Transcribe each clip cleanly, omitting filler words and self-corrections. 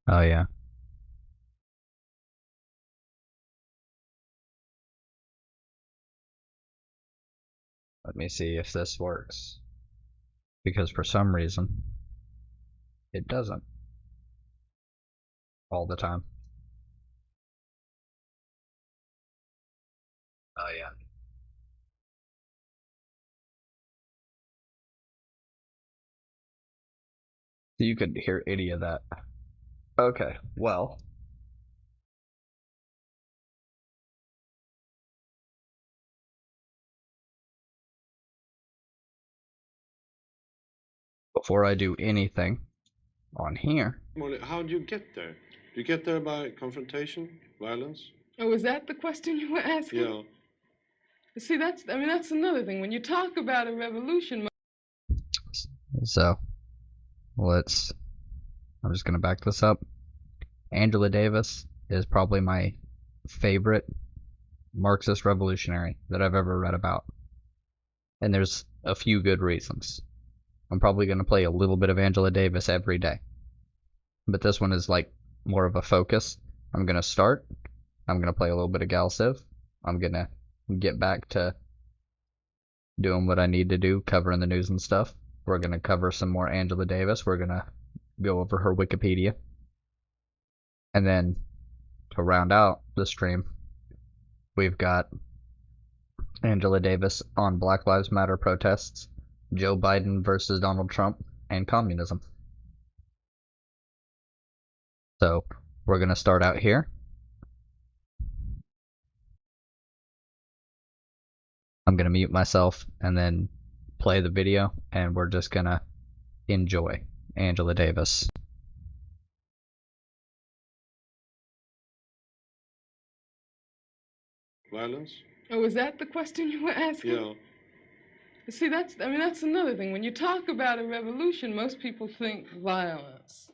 Oh yeah. Let me see if this works. Because for some reason, it doesn't all the time. Oh yeah. So you could hear any of that. Okay, well, before I do anything on here. Molly, how do you get there? Do you get there by confrontation, violence? Oh, is that the question you were asking? Yeah. See, that's another thing. When you talk about a revolution, So let's, I'm just gonna back this up. Angela Davis is probably my favorite Marxist revolutionary that I've ever read about. And there's a few good reasons. I'm probably going to play a little bit of Angela Davis every day. But this one is like more of a focus. I'm going to start. I'm going to play a little bit of Gal Civ. I'm going to get back to doing what I need to do, covering the news and stuff. We're going to cover some more Angela Davis. We're going to go over her Wikipedia. And then to round out the stream, we've got Angela Davis on Black Lives Matter protests, Joe Biden versus Donald Trump, and communism. So we're going to start out here. I'm going to mute myself and then play the video, and we're just going to enjoy Angela Davis. Violence? oh, is that the question you were asking? Yeah. See, that's another thing. When you talk about a revolution, most people think violence,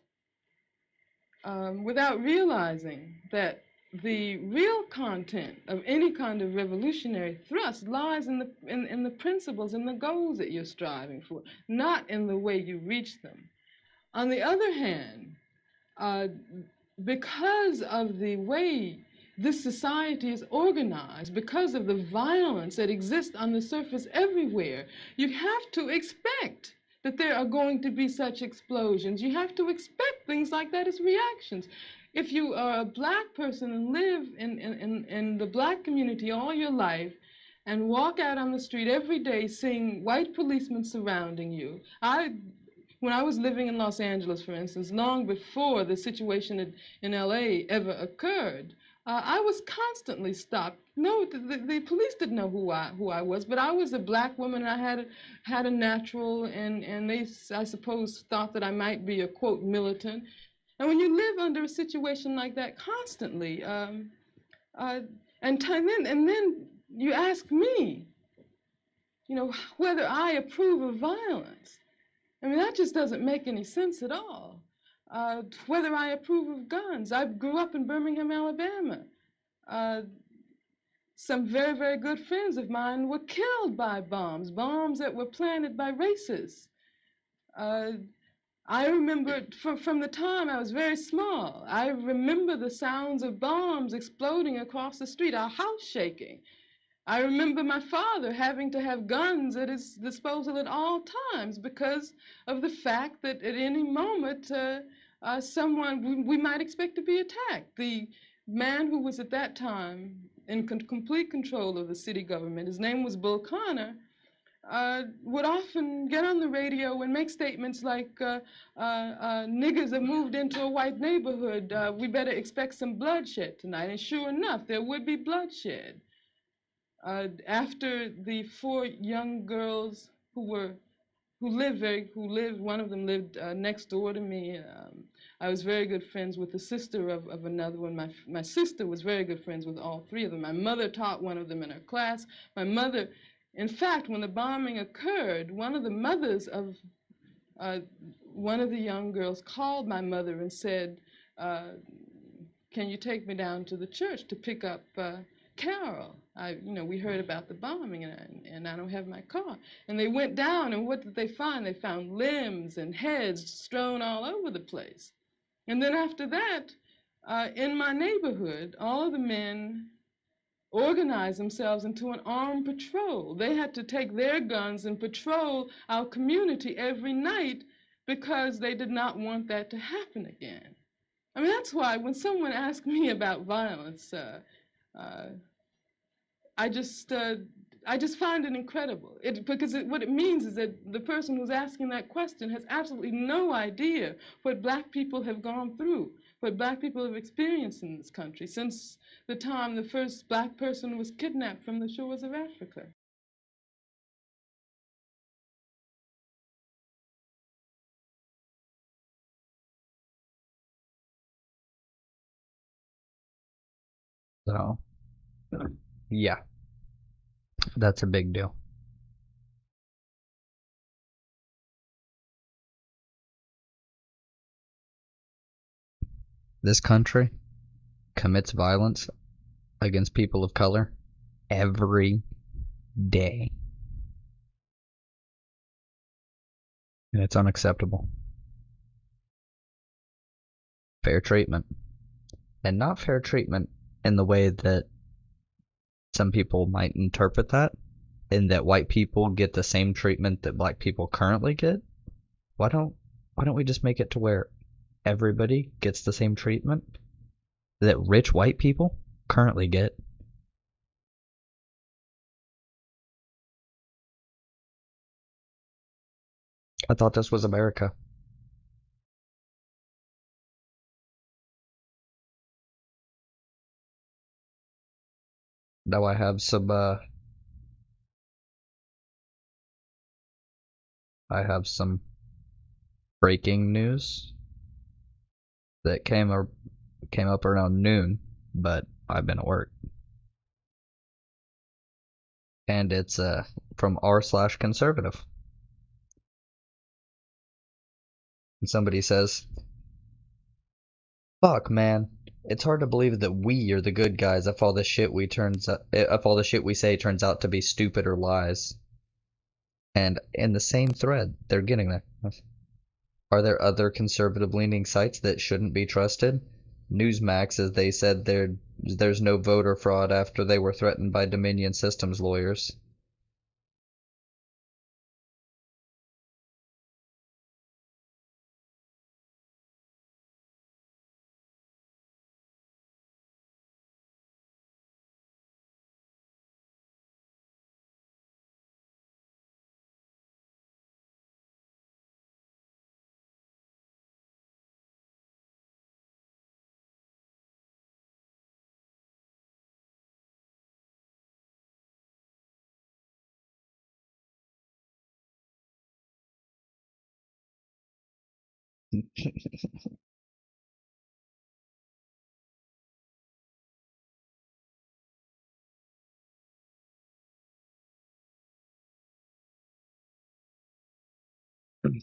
without realizing that the real content of any kind of revolutionary thrust lies in the principles and the goals that you're striving for, not in the way you reach them. On the other hand, uh, because of the way this society is organized, because of the violence that exists on the surface everywhere, you have to expect that there are going to be such explosions. You have to expect things like that as reactions. If you are a black person and live in the black community all your life and walk out on the street every day seeing white policemen surrounding you, when I was living in Los Angeles, for instance, long before the situation in LA ever occurred, I was constantly stopped. No, the police didn't know who I was, but I was a black woman. And I had a natural, and they, I suppose, thought that I might be a quote militant. And when you live under a situation like that constantly, uh, and then you ask me, whether I approve of violence. I mean, that just doesn't make any sense at all. Whether I approve of guns. I grew up in Birmingham, Alabama. Uh, some very, very good friends of mine were killed by bombs that were planted by racists. Uh, I remember from the time I was very small, I remember the sounds of bombs exploding across the street, our house shaking. I remember my father having to have guns at his disposal at all times because of the fact that at any moment we might expect to be attacked. The man who was at that time in complete control of the city government, his name was Bull Connor, would often get on the radio and make statements like, niggers have moved into a white neighborhood, we better expect some bloodshed tonight. And sure enough, there would be bloodshed. After the four young girls who lived, one of them lived next door to me. I was very good friends with the sister of another one. My sister was very good friends with all three of them. My mother taught one of them in her class. My mother, in fact, when the bombing occurred, one of the mothers of uh, one of the young girls called my mother and said, uh, can you take me down to the church to pick up Carol? We heard about the bombing, and I don't have my car. And they went down, and what did they find? They found limbs and heads strewn all over the place. And then after that, in my neighborhood, all of the men organized themselves into an armed patrol. They had to take their guns and patrol our community every night because they did not want that to happen again. I mean, that's why when someone asks me about violence, uh, I just uh, I just find it incredible. What it means is that the person who's asking that question has absolutely no idea what black people have gone through, what black people have experienced in this country since the time the first black person was kidnapped from the shores of Africa. So, yeah, that's a big deal. This country commits violence against people of color every day, and it's unacceptable. Fair treatment, and not fair treatment in the way that some people might interpret that, in that white people get the same treatment that black people currently get. Why don't why don't we just make it to where everybody gets the same treatment that rich white people currently get? I thought this was America. Now I have some breaking news that came up around noon, but I've been at work. And it's from r/conservative. And somebody says, "Fuck, man. It's hard to believe that we are the good guys if all the shit we say turns out to be stupid or lies." And in the same thread, they're getting there. Are there other conservative-leaning sites that shouldn't be trusted? Newsmax, as they said there's no voter fraud after they were threatened by Dominion Systems lawyers.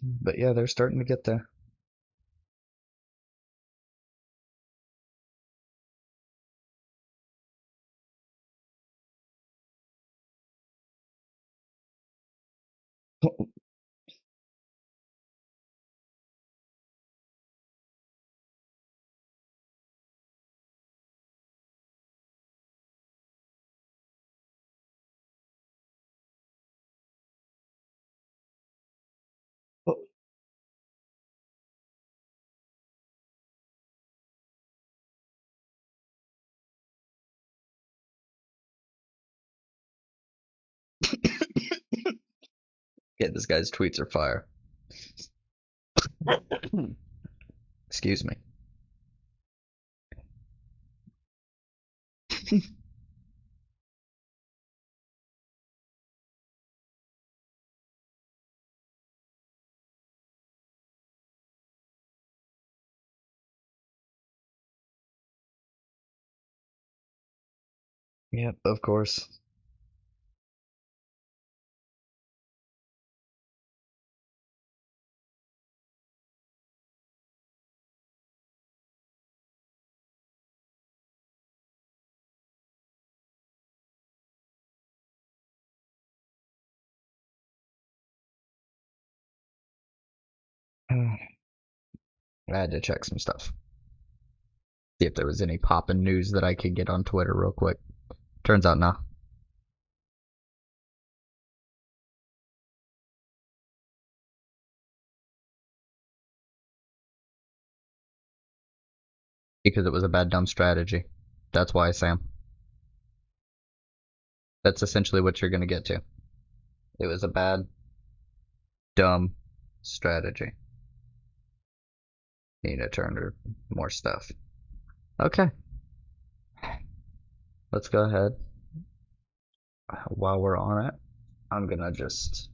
But yeah, they're starting to get there. Yeah, this guy's tweets are fire. Excuse me. Yep, of course. I had to check some stuff. See if there was any poppin' news that I could get on Twitter real quick. Turns out, nah. Because it was a bad, dumb strategy. That's why, Sam. That's essentially what you're gonna get to. It was a bad, dumb strategy. Tina Turner, more stuff. Okay, let's go ahead. While we're on it, I'm gonna just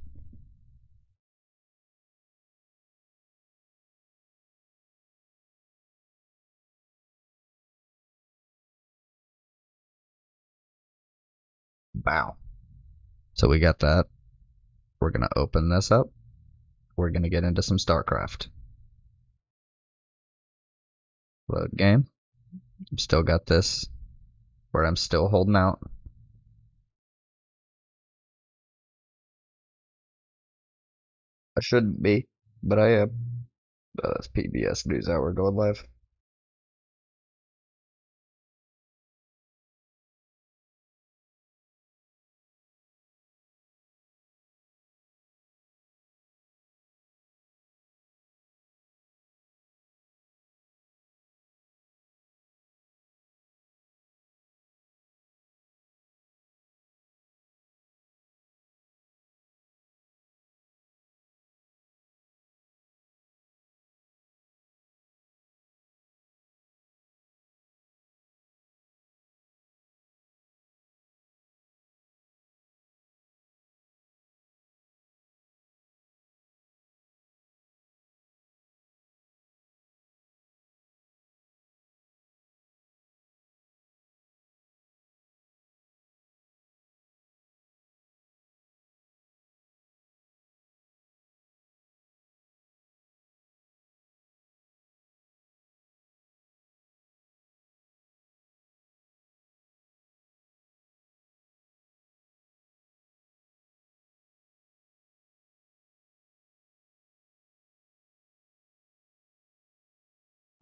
bow. So we got that. We're gonna open this up. We're gonna get into some StarCraft. Load game. Still got this where I'm still holding out. I shouldn't be, but I am. That's PBS NewsHour going live.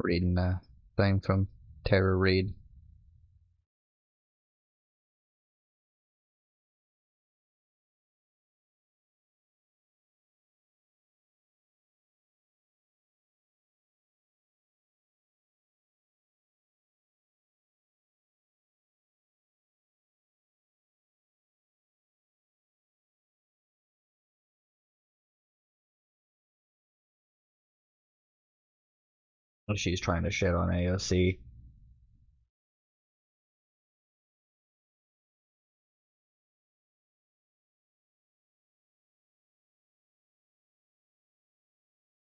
Reading a thing from Tara Reid. She's trying to shit on AOC.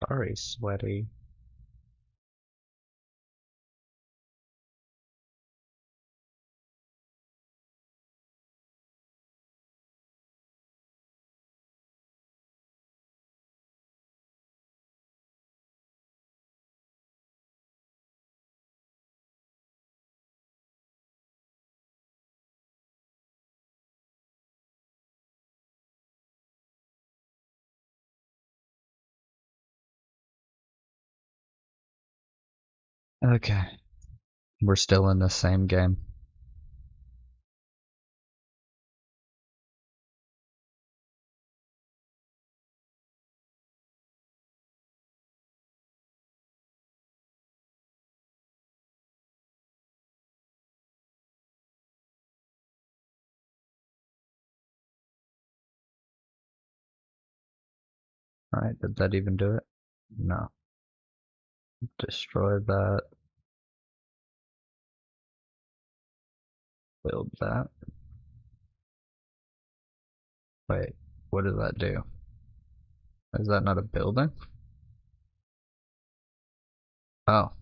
Sorry, sweaty. Okay. We're still in the same game. Alright, did that even do it? No. Destroy that. Build that. Wait, what does that do? Is that not a building? Oh.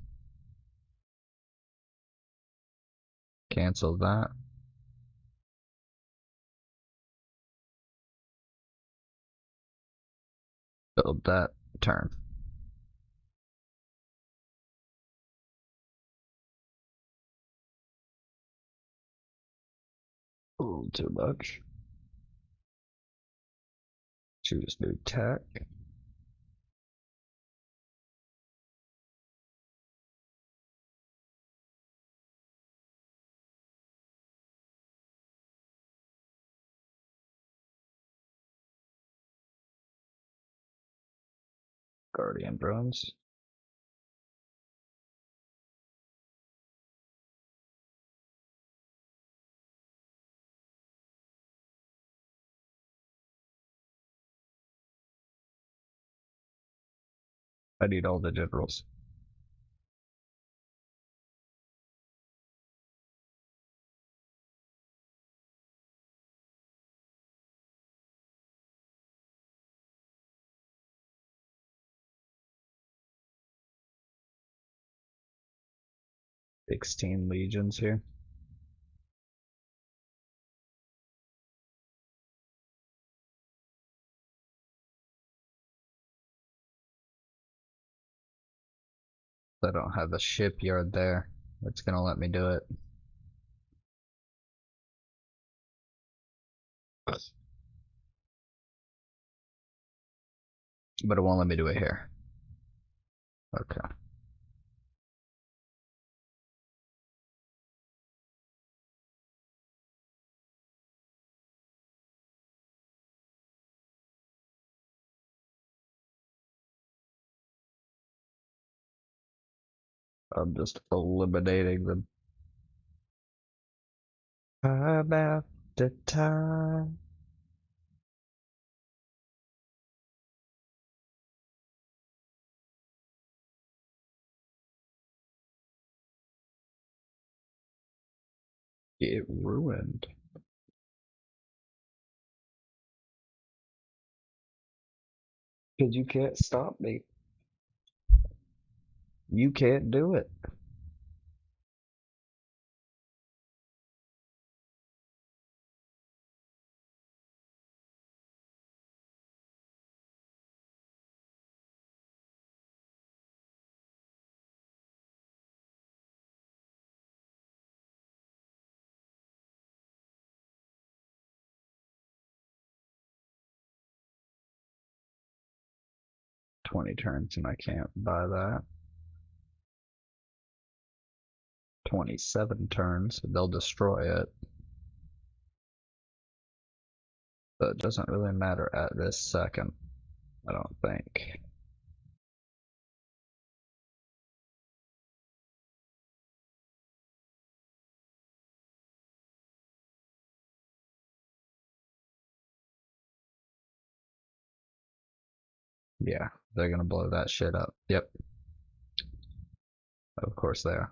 Cancel that. Build that. Turn. Ooh, too much. Choose new tech. Guardian drones. I need all the generals. $16 legions here. I don't have a shipyard there. It's gonna let me do it. But it won't let me do it here. Okay. I'm just eliminating them. Time after time. Get ruined. Because you can't stop me. You can't do it. $20 turns and I can't buy that. 27 turns, they'll destroy it. But it doesn't really matter at this second, I don't think. Yeah, they're gonna blow that shit up. Yep, of course they are.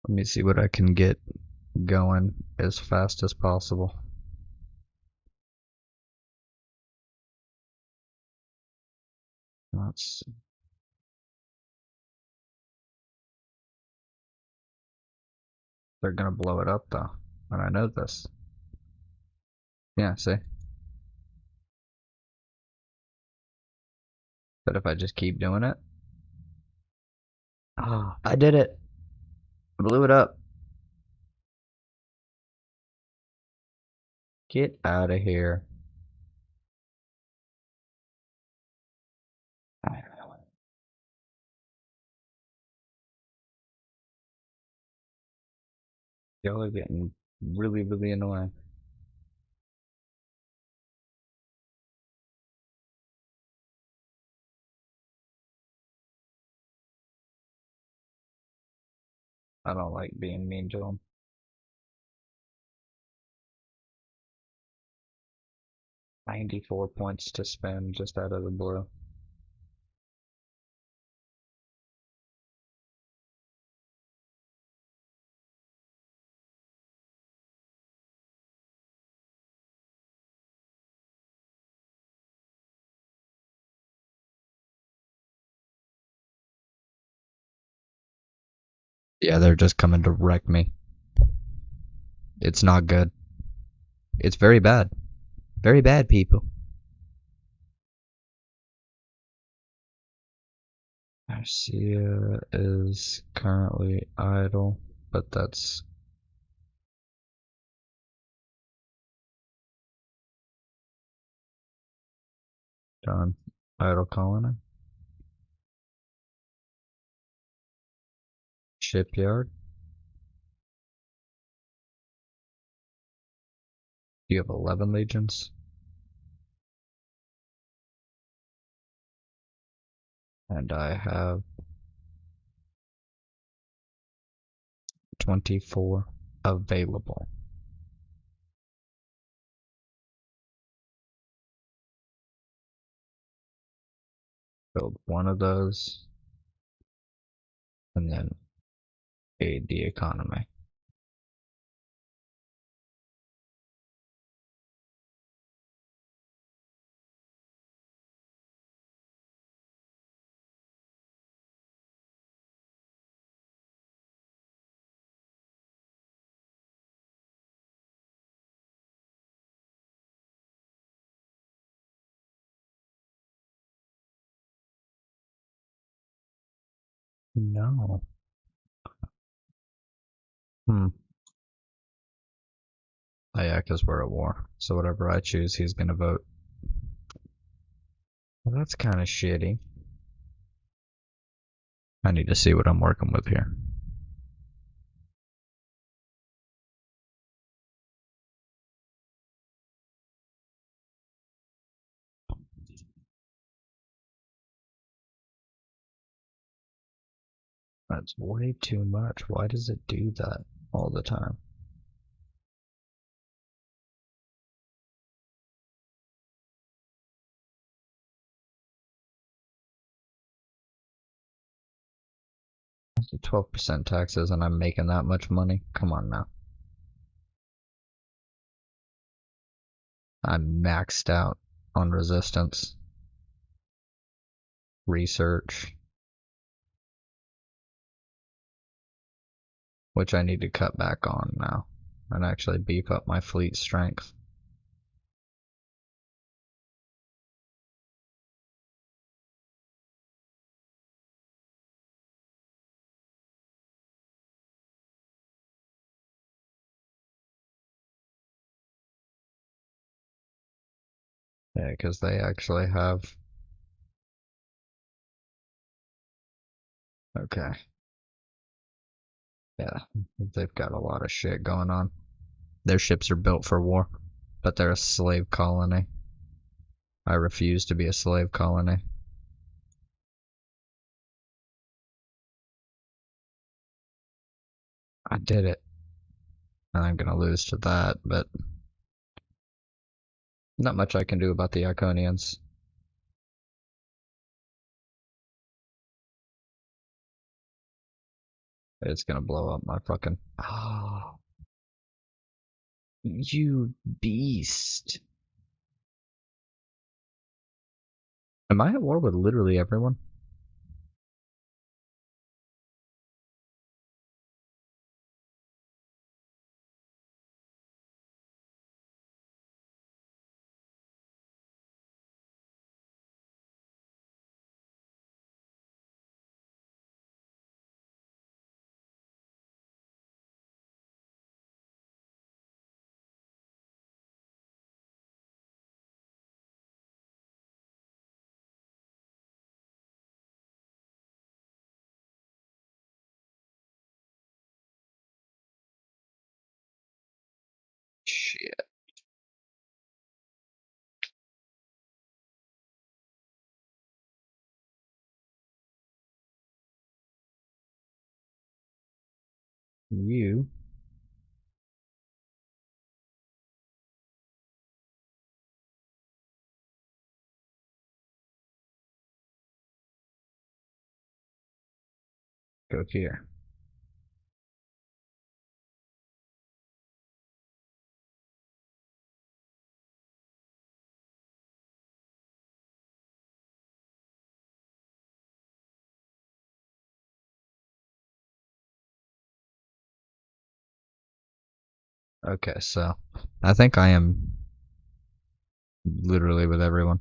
Let me see what I can get going as fast as possible. Let's see. They're gonna blow it up though, and I know this. Yeah, see? But if I just keep doing it. Oh, I did it! I blew it up. Get out of here. Y'all are getting really, really annoying. I don't like being mean to them. 94 points to spend just out of the blue. Yeah, they're just coming to wreck me. It's not good. It's very bad. Very bad, people. Garcia is currently idle, but that's done. Idle colony. Shipyard. You have 11 legions. And I have 24 available. Build one of those and then aid the economy. No. Hmm. Oh yeah, because we're at war. So whatever I choose, he's gonna vote. Well, that's kind of shitty. I need to see what I'm working with here. That's way too much. Why does it do that all the time? I do 12% taxes and I'm making that much money? Come on now. I'm maxed out on resistance, research, which I need to cut back on now and actually beef up my fleet strength. Yeah, because they actually have. Okay. Yeah, they've got a lot of shit going on. Their ships are built for war, but they're a slave colony. I refuse to be a slave colony. I did it. And I'm gonna lose to that, but not much I can do about the Iconians. It's gonna blow up my fucking. Oh, you beast. Am I at war with literally everyone? Shit. You. Go here. Okay, so I think I am literally with everyone.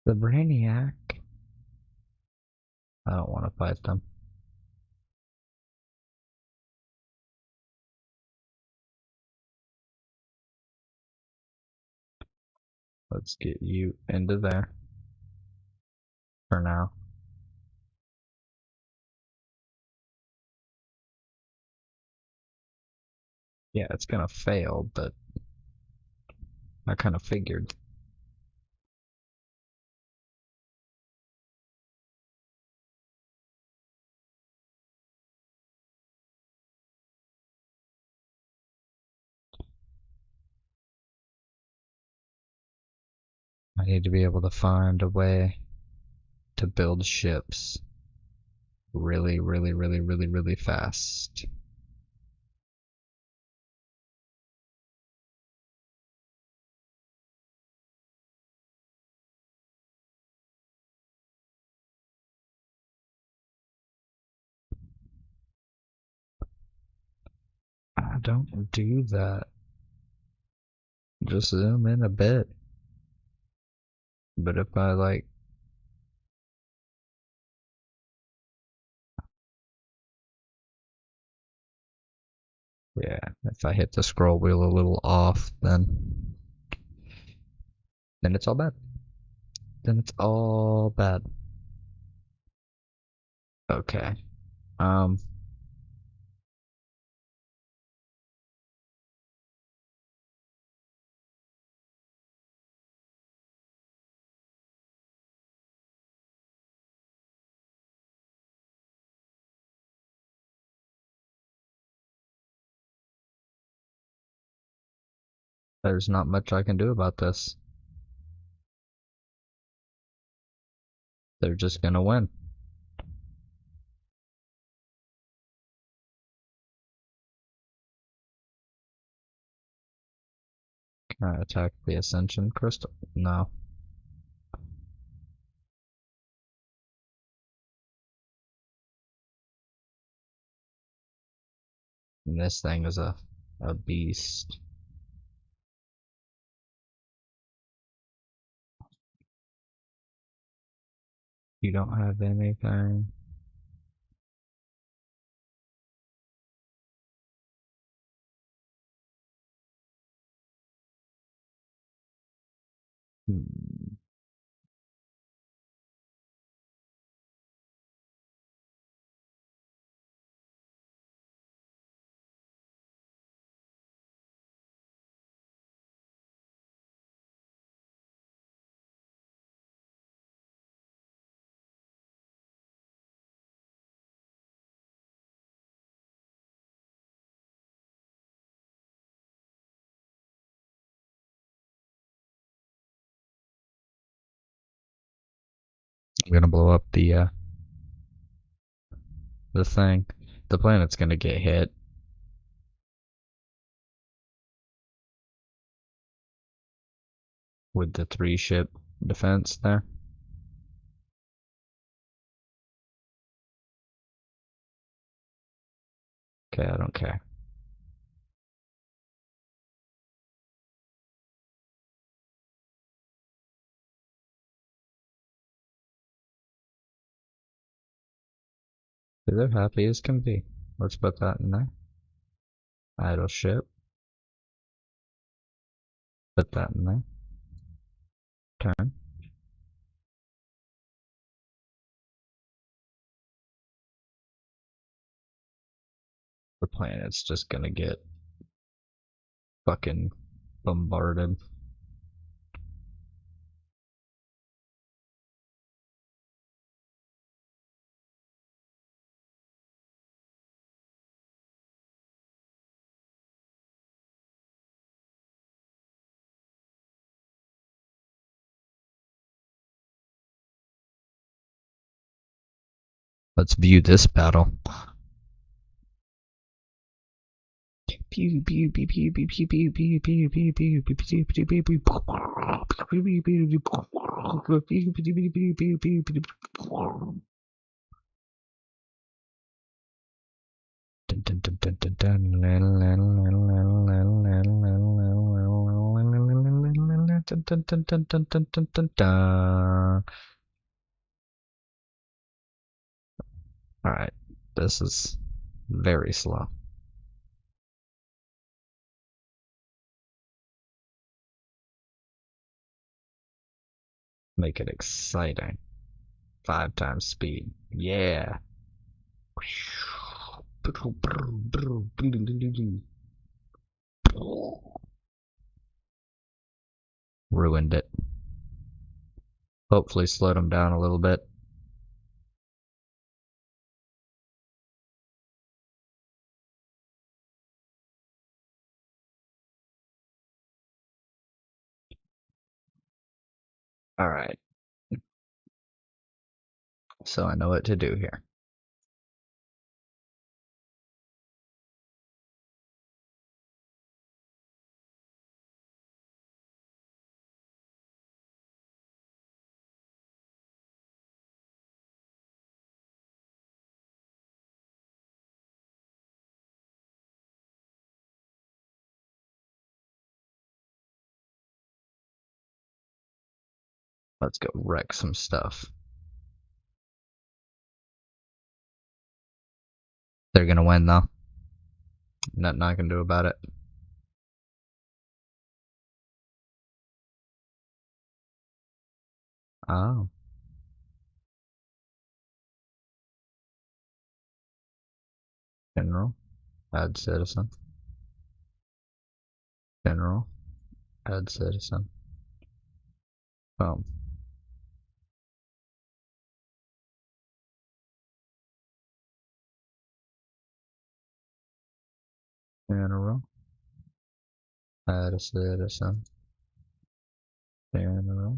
The Brainiac. I don't want to fight them. Let's get you into there for now. Yeah, it's gonna fail, but I kind of figured. I need to be able to find a way to build ships really, really, really, really, really fast. I don't do that. Just zoom in a bit. But if I like, yeah, if I hit the scroll wheel a little off, then it's all bad. Then it's all bad. Okay. Um, there's not much I can do about this. They're just gonna win. Can I attack the Ascension Crystal? No. And this thing is a beast. You don't have anything. Hmm. I'm gonna blow up the thing. The planet's gonna get hit with the 3-ship defense there. Okay, I don't care. They're happy as can be. Let's put that in there. Idle ship. Put that in there. Turn. The planet's just gonna get fucking bombarded. Let's view this battle. Alright, this is very slow. Make it exciting. 5 times speed. Yeah. Ruined it. Hopefully slowed him down a little bit. Alright, so I know what to do here. Let's go wreck some stuff. They're gonna win though. Nothing I can do about it. Oh. General. Add citizen. General. Add citizen. Boom. General. Add a citizen. General.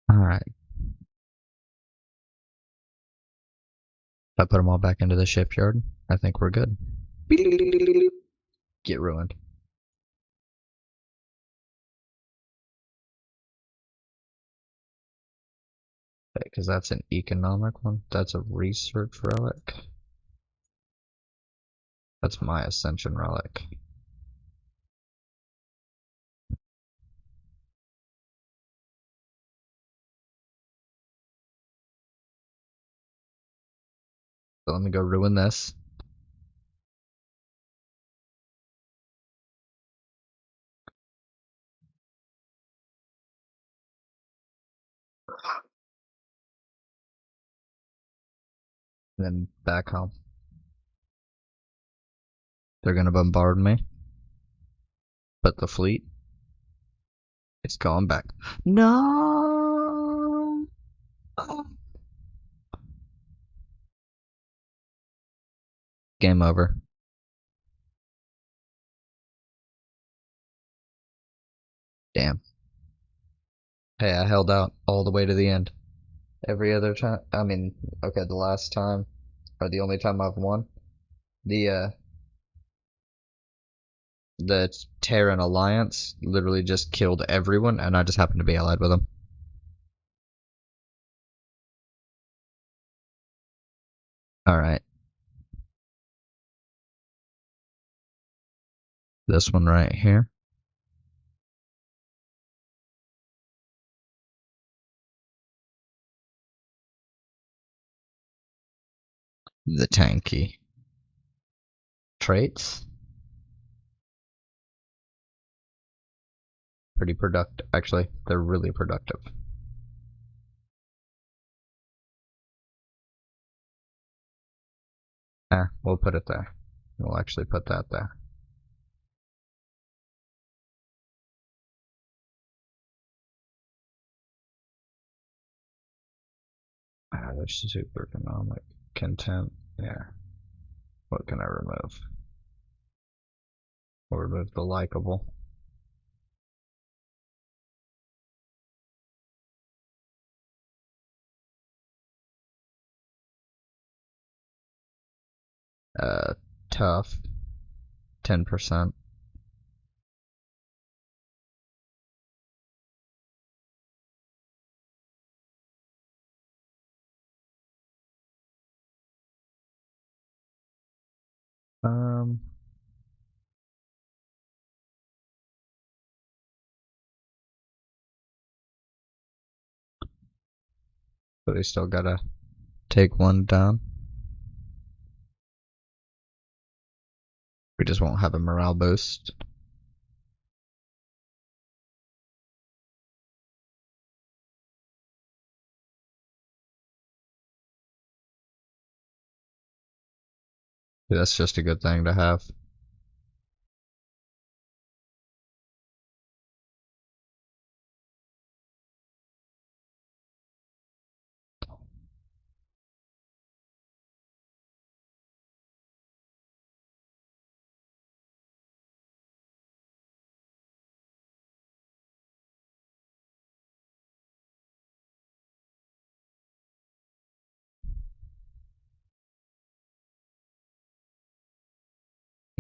Alright. If I put them all back into the shipyard, I think we're good. Get ruined. Because that's an economic one. That's a research relic. That's my ascension relic. So let me go ruin this. And then back home. They're gonna bombard me. But the fleet is going back. No! Game over. Damn. Hey, I held out all the way to the end. Every other time, I mean, okay, the last time, or the only time I've won, the the Terran Alliance literally just killed everyone, and I just happened to be allied with them. Alright. This one right here. The tanky. Traits. Pretty productive. Actually, they're really productive. We'll put it there. We'll actually put that there. They're super economic. Content. Yeah. What can I remove? We'll remove the likable. Tough. 10%. Um, but we still gotta take one down. We just won't have a morale boost. That's just a good thing to have.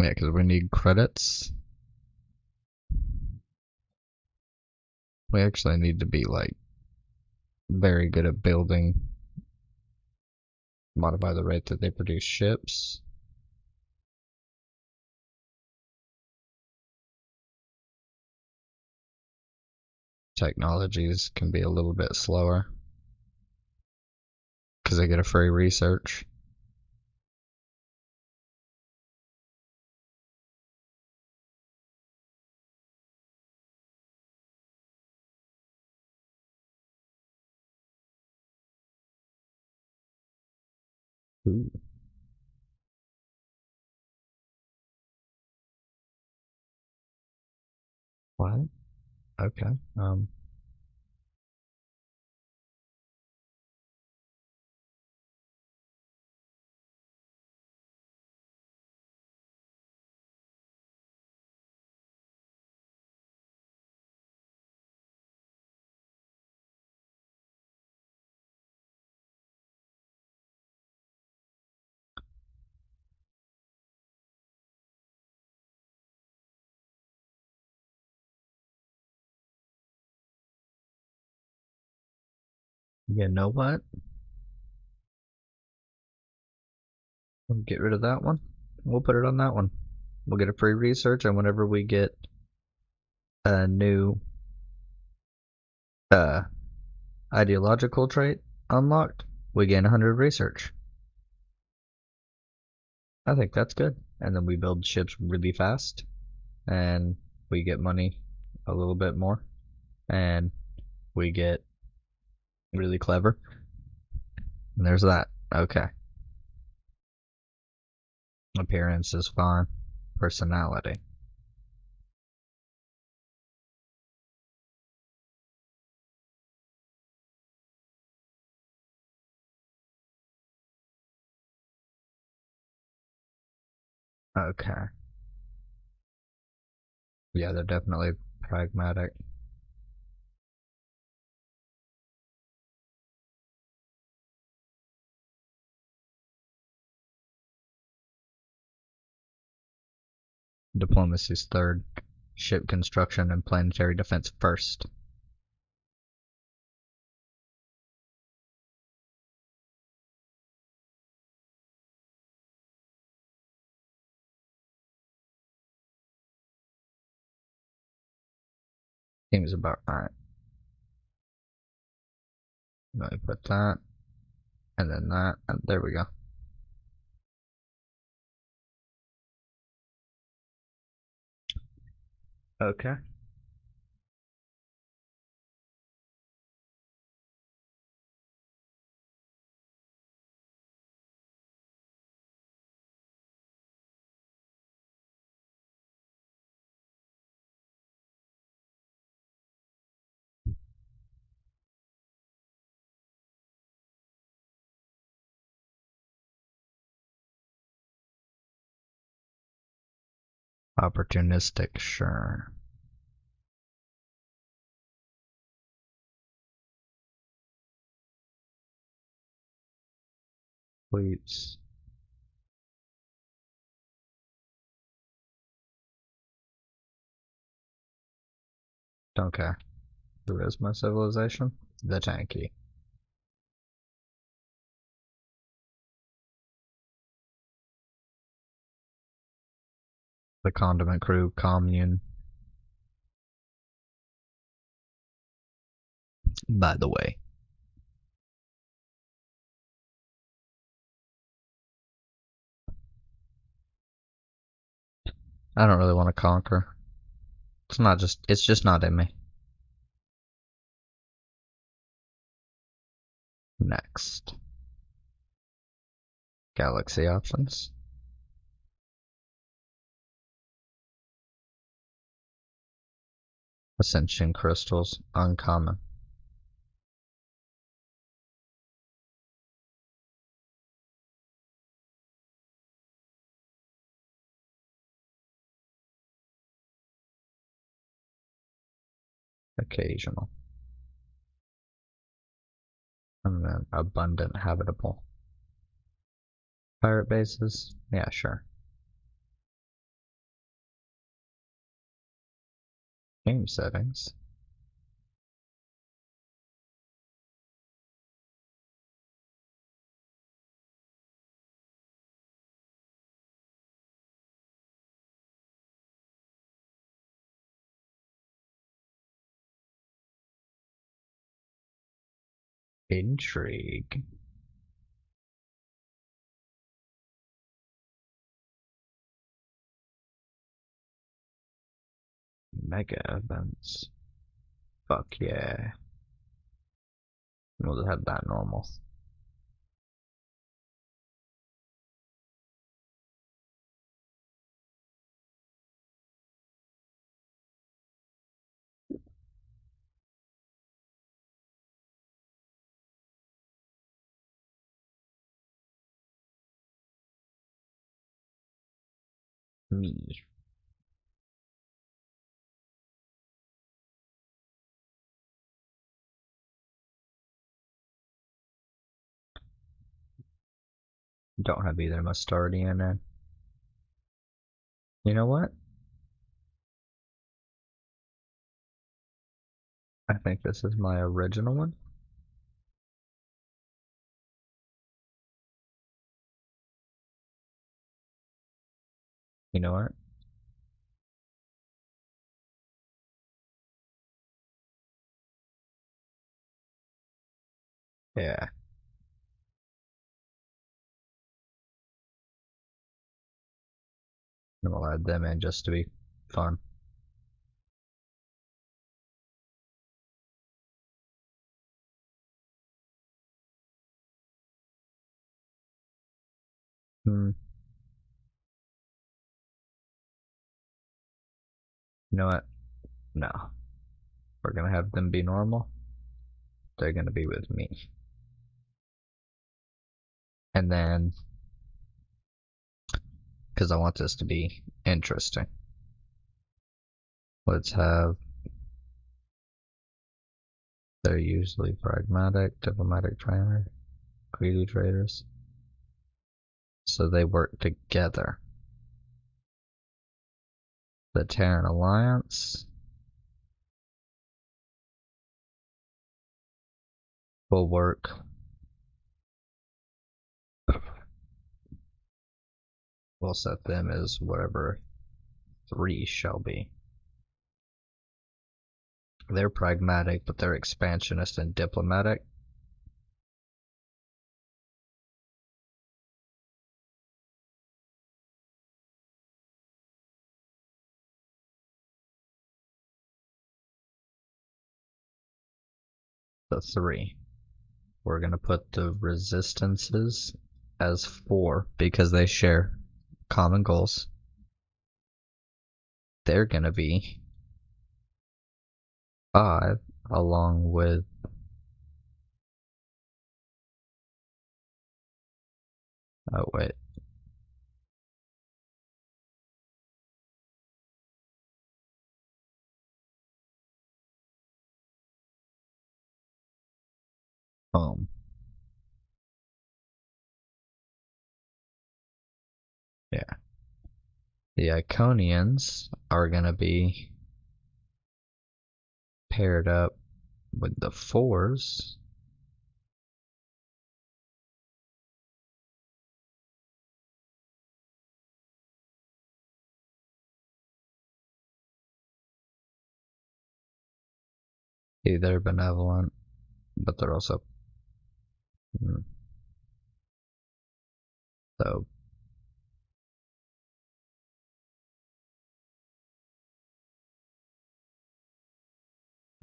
Yeah, because we need credits. We actually need to be like very good at building. Modify the rate that they produce ships. Technologies can be a little bit slower because they get a free research. Ooh. What? Okay. You know what? We'll get rid of that one. We'll put it on that one. We'll get a free research, and whenever we get a new uh, ideological trait unlocked, we gain 100 research. I think that's good. And then we build ships really fast, and we get money a little bit more, and we get really clever. And there's that. Okay. Appearance is fine. Personality. Okay. Yeah, they're definitely pragmatic. Diplomacy's third. Ship construction and planetary defense first. Seems about right. Let me put that, and then that, and there we go. Okay. Opportunistic, sure. Please. Don't care. Who is my civilization? The Tanky. The Condiment Crew Commune. By the way. I don't really want to conquer. It's just not in me. Next. Galaxy options. Ascension crystals, uncommon. Occasional. And then abundant habitable. Pirate bases? Yeah, sure. Game settings. Intrigue. Mega events. Fuck yeah. We'll have that normal. Me. Don't have either Mustardian in. You know what? I think this is my original one. You know what? Yeah. And we'll add them in just to be fun. Hmm. You know what? No. We're gonna have them be normal. They're gonna be with me. And then, because I want this to be interesting, let's have, they're usually pragmatic, diplomatic trainer, greedy traders. So they work together. The Terran Alliance will work. We'll set them as whatever 3 shall be. They're pragmatic, but they're expansionist and diplomatic. The 3. We're gonna put the resistances as 4 because they share common goals. They're gonna be 5 along with oh wait. Um, yeah. The Iconians are going to be paired up with the fours. See, they're benevolent, but they're also so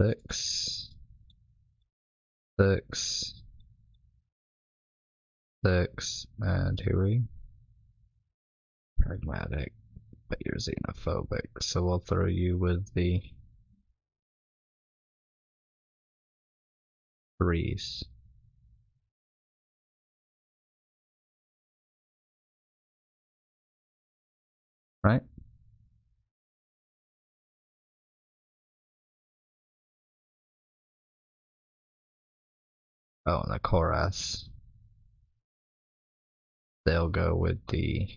6, 6, 6, and here we pragmatic, but you're xenophobic, so we'll throw you with the 3s, right? Oh, and the chorus, they'll go with the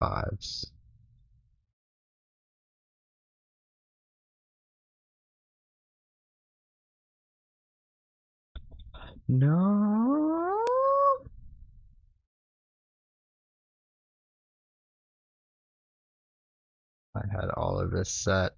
5s. No. I had all of this set.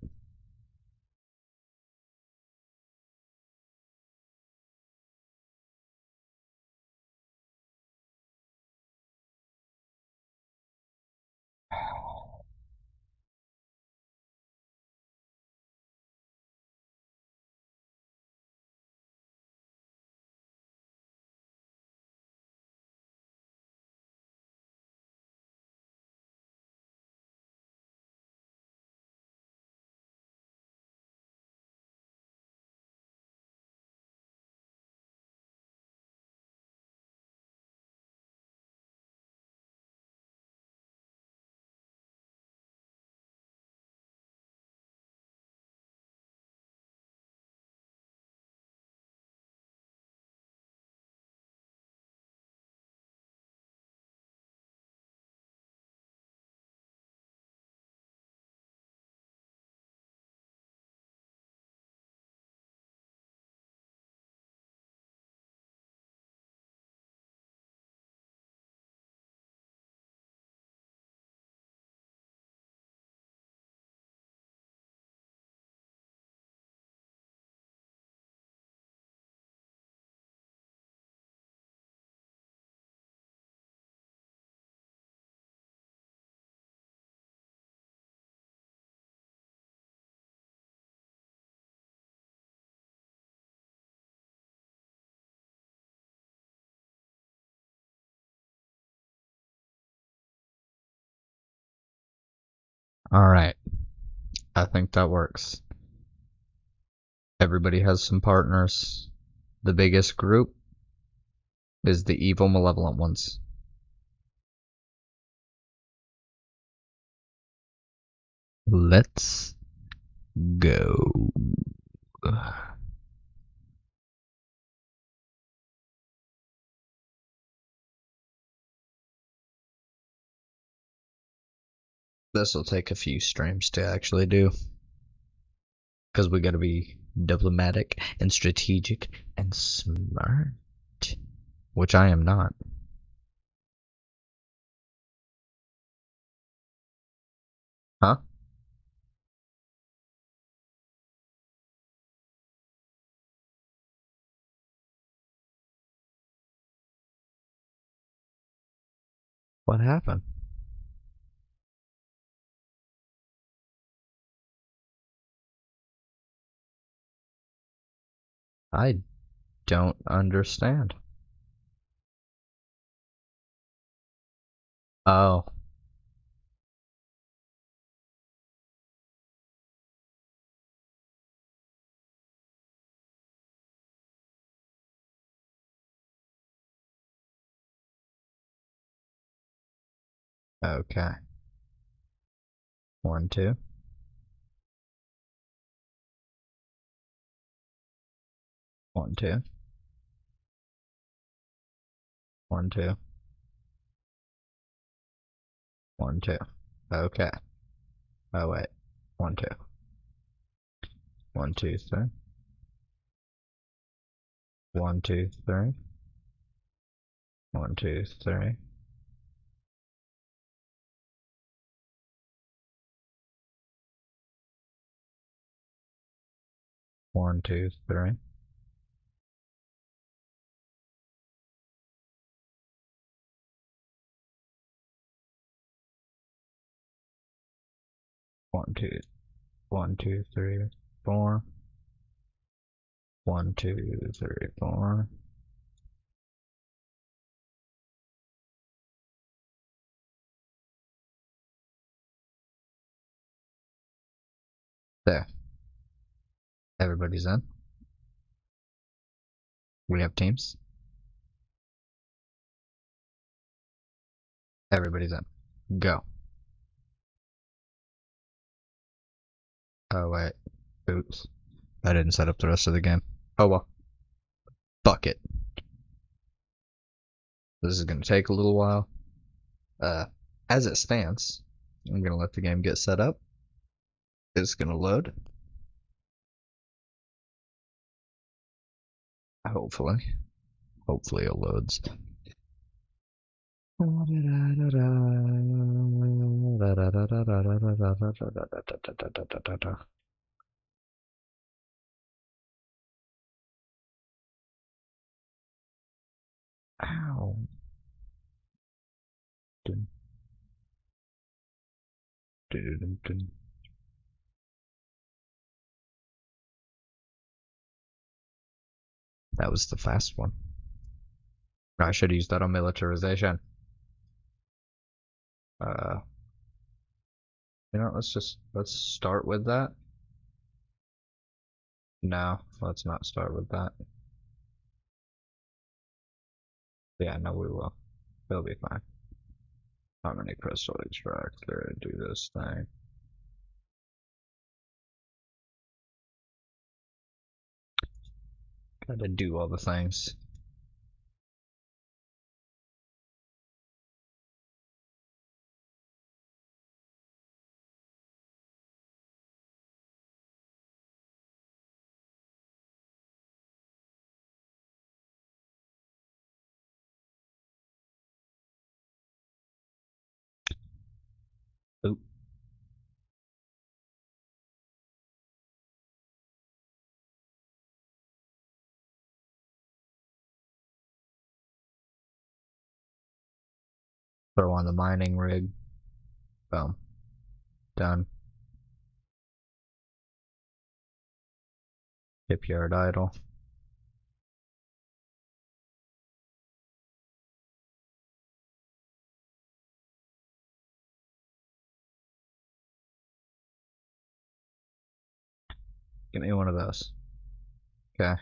Alright, I think that works. Everybody has some partners. The biggest group is the evil, malevolent ones. Let's go. This will take a few streams to actually do. Because we gotta be diplomatic and strategic and smart. Which I am not. Huh? What happened? I don't understand. Oh. Okay. 1, 2. 1, 2. 1, 2. 1, 2. Okay. Oh, wait. 1, 2. 1, 2, 3. 1, 2, 3. 1, 2, 3. 1, 2, 3. 1, 2. 1, 2, 3, 4. 1, 2, 3, 4. There. Everybody's in. We have teams. Everybody's in. Go. Oh, wait. Oops. I didn't set up the rest of the game. Oh well. Fuck it. This is gonna take a little while. As it stands, I'm gonna let the game get set up. It's gonna load. Hopefully. Hopefully it loads. Ow. Dun, dun, dun, dun. That was the fast one. I should have used that on militarization. Uh, let's start with that. No, let's not start with that. Yeah, no, we will. It'll be fine. How many crystal extractor? Do this thing. Gotta do all the things. Oop. Throw on the mining rig. Boom. Done. Shipyard idle. Give me one of those. Okay.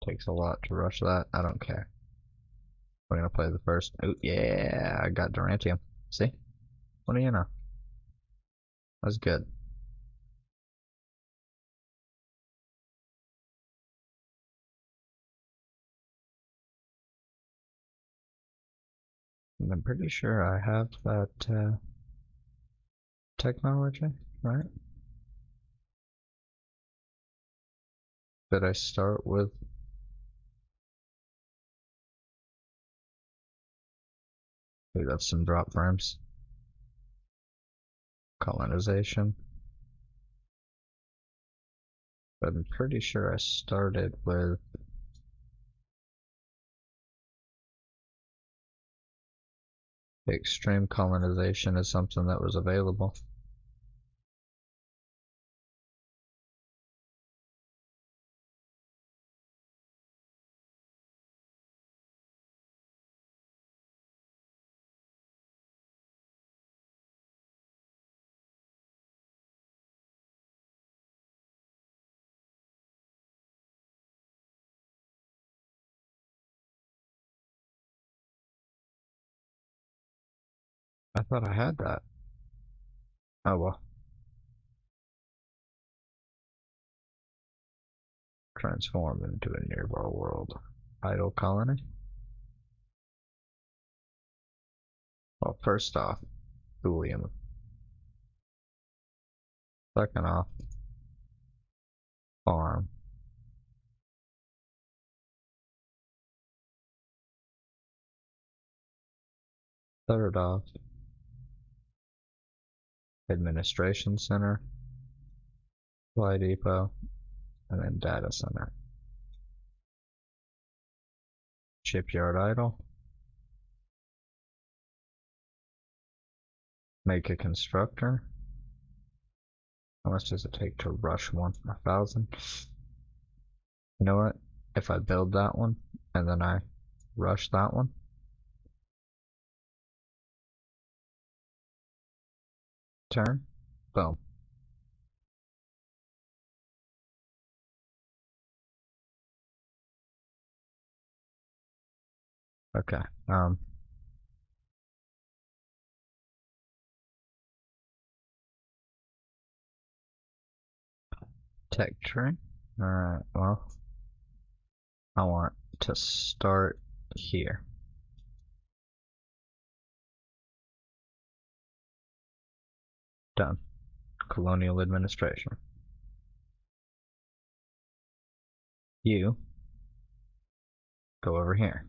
Takes a lot to rush that. I don't care. We're gonna play the first. Oh yeah, I got Durantium. See? What do you know? That's good. And I'm pretty sure I have that technology, right? Did I start with? Ooh, that's some drop frames. Colonization. But I'm pretty sure I started with extreme colonization as something that was available. I thought I had that. Oh well. Transform into a nearby world. idle colony. Well, first off, Boolean. Second off, farm. Third off, administration center, supply depot, and then data center. Shipyard idle. Make a constructor. How much does it take to rush one? 1,000. You know what? If I build that one and then I rush that one, turn, boom. Okay. Tech tree. Alright, well, I want to start here. Done. Colonial administration. You go over here.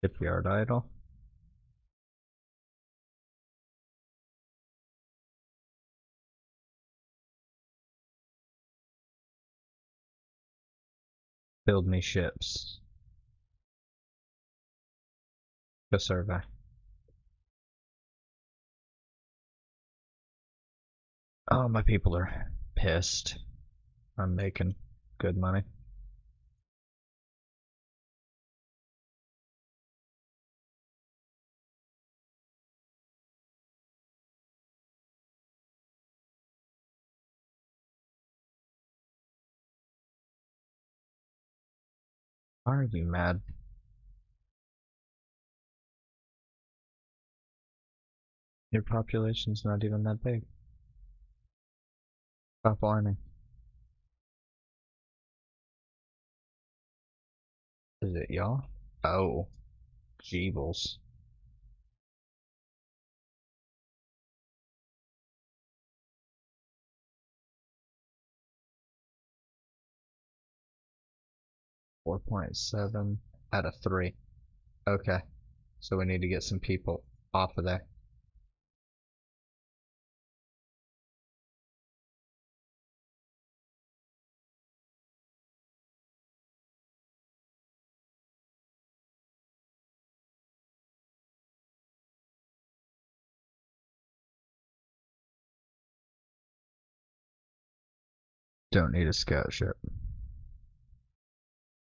Shipyard idle. Build me ships. Go survey. Oh, my people are pissed. I'm making good money. Why are you mad? Your population's not even that big. Stop whining. Is it y'all? Oh, Jeebles. .7 out of 3. Okay, so we need to get some people off of there. Don't need a scout ship.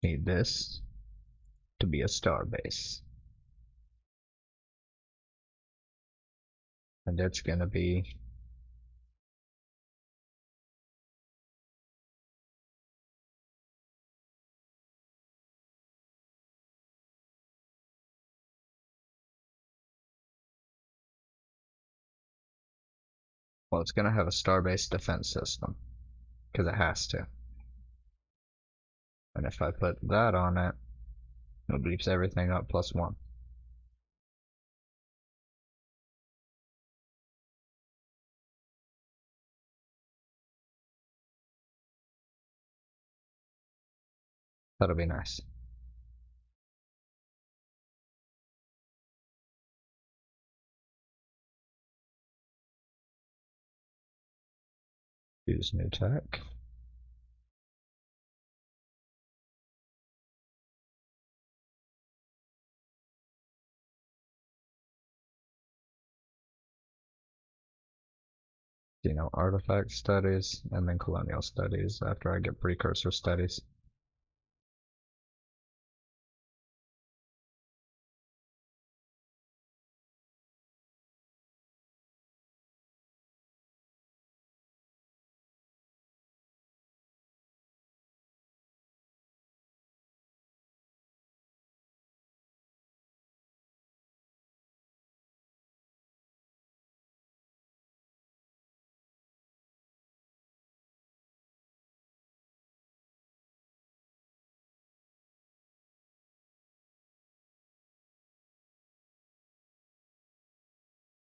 Need this to be a star base. And it's gonna be well, it's gonna have a star-based defense system. Because it has to. And if I put that on it, it beeps everything up +1. That'll be nice. Use new tech. Artifact studies, and then colonial studies after I get precursor studies.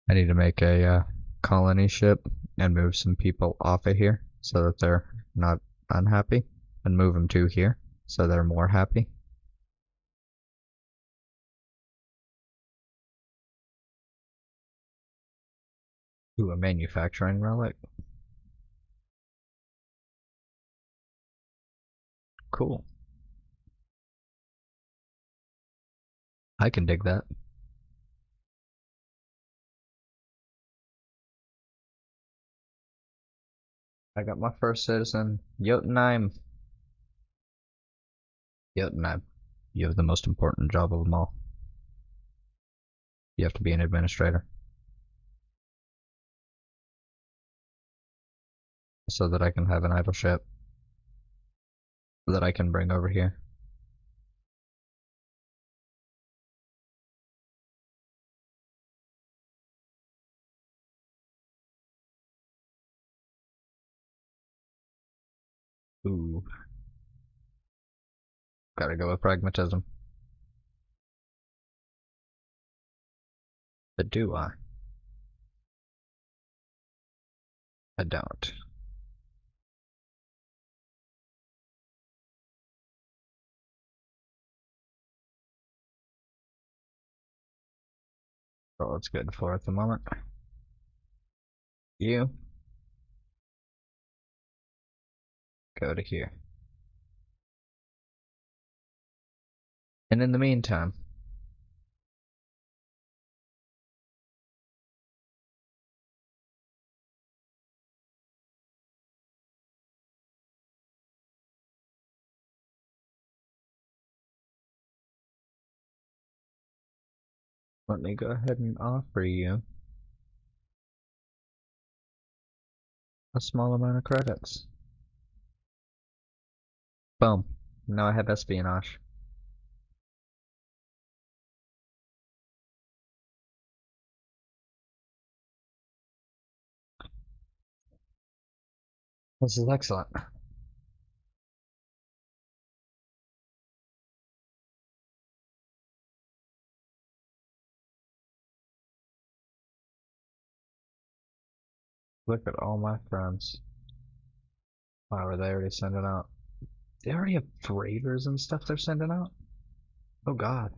I need to make a colony ship and move some people off of here so that they're not unhappy, and move them to here so they're more happy. Ooh, a manufacturing relic. Cool. I can dig that. I got my first citizen. Jotunheim. Jotunheim. You have the most important job of them all. You have to be an administrator. So that I can have an idle ship that I can bring over here. Ooh. Gotta go with pragmatism. But do I? I don't. Well, it's good for at the moment. You go to here. And in the meantime, let me go ahead and offer you a small amount of credits. Boom. Now I have espionage. This is excellent. Look at all my friends. Wow, are they already sending out? They already have freighters and stuff they're sending out? Oh god.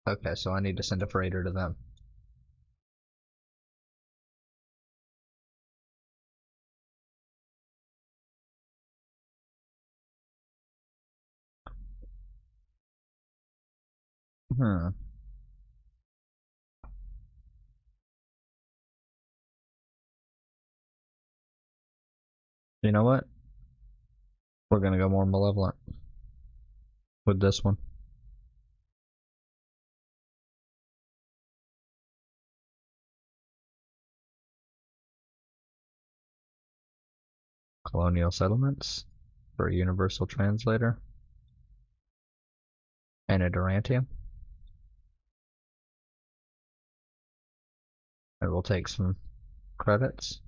Okay, so I need to send a freighter to them. Hmm. You know what? We're gonna go more malevolent with this one. Colonial settlements for a universal translator and a Durantium. And we'll take some credits.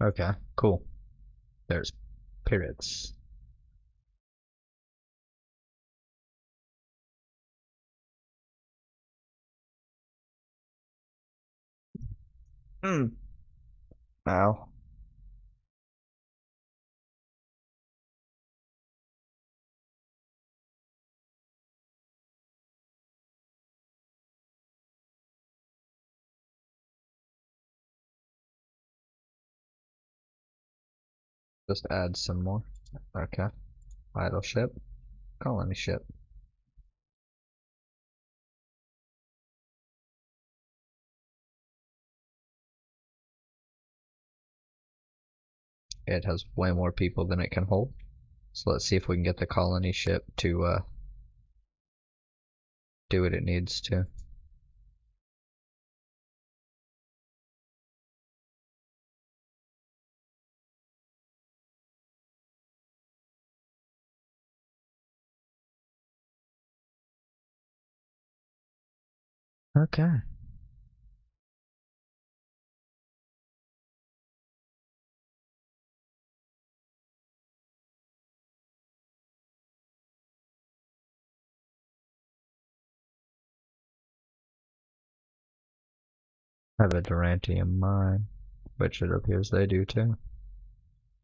Okay, cool. There's periods. Hmm. Ow. Just add some more. Okay. Idle ship. Colony ship. it has way more people than it can hold. So let's see if we can get the colony ship to do what it needs to. Okay. I have a Durantium mine, which it appears they do too.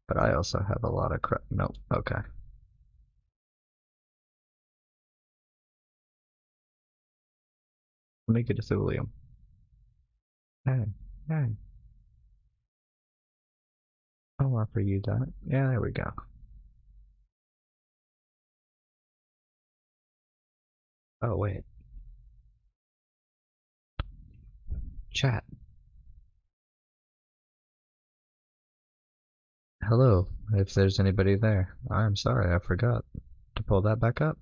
But I also have a lot of crap. Nope. Okay. Let me get a thulium. Hey, hey. I'll offer you that. Yeah, there we go. Oh, wait. Chat. Hello, if there's anybody there. I'm sorry, I forgot to pull that back up.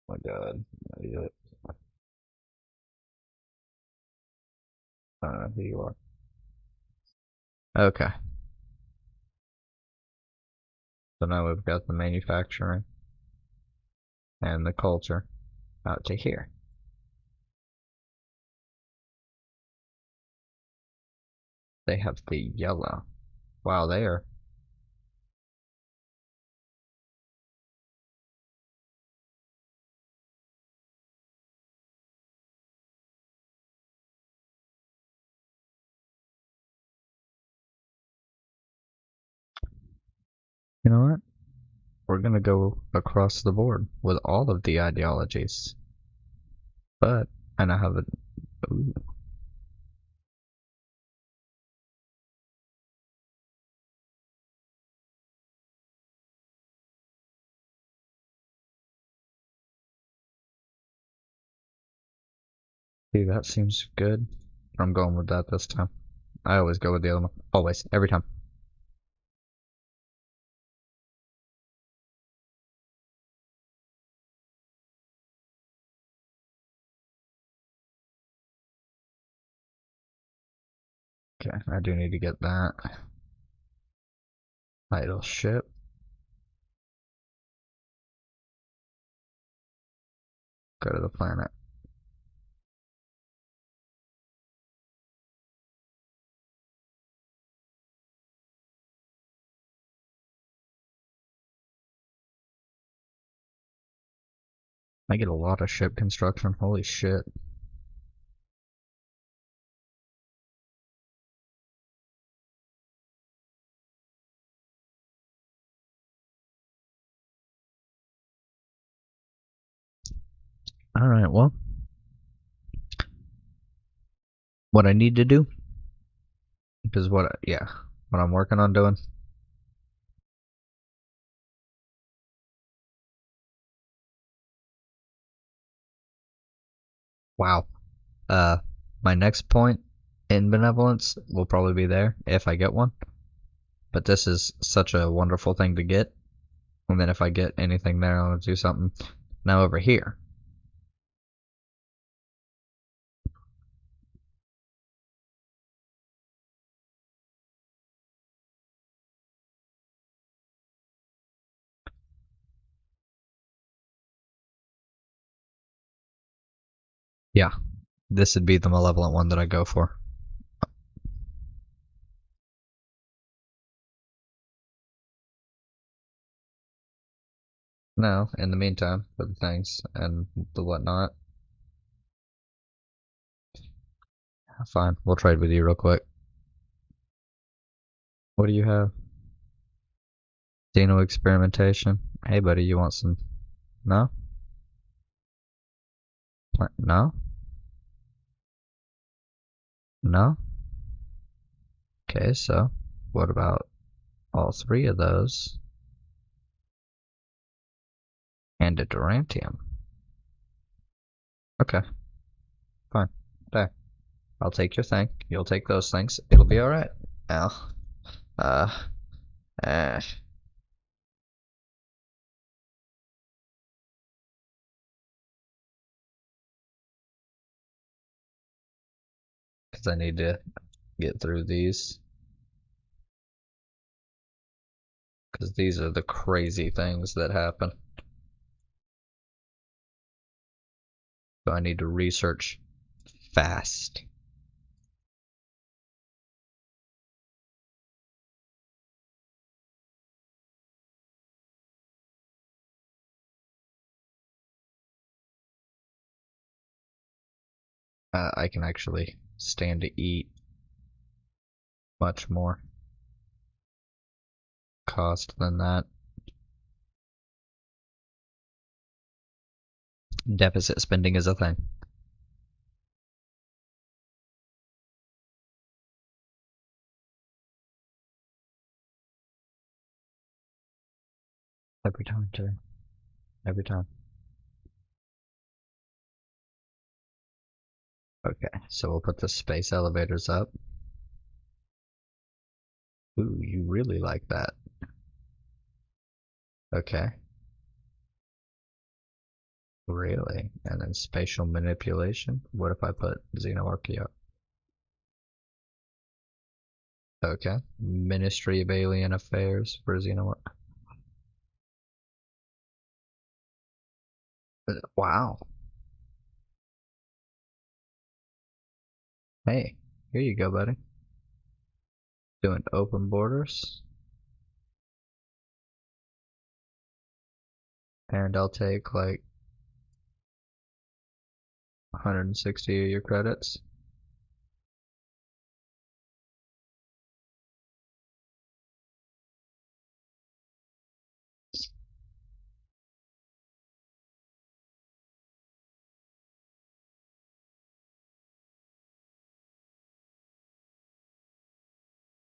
Oh my god. I don't know who you are. Okay. So now we've got the manufacturing and the culture out to here. They have the yellow. Wow, they are. You know what? We're gonna go across the board with all of the ideologies. But I now have a. Ooh. See, that seems good. I'm going with that this time. I always go with the other one. Always. Every time. Okay, I do need to get that. Idle ship. Go to the planet. I get a lot of ship construction. Holy shit. Alright, well. What I need to do is what I'm working on doing. Wow. Uh, my next point in benevolence will probably be there if I get one. But this is such a wonderful thing to get. And then if I get anything there, I'll do something. Now over here. Yeah, this would be the malevolent one that I go for. No, in the meantime, for the things and the whatnot. Fine, we'll trade with you real quick. What do you have? Xeno experimentation. Hey buddy, you want some? No? No? No? Okay, so what about all three of those and a Durantium? Okay, fine. There. I'll take your thing. You'll take those things. It'll be alright. Now, uh, eh. Because I need to get through these. Because these are the crazy things that happen. So I need to research fast. I can actually stand to eat much more cost than that. Deficit spending is a thing. Every time, too. Every time. Okay, so we'll put the space elevators up. Ooh, you really like that. Okay. Really? And then spatial manipulation? What if I put xenoarchaea? Okay. Ministry of Alien Affairs for xenoarchaea. Wow. Hey, here you go, buddy. Doing open borders. And I'll take like 160 of your credits.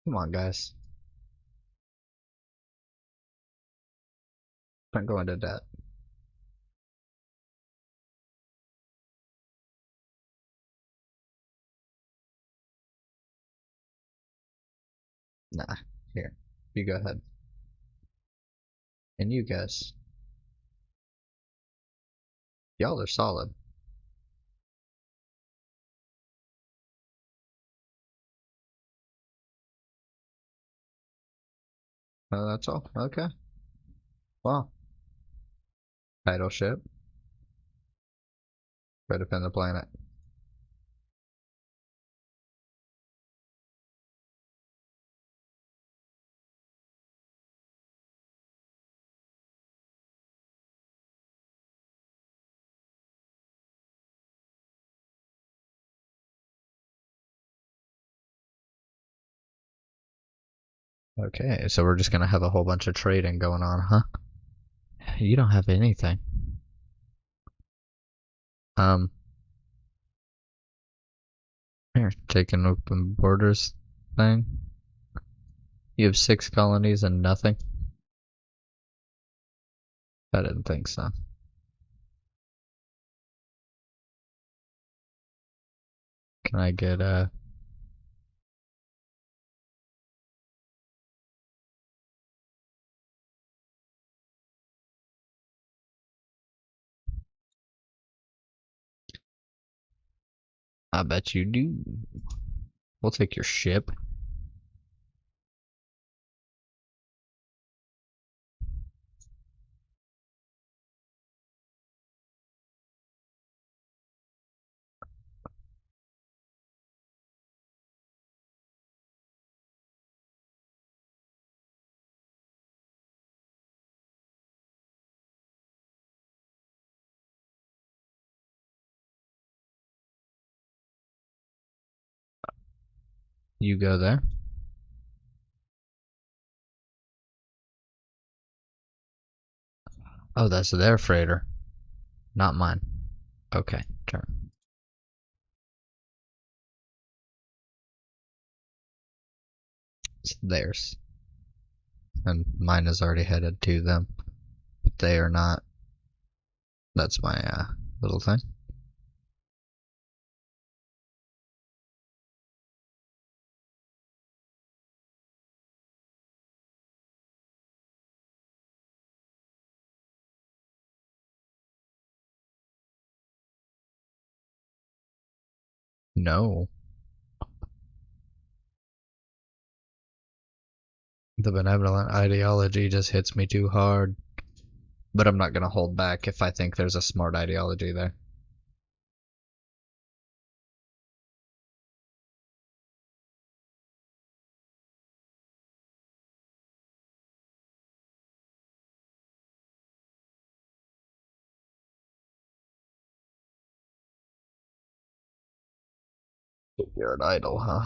Come on, guys. Don't go into debt. Nah, here. You go ahead. And you guys. Y'all are solid. That's all. Okay. Wow. Title ship. Go defend the planet. Okay, so we're just gonna have a whole bunch of trading going on, huh? You don't have anything. Um, here, take an open borders thing. You have 6 colonies and nothing? I didn't think so. Can I get I bet you do. We'll take your ship. You go there. Oh, that's their freighter, not mine. Okay, turn. It's theirs. And mine is already headed to them. If they are not. That's my little thing. No. The benevolent ideology just hits me too hard. But I'm not gonna hold back if I think there's a smart ideology there. You're an idol, huh?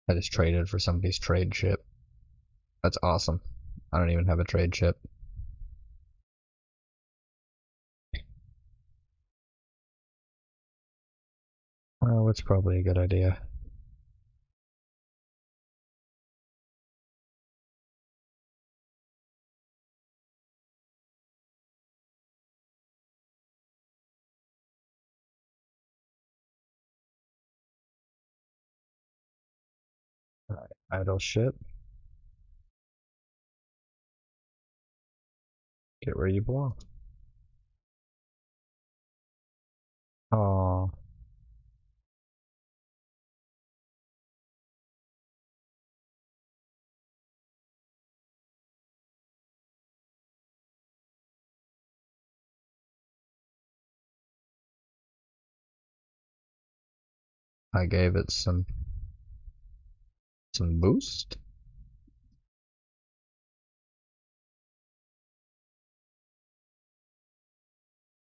I just traded for somebody's trade ship. That's awesome. I don't even have a trade ship. Well, it's probably a good idea. Alright, idle ship. Get where you belong. Oh, I gave it some boost.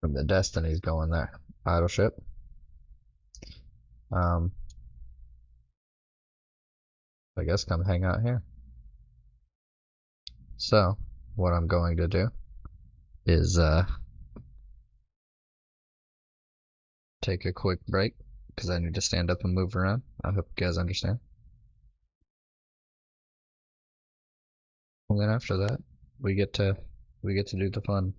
From the Destiny's going there. Idle ship. I guess come hang out here. So, what I'm going to do is take a quick break because I need to stand up and move around. I hope you guys understand. And then after that, we get to do the fun.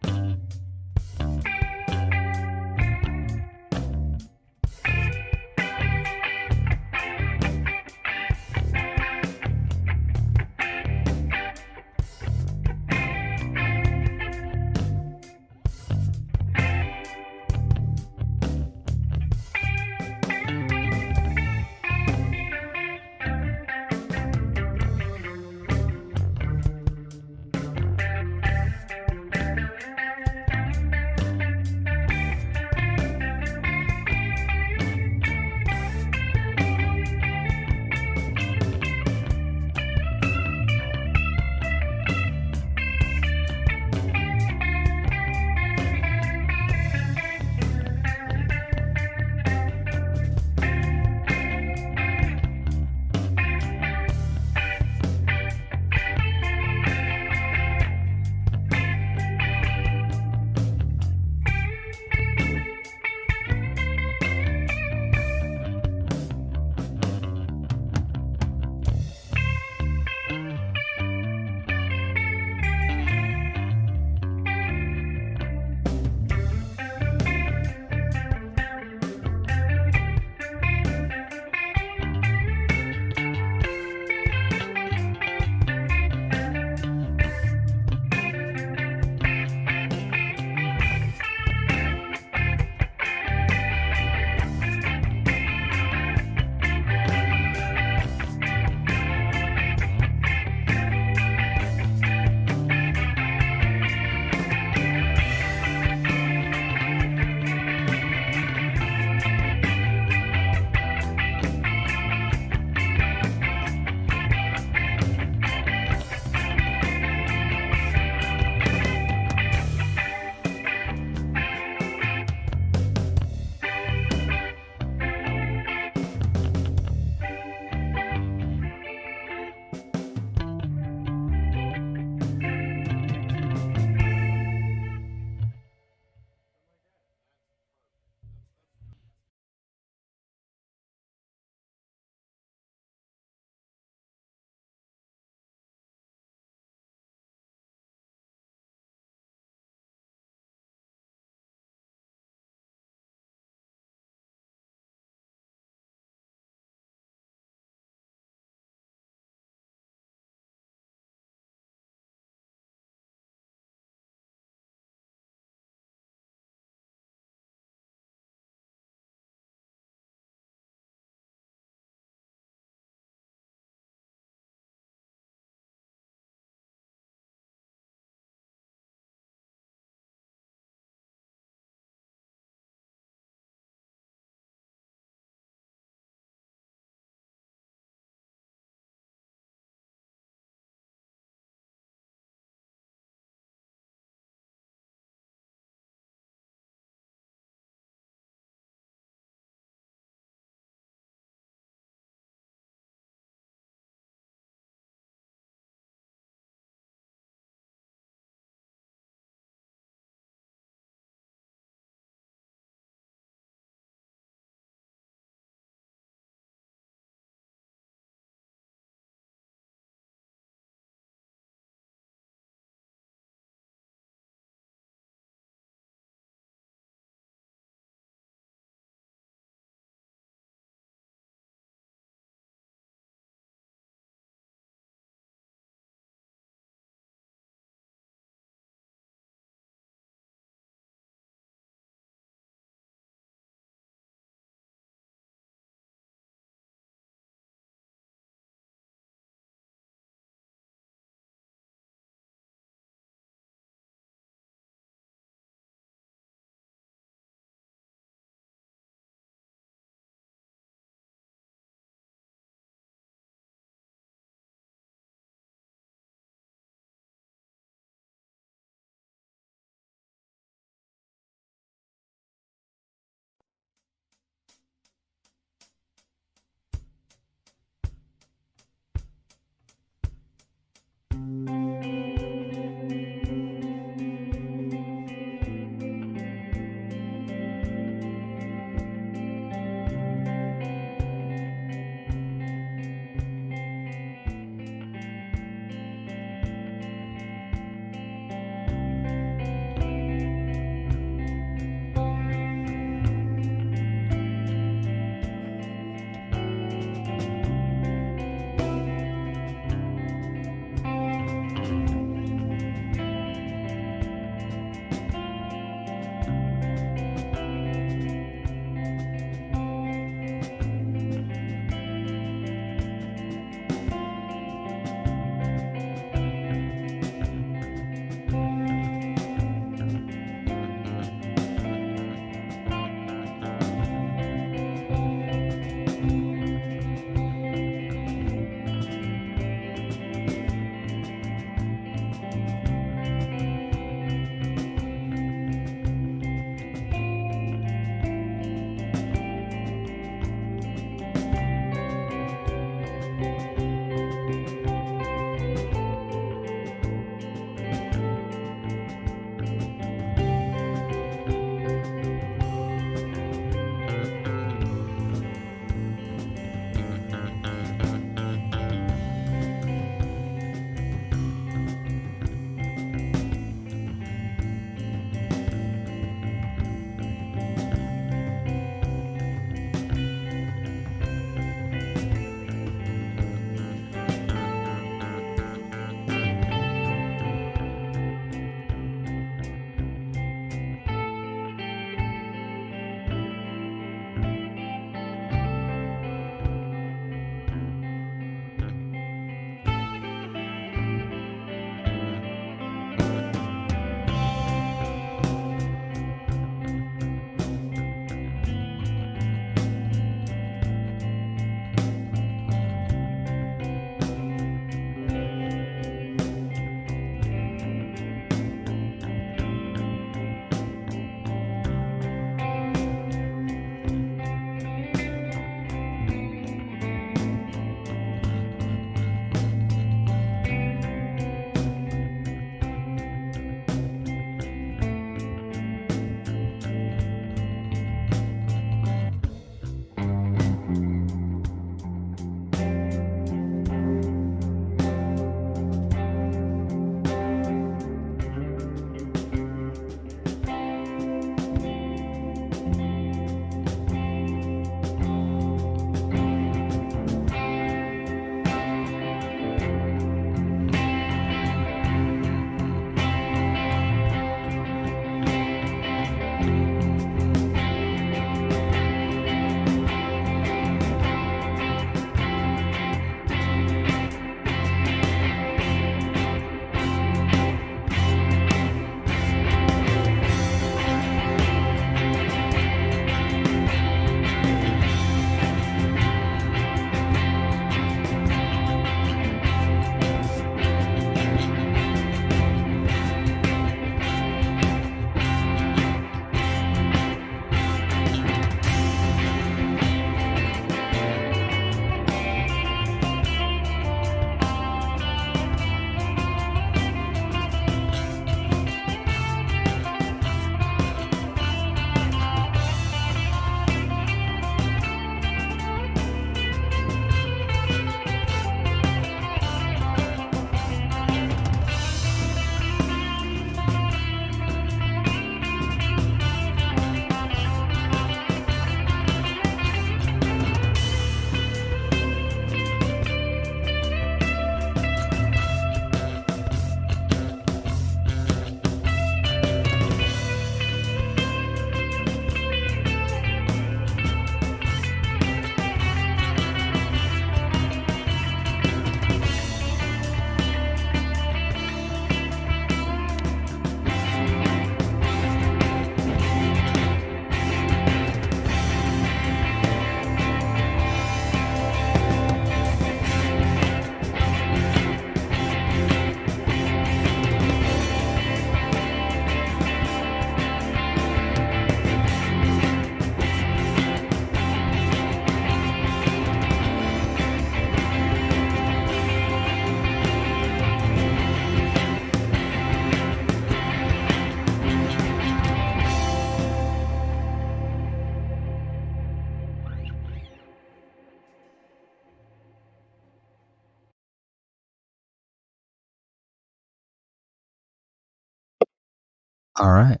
Alright,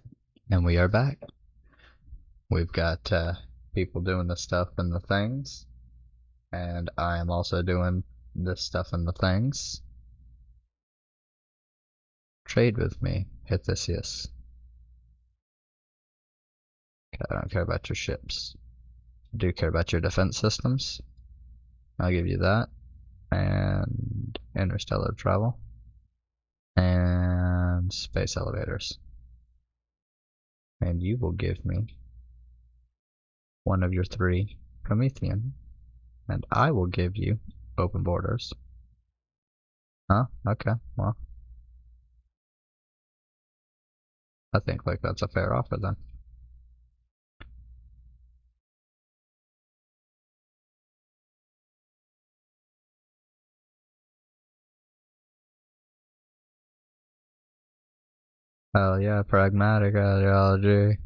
and we are back. We've got people doing the stuff and the things, and I am also doing this stuff and the things. Trade with me, Hithisius. I don't care about your ships. I do care about your defense systems. I'll give you that. And interstellar travel. And space elevators. And you will give me one of your 3 Promethean. And I will give you open borders. Huh? Okay, well. I think like that's a fair offer then. Hell yeah, pragmatic ideology.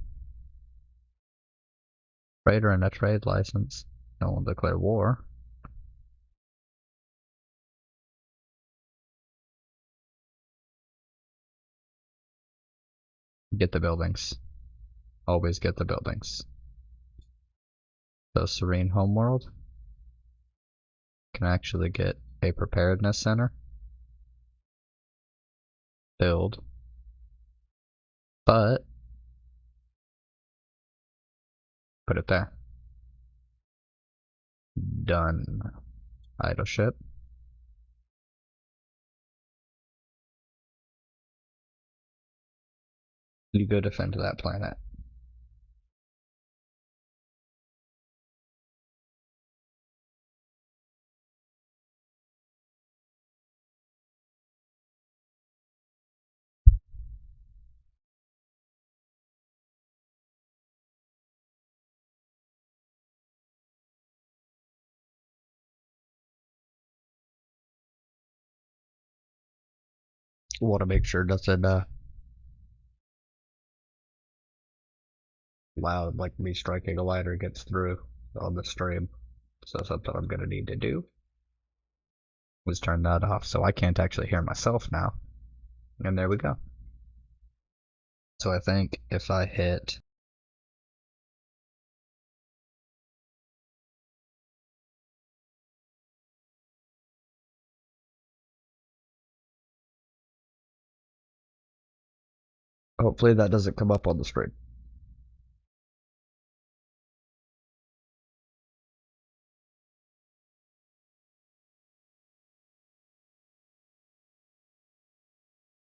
Trader and a trade license. No one declare war. Get the buildings. Always get the buildings. So Serene Homeworld can actually get a preparedness center. Build. But put it there. Done. Idle ship. You go defend that planet. Want to make sure doesn't loud like me striking a lighter gets through on the stream. So something I'm gonna need to do was turn that off so I can't actually hear myself now. And there we go. So I think if I hit hopefully that doesn't come up on the screen.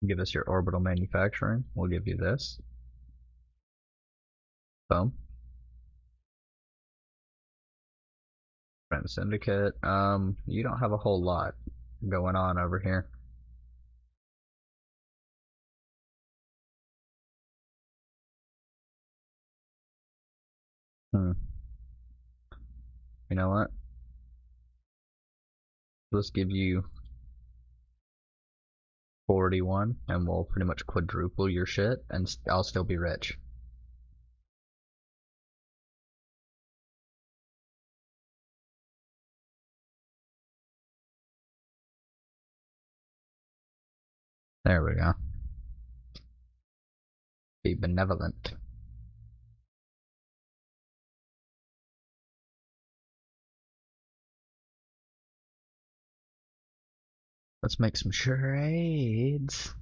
Give us your orbital manufacturing. We'll give you this. Boom. Friend Syndicate. You don't have a whole lot going on over here. You know what? Let's give you 41 and we'll pretty much quadruple your shit and I'll still be rich. There we go. Be benevolent. Let's make some charades.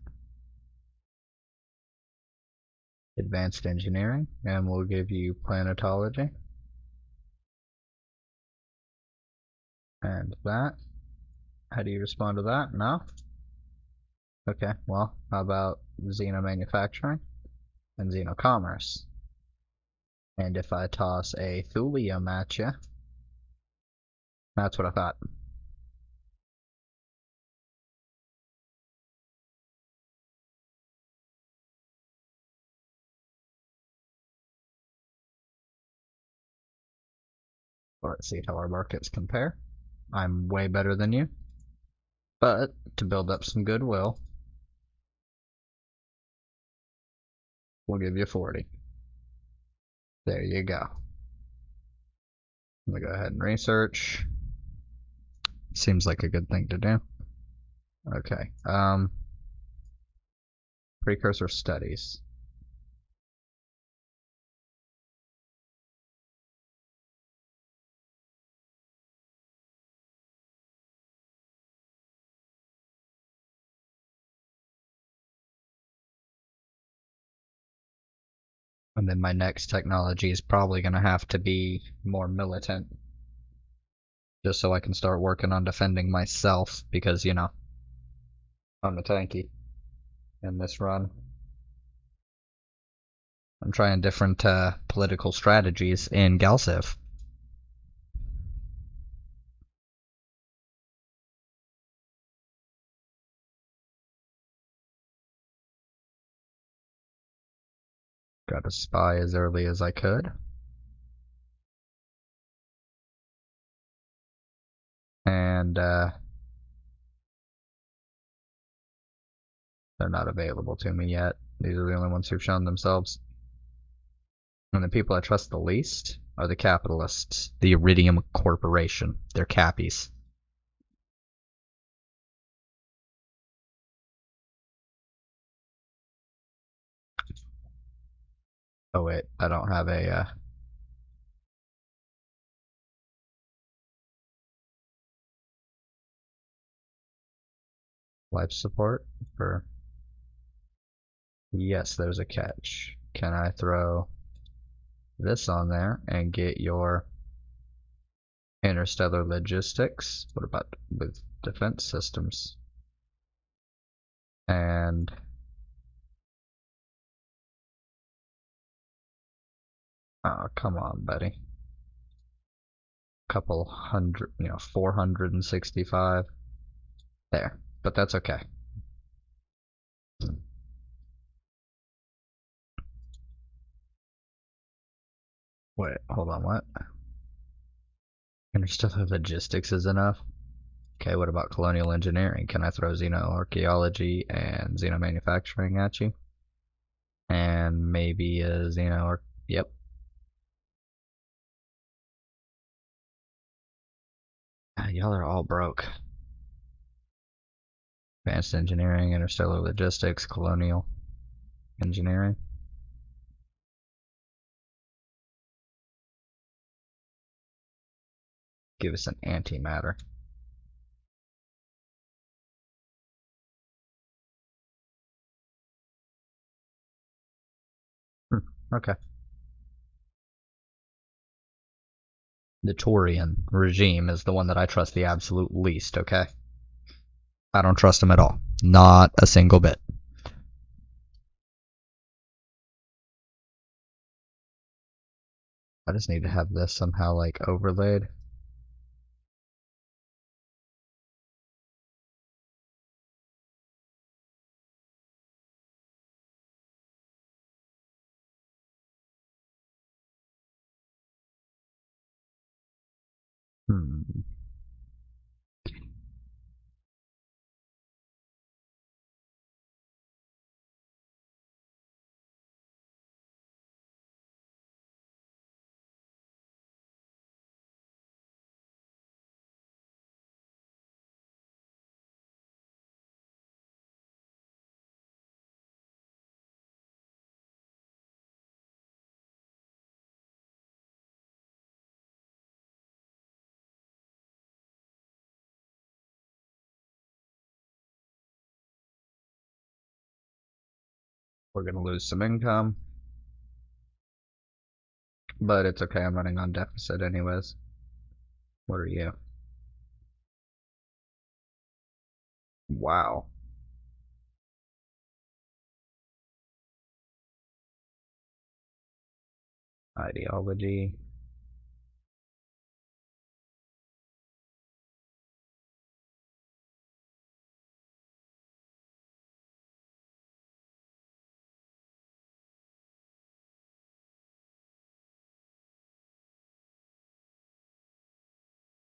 Advanced engineering, and we'll give you planetology. And that. How do you respond to that? No? Okay, well, how about Xeno manufacturing and Xeno commerce? And if I toss a thulium at you, that's what I thought. Let's see how our markets compare. I'm way better than you. But to build up some goodwill, we'll give you 40. There you go. Let me go ahead and research. Seems like a good thing to do. Okay. Precursor studies. And then my next technology is probably going to have to be more militant, just so I can start working on defending myself, because, you know, I'm a tanky in this run. I'm trying different political strategies in Galciv. Got to spy as early as I could. And they're not available to me yet. These are the only ones who've shown themselves. And the people I trust the least are the capitalists, the Iridium Corporation. They're cappies. Oh wait, I don't have a life support for... Yes, there's a catch. Can I throw this on there and get your interstellar logistics? What about with defense systems? And oh, come on, buddy. Couple hundred, 465. There, but that's okay. Wait, hold on, what? Interstellar logistics is enough? Okay, what about colonial engineering? Can I throw xenoarchaeology and xenomanufacturing at you? And maybe a xeno... Yep. Y'all are all broke. Advanced engineering, interstellar logistics, colonial engineering. Give us an antimatter. Okay. The Taurian regime is the one that I trust the absolute least, okay? I don't trust him at all. Not a single bit. I just need to have this somehow, like, overlaid. Hmm. We're gonna lose some income. But it's okay, I'm running on deficit anyways. What are you? Wow. Ideology.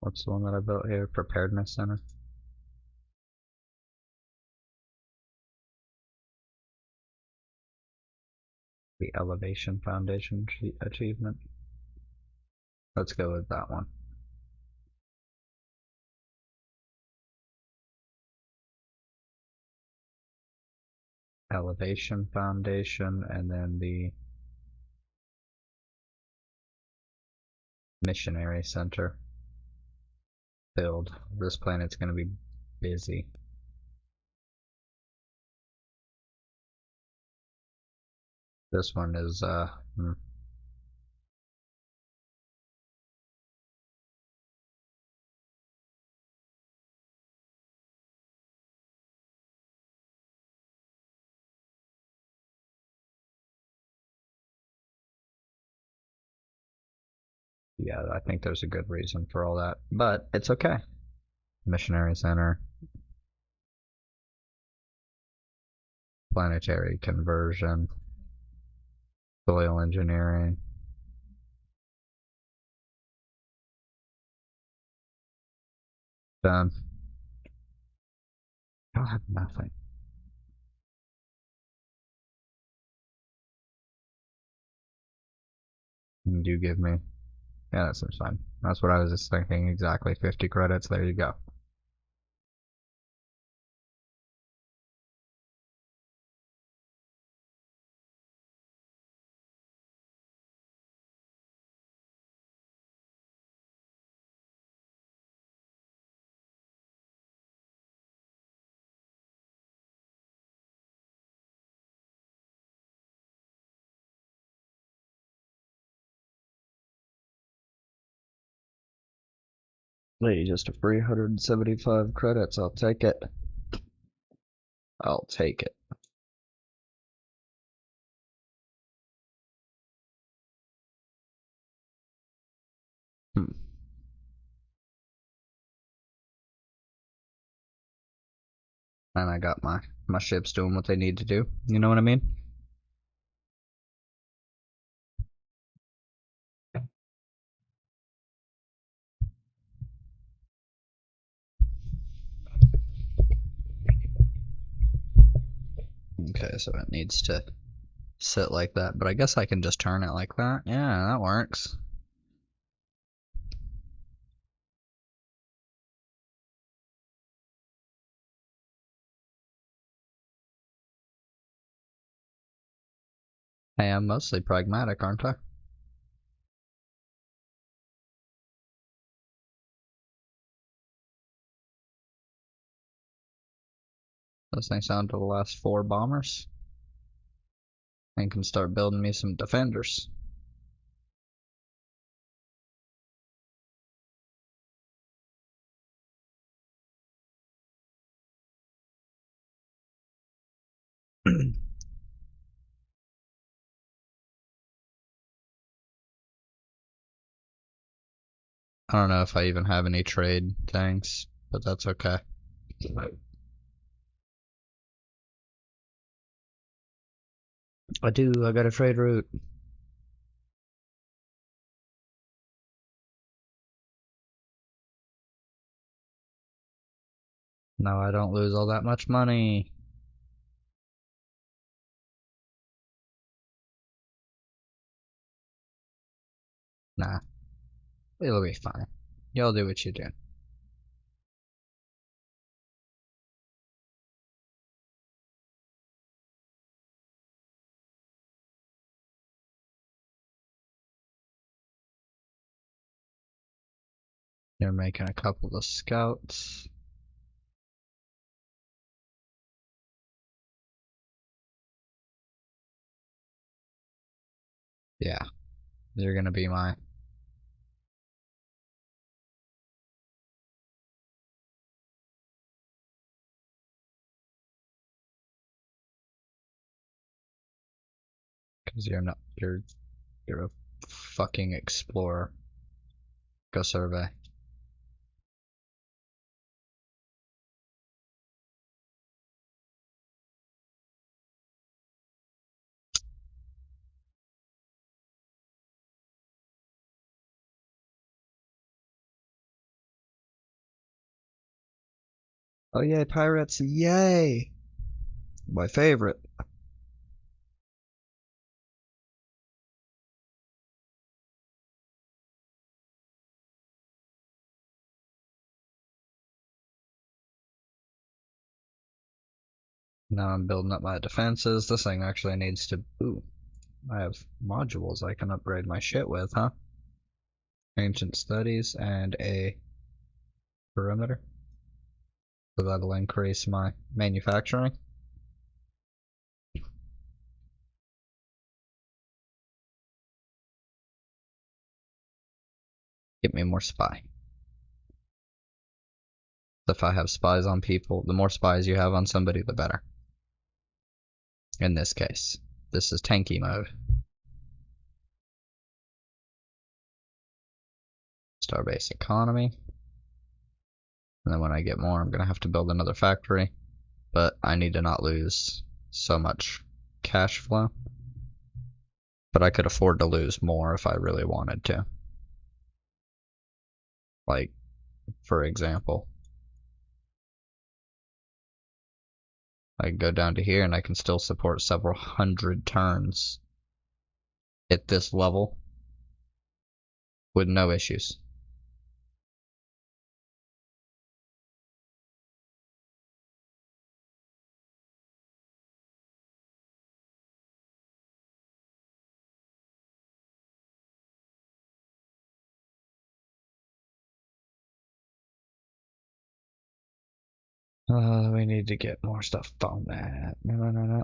What's the one that I built here? Preparedness Center. The Elevation Foundation achievement. Let's go with that one. Elevation Foundation, and then the Missionary Center. Build. This planet's gonna be busy. This one is Hmm. Yeah, I think there's a good reason for all that, but it's okay. Missionary Center, planetary conversion, soil engineering. Done. I have nothing. You give me. Yeah, that seems fine. That's what I was just thinking. Exactly 50 credits. There you go. Hey, just a free 175 credits. I'll take it. I'll take it. Hmm. And I got my ships doing what they need to do. You know what I mean? Okay, so it needs to sit like that, but I guess I can just turn it like that. Yeah, that works. Hey, I'm mostly pragmatic, aren't I? Those things down to the last 4 bombers. And can start building me some defenders. I don't know if I even have any trade things, but that's okay. I do, I got a trade route. No, I don't lose all that much money. Nah, it'll be fine. Y'all do what you do. They're making a couple of scouts. Yeah, you're gonna be my. Cause you're not. You're a fucking explorer. Go survey. Oh yay, pirates! Yay! My favorite. Now I'm building up my defenses. This thing actually needs to. Ooh, I have modules I can upgrade my shit with, huh? Ancient studies and a perimeter. So that'll increase my manufacturing. Get me more spy. If I have spies on people, the more spies you have on somebody, the better. In this case, this is tanky mode. Starbase economy. And then when I get more, I'm going to have to build another factory. But I need to not lose so much cash flow. But I could afford to lose more if I really wanted to. Like, for example, I can go down to here and I can still support several hundred turns at this level with no issues. We need to get more stuff on that. No.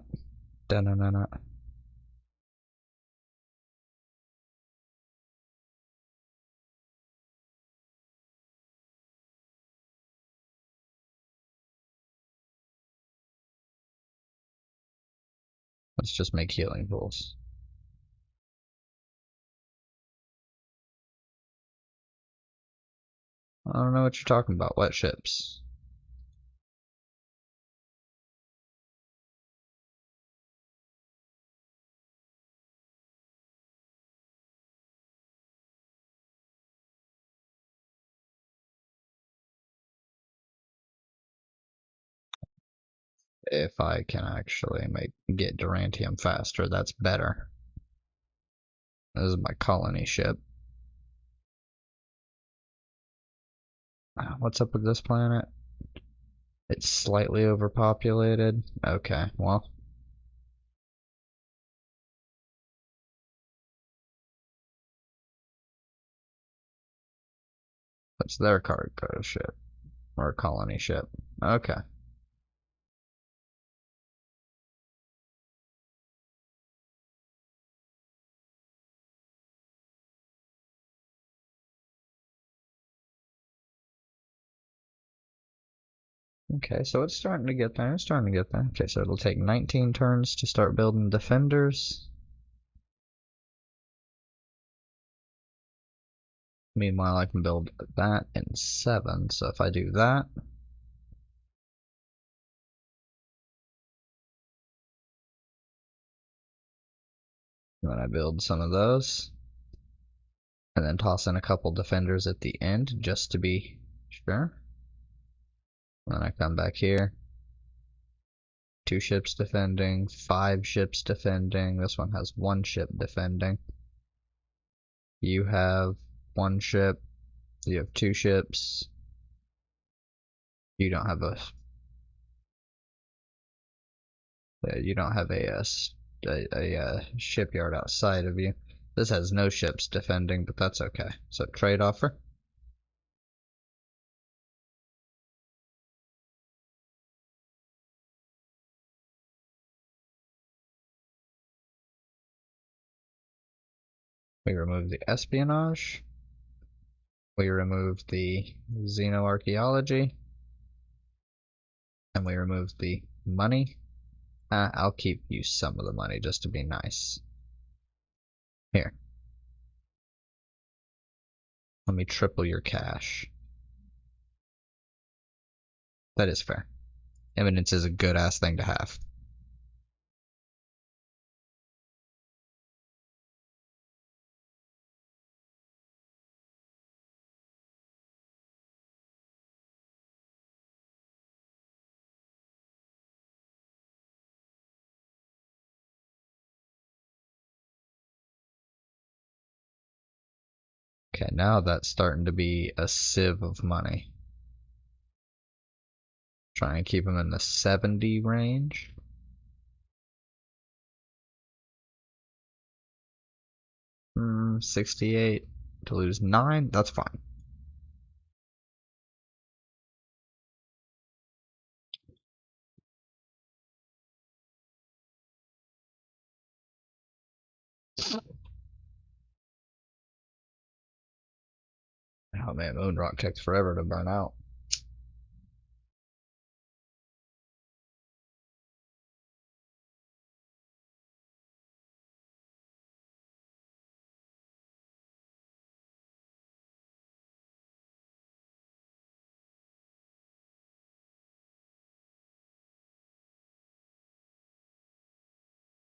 Let's just make healing pools. I don't know what you're talking about. Wet ships. If I can actually get Durantium faster, that's better. This is my colony ship. What's up with this planet? It's slightly overpopulated. Okay, well. What's their cargo ship? Or colony ship? Okay. Okay, so it's starting to get there. It's starting to get there. Okay, so it'll take 19 turns to start building defenders. Meanwhile, I can build that in 7. So if I do that, then I build some of those, and then toss in a couple defenders at the end just to be sure. Then I come back here. 2 ships defending, 5 ships defending. This one has 1 ship defending. You have 1 ship. You have 2 ships. You don't have a. You don't have a shipyard outside of you. This has no ships defending, but that's okay. So trade offer. We remove the espionage. We remove the xenoarchaeology. And we remove the money. I'll keep you some of the money just to be nice. Here. Let me triple your cash. That is fair. Eminence is a good ass thing to have. Okay, now that's starting to be a sieve of money. Try and keep them in the 70 range. 68 to lose 9, that's fine. Oh man, moon rock takes forever to burn out.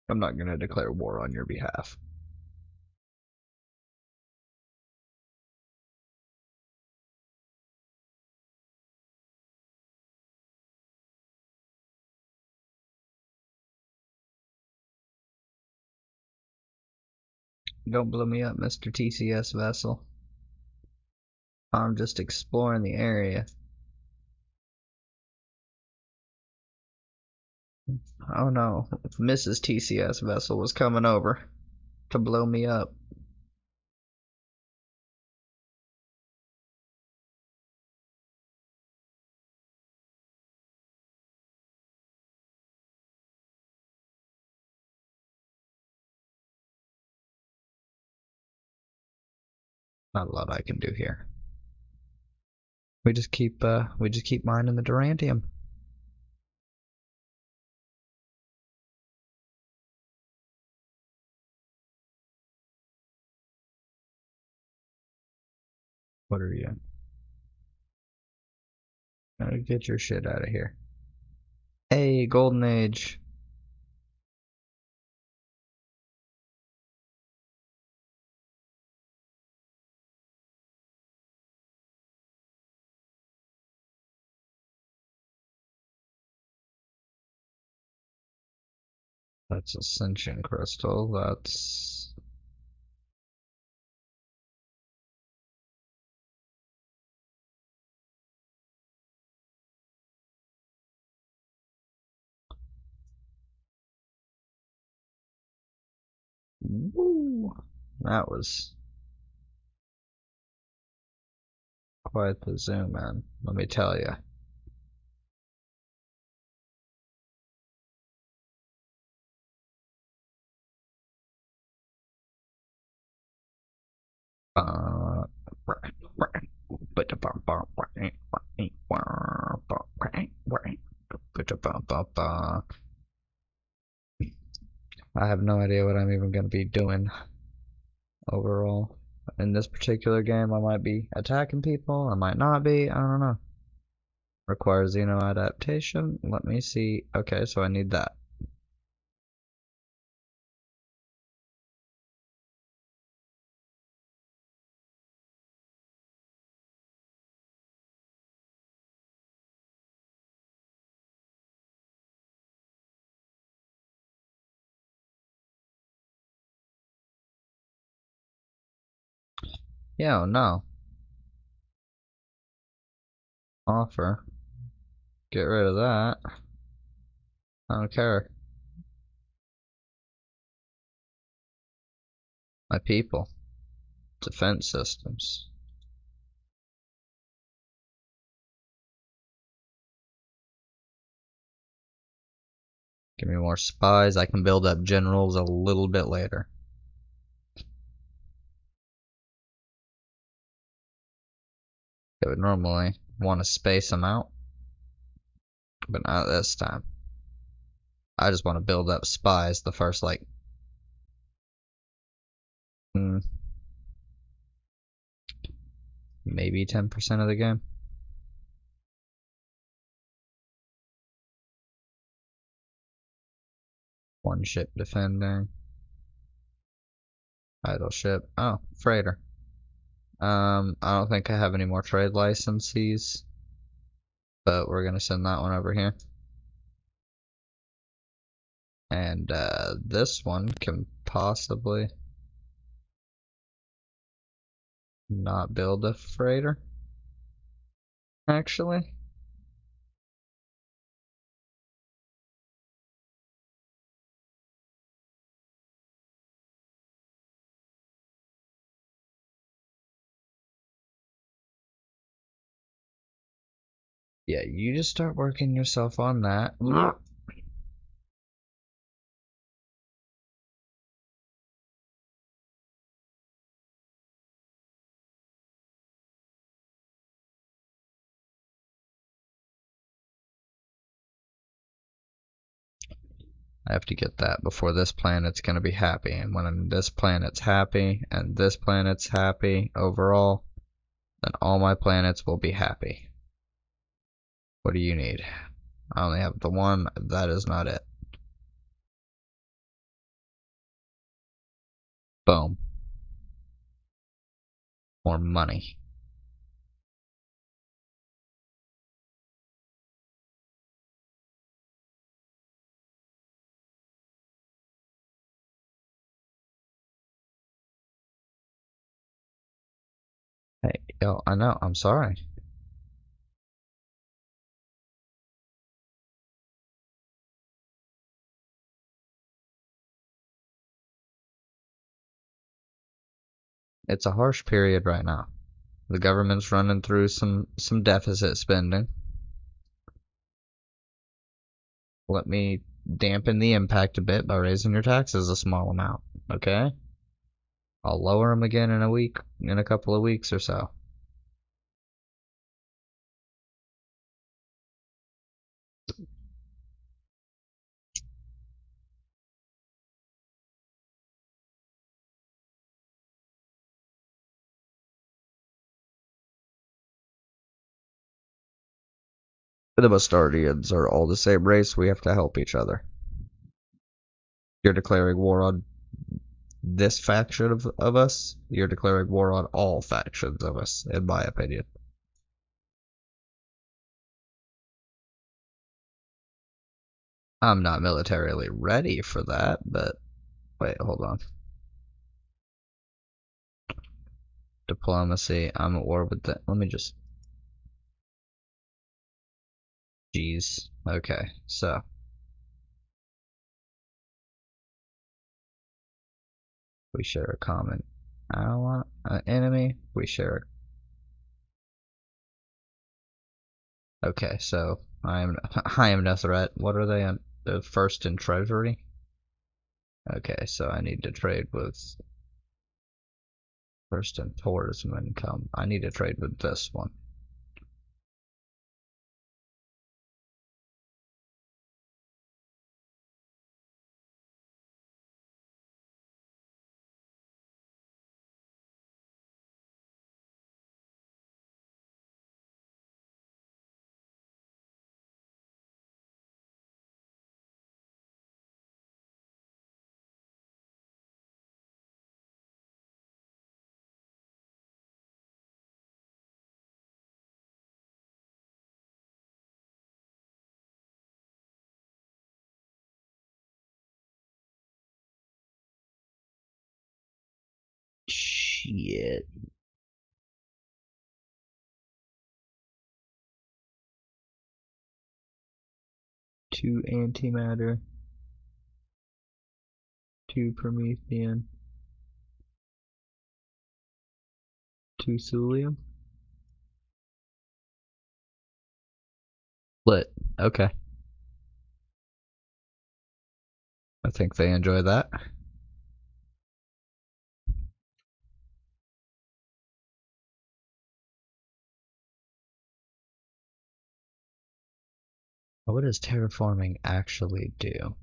I'm not gonna declare war on your behalf. Don't blow me up, Mr. TCS vessel. I'm just exploring the area. Oh no, Mrs. TCS vessel was coming over to blow me up. Not a lot I can do here. We just keep mining the Durantium. What are you? Get your shit out of here. Hey, Golden Age. That's Ascension Crystal. That's... Woo! That was quite the zoom in, let me tell you. I have no idea what I'm even going to be doing overall. In this particular game, I might be attacking people, I might not be, I don't know. Requires Xeno adaptation. Let me see. Okay, so I need that. Yeah, no. Offer. Get rid of that. I don't care. My people. Defense systems. Give me more spies. I can build up generals a little bit later. I would normally want to space them out, but not this time. I just want to build up spies the first, like, maybe 10% of the game. One ship defending. Idle ship. Oh, freighter. I don't think I have any more trade licenses, but we're gonna send that one over here. And this one can possibly not build a freighter, actually. Yeah, you just start working yourself on that. I have to get that before this planet's gonna be happy. And when this planet's happy and this planet's happy overall, then all my planets will be happy. What do you need? I only have the one. That is not it. Boom. More money. Hey, yo, I know, I'm sorry. It's a harsh period right now. The government's running through some deficit spending. Let me dampen the impact a bit by raising your taxes a small amount, okay? I'll lower them again in a couple of weeks or so. The Bastardians are all the same race. We have to help each other. You're declaring war on this faction of us. You're declaring war on all factions of us, in my opinion. I'm not militarily ready for that, but wait, hold on. Diplomacy. I'm at war with that. Let me just. Jeez. Okay, so. We share a common ally, enemy. We share. Okay, so I am no threat. What are they on? The first in treasury. Okay, so I need to trade with first in tourism income. I need to trade with this one. Shit. Two antimatter. Two Promethean. Two Thulium. Lit. Okay. I think they enjoy that. What does terraforming actually do?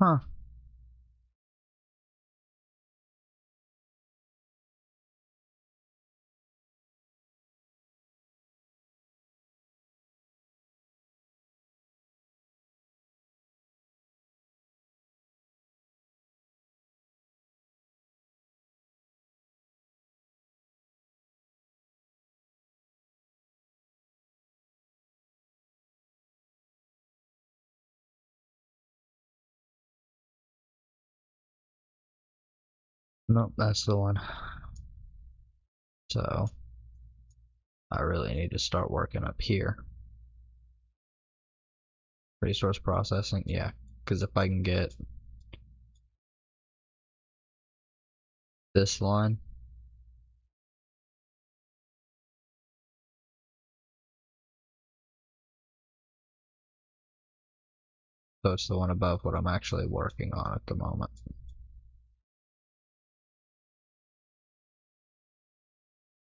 Huh. Nope, that's the one. So, I really need to start working up here. Resource processing, yeah. Because if I can get this line So it's the one above what I'm actually working on at the moment.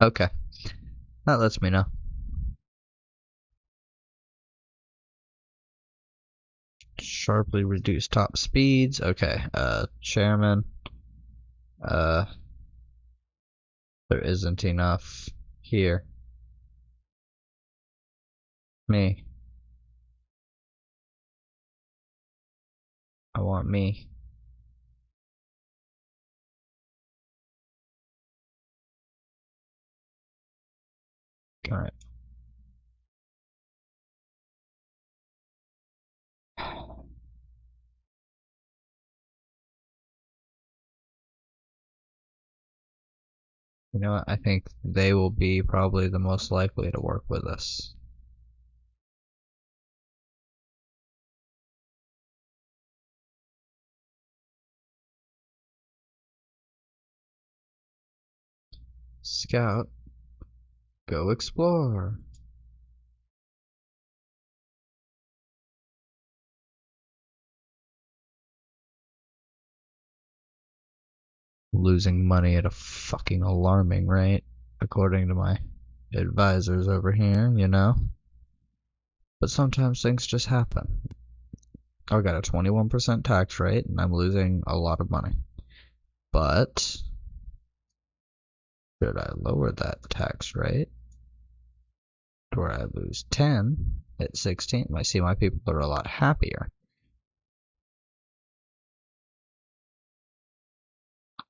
Okay, that lets me know. Sharply reduce top speeds. Okay, chairman. There isn't enough here. Me. I want me. Alright. You know what? I think they will be probably the most likely to work with us. Scout, go explore. Losing money at a fucking alarming rate, according to my advisors over here, you know? But sometimes things just happen. I got a 21% tax rate, and I'm losing a lot of money. But should I lower that tax rate to where I lose 10 at 16? I see my people are a lot happier.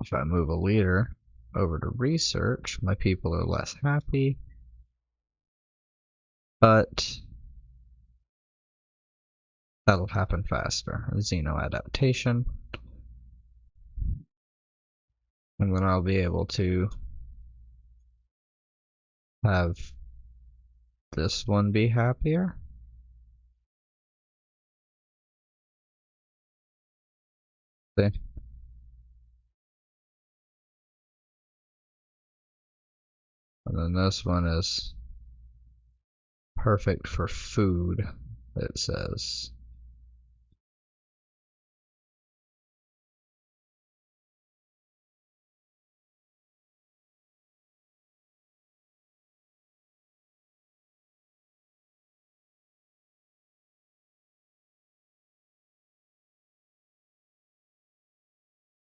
If I move a leader over to research, my people are less happy. But that'll happen faster. Xeno adaptation. And then I'll be able to have this one be happier. See? And then this one is perfect for food, it says.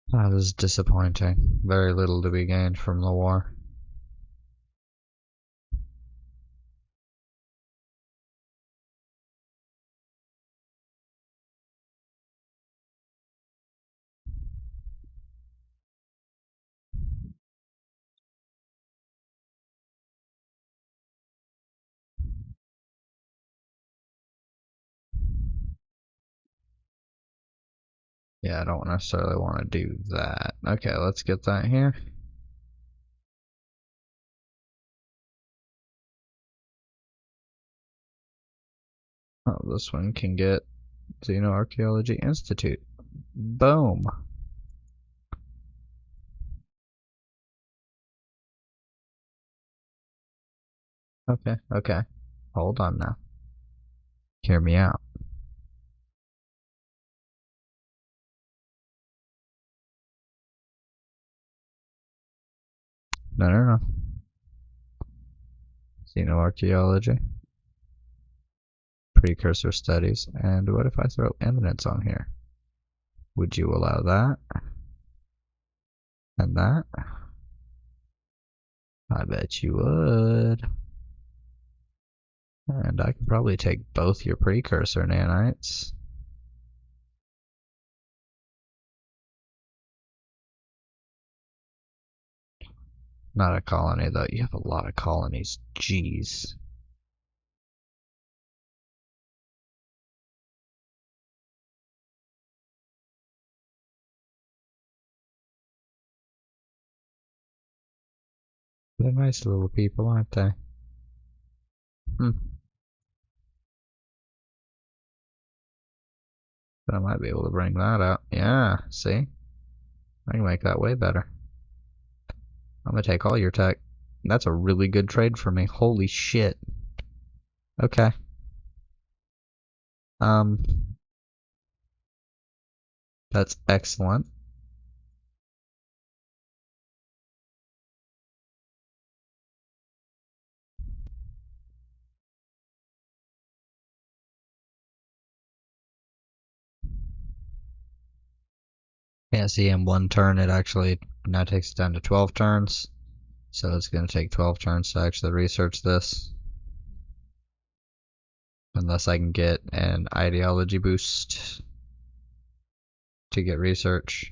That is disappointing. Very little to be gained from the war. Yeah, I don't necessarily want to do that. Okay, let's get that here. Oh, this one can get Xenoarchaeology Institute. Boom. Okay, okay. Hold on now. Hear me out. No, no, no. Xenoarchaeology. Precursor studies. And what if I throw eminence on here? Would you allow that? And that? I bet you would. And I could probably take both your precursor nanites. Not a colony, though. You have a lot of colonies. Jeez. They're nice little people, aren't they? Hmm. But I might be able to bring that out. Yeah, see? I can make that way better. I'm gonna take all your tech. That's a really good trade for me. Holy shit. Okay. That's excellent. Yeah, see, in one turn it actually now takes it down to 12 turns. So it's going to take 12 turns to actually research this. Unless I can get an ideology boost to get research.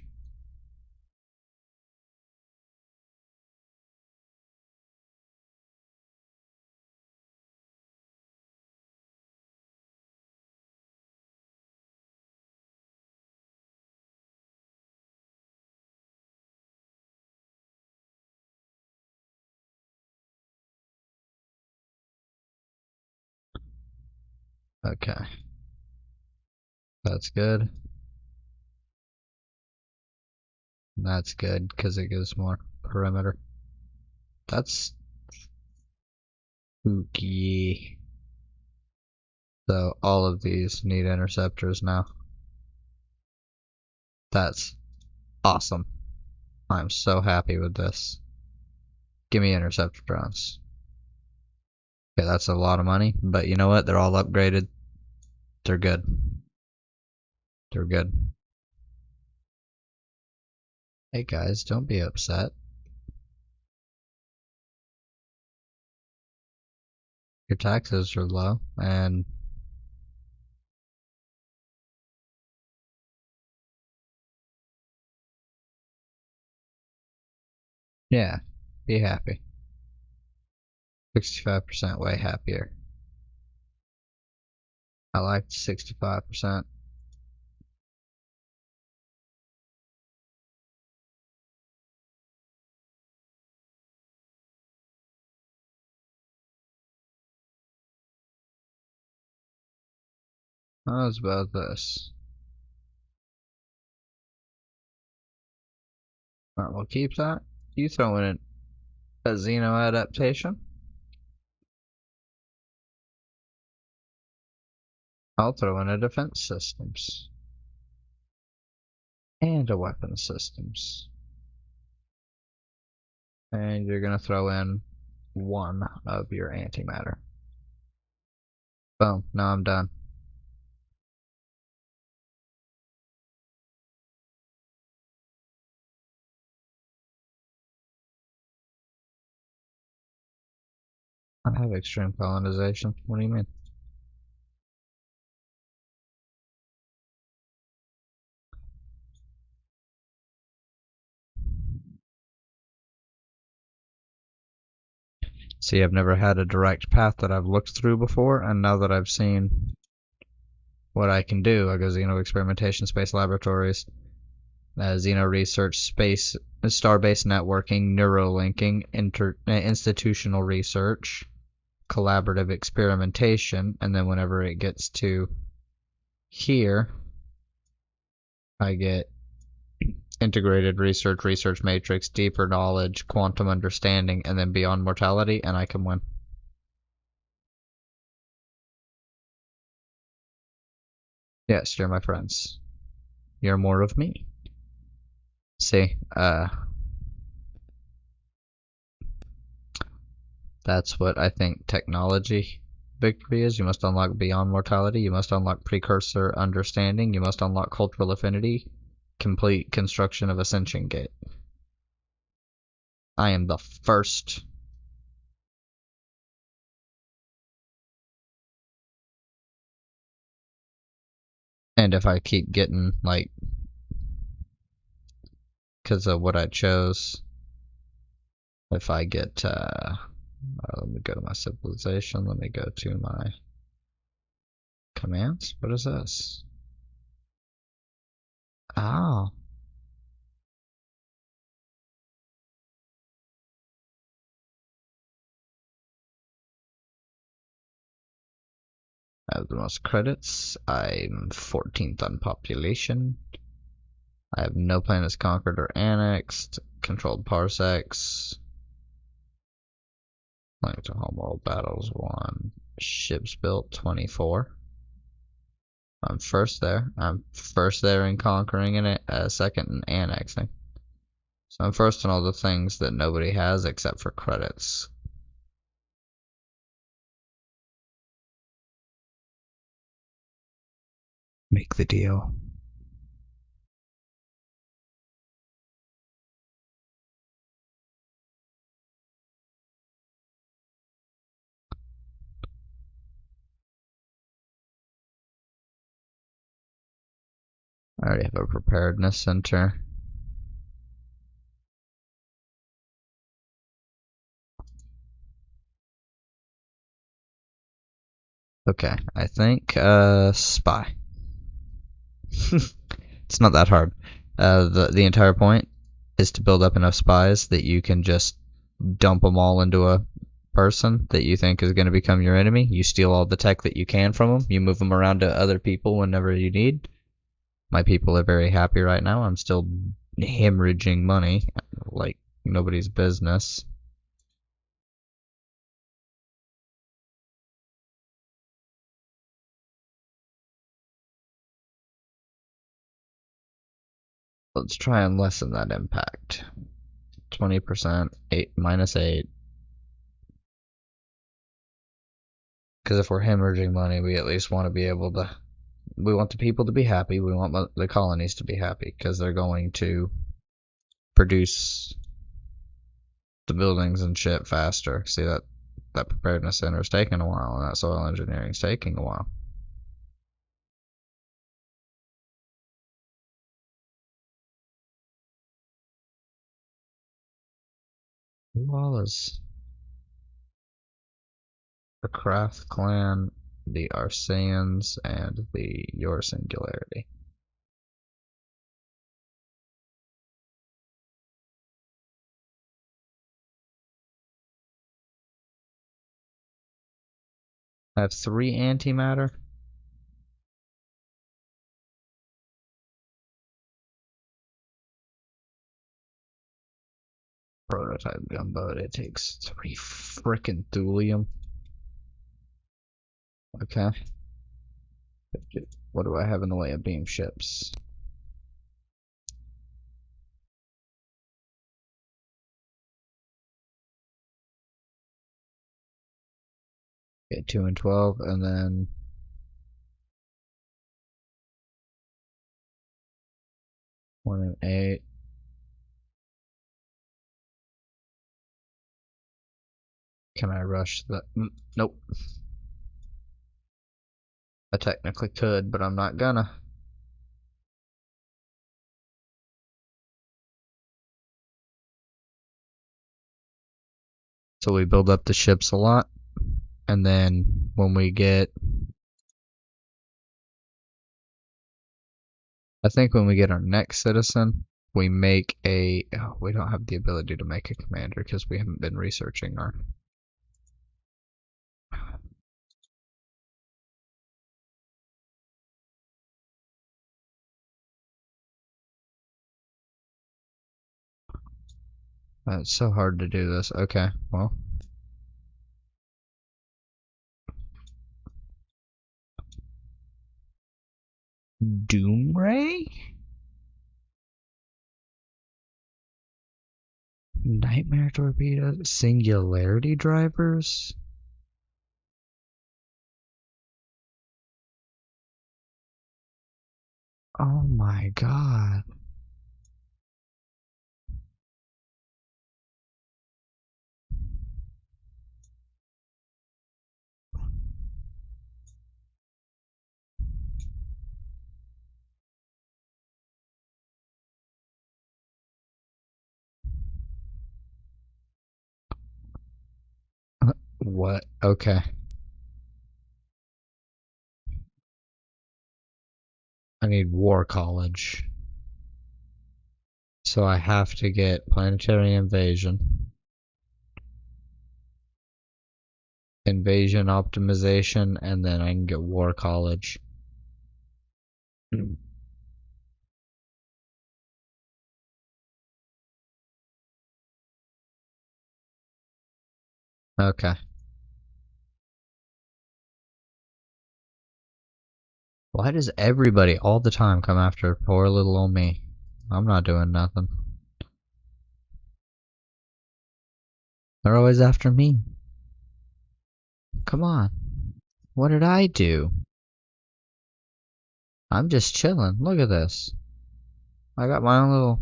Okay. That's good. That's good because it gives more perimeter. That's spooky. So all of these need interceptors now. That's awesome. I'm so happy with this. Give me interceptor drones. Okay, that's a lot of money, but you know what? They're all upgraded. They're good. They're good. Hey guys, don't be upset. Your taxes are low, and yeah, be happy. 65% way happier. I liked 65%. How's about this? Alright, we'll keep that. You throw in a Xeno adaptation. I'll throw in a defense systems. And a weapon systems. And you're gonna throw in one of your antimatter. Boom, now I'm done. I have extreme colonization. What do you mean? See, I've never had a direct path that I've looked through before, and now that I've seen what I can do, I go Xeno Experimentation Space Laboratories, Xeno Research Space, Star-based networking, neurolinking, institutional research, collaborative experimentation, and then whenever it gets to here, I get integrated research, research matrix, deeper knowledge, quantum understanding, and then beyond mortality, and I can win. Yes, you're my friends. You're more of me. See, that's what I think technology victory is. You must unlock beyond mortality. You must unlock precursor understanding. You must unlock cultural affinity. Complete construction of Ascension Gate. I am the first. And if I keep getting, like, because of what I chose, if I get, let me go to my civilization, let me go to my commands. What is this? Oh. I have the most credits. I'm 14th on population. I have no planets conquered or annexed. Controlled parsecs. Link to homeworld battles 1. Ships built 24. I'm first there. I'm first there in conquering and second in annexing. So I'm first in all the things that nobody has except for credits. Make the deal. I already have a preparedness center. Okay, I think spy. It's not that hard. The entire point is to build up enough spies that you can just dump them all into a person that you think is going to become your enemy. You steal all the tech that you can from them. You move them around to other people whenever you need. My people are very happy right now. I'm still hemorrhaging money like nobody's business. Let's try and lessen that impact. 20%, 8 minus 8. Because if we're hemorrhaging money, we at least want to be able to. We want the people to be happy. We want the colonies to be happy because they're going to produce the buildings and shit faster. See that preparedness center is taking a while, and that soil engineering is taking a while. Who all is the Craft clan, the Arsaeans, and the Your Singularity? I have 3 antimatter. Prototype gunboat. It takes 3 frickin' thulium. Okay. What do I have in the way of beam ships? Okay, 2 and 12, and then 1 and 8. Can I rush the? Nope. I technically could, but I'm not gonna. So we build up the ships a lot, and then when we get, I think when we get our next citizen, we make a. Oh, we don't have the ability to make a commander because we haven't been researching our. It's so hard to do this. Okay, well. Doomray? Nightmare torpedoes? Singularity drivers? Oh my god. What? Okay. I need War College. So I have to get Planetary Invasion, Invasion Optimization, and then I can get War College. Okay. Why does everybody all the time come after poor little old me? I'm not doing nothing. They're always after me. Come on. What did I do? I'm just chilling. Look at this. I got my own little...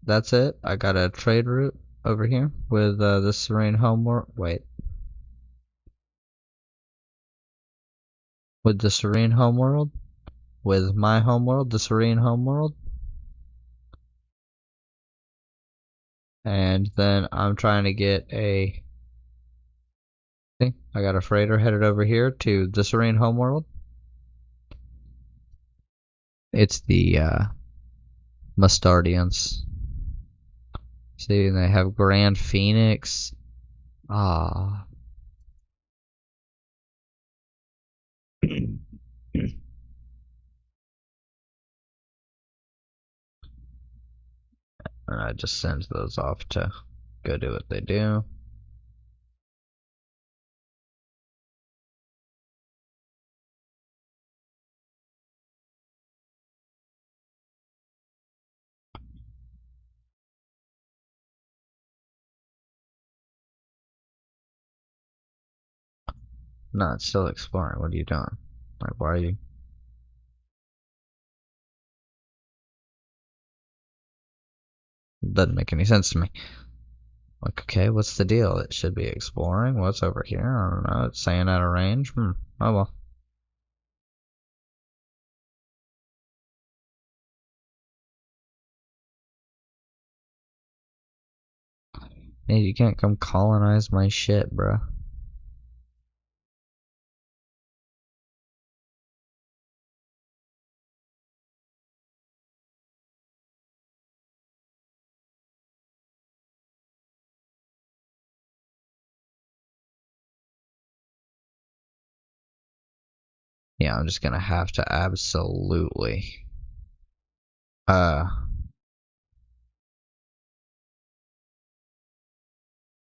That's it. I got a trade route over here with the Serene Homeworld. Wait. With the Serene Homeworld. With my homeworld, the Serene Homeworld. And then I'm trying to get a... See, I got a freighter headed over here to the Serene Homeworld. It's the Mustardians. See, they have Grand Phoenix. Ah. And I just send those off to go do what they do. No, it's still exploring. What are you doing? Like, why are you? It doesn't make any sense to me. Like, okay, what's the deal? It should be exploring. What's over here? I don't know. It's saying out of range. Oh well. Hey, you can't come colonize my shit, bro. Yeah, I'm just gonna have to absolutely uh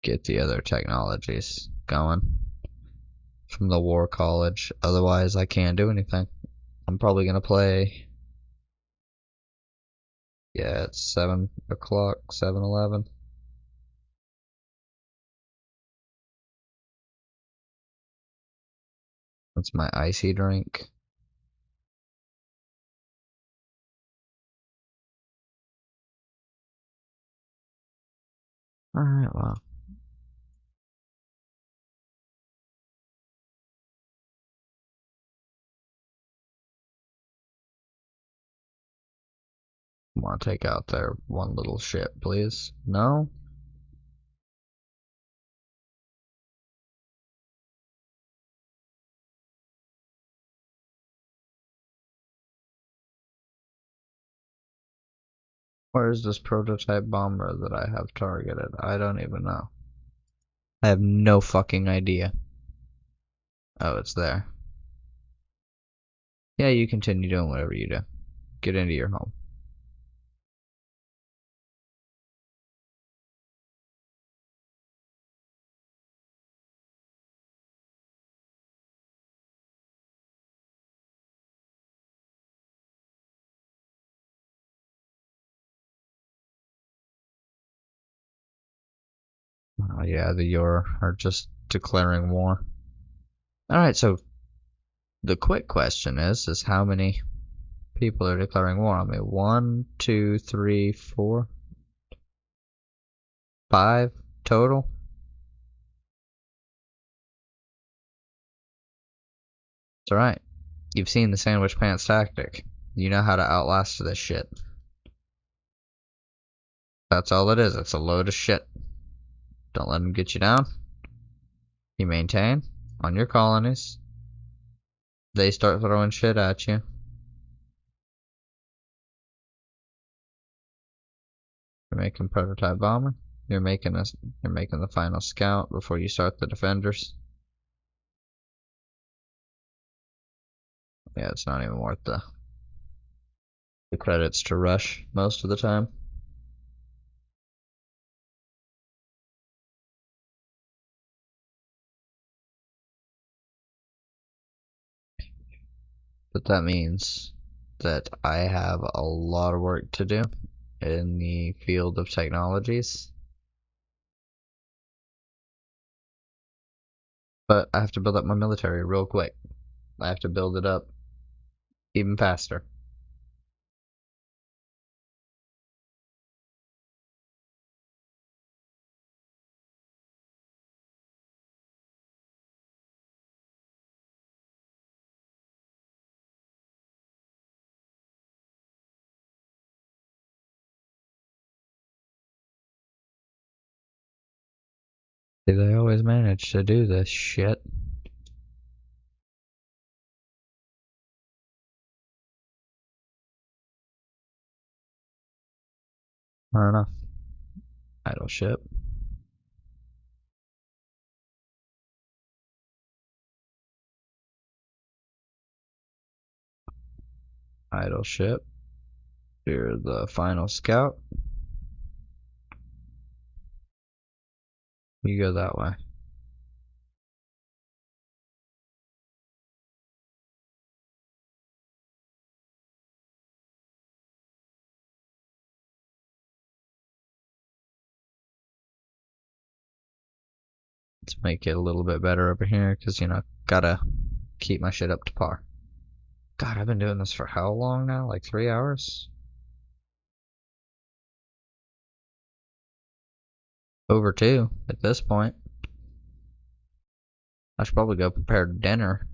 get the other technologies going from the war college. Otherwise I can't do anything. I'm probably gonna play, yeah, it's 7 o'clock, 7:11. That's my icy drink. Alright, well. Want to take out their one little ship, please? No? Where's this prototype bomber that I have targeted? I don't even know. I have no fucking idea. Oh, it's there. Yeah, you continue doing whatever you do. Get into your home. Oh yeah, the Yor are just declaring war. Alright, so the quick question is how many people are declaring war on me? 1, 2, 3, 4, 5 total? It's alright. You've seen the sandwich pants tactic. You know how to outlast this shit. That's all it is. It's a load of shit. Don't let them get you down. You maintain on your colonies. They start throwing shit at you. You're making prototype bomber. You're making the final scout before you start the defenders. Yeah, it's not even worth the credits to rush most of the time. But that means that I have a lot of work to do in the field of technologies. But I have to build up my military real quick. I have to build it up even faster. See, they always manage to do this shit. I don't know. Idle ship. Idle ship. You're the final scout. You go that way. Let's make it a little bit better over here, because, you know, gotta keep my shit up to par. God, I've been doing this for how long now? Like 3 hours? Over 2 at this point. I should probably go prepare dinner.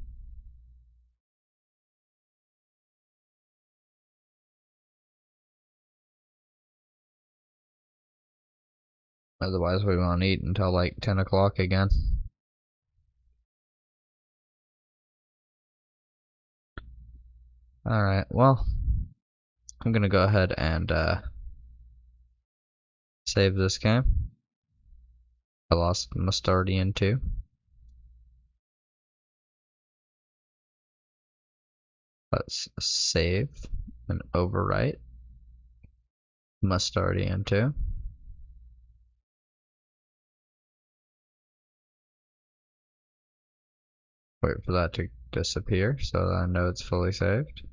Otherwise, we won't eat until like 10 o'clock again. Alright, well, I'm gonna go ahead and save this game. I lost Mustardian too. Let's save and overwrite Mustardian too. Wait for that to disappear so that I know it's fully saved.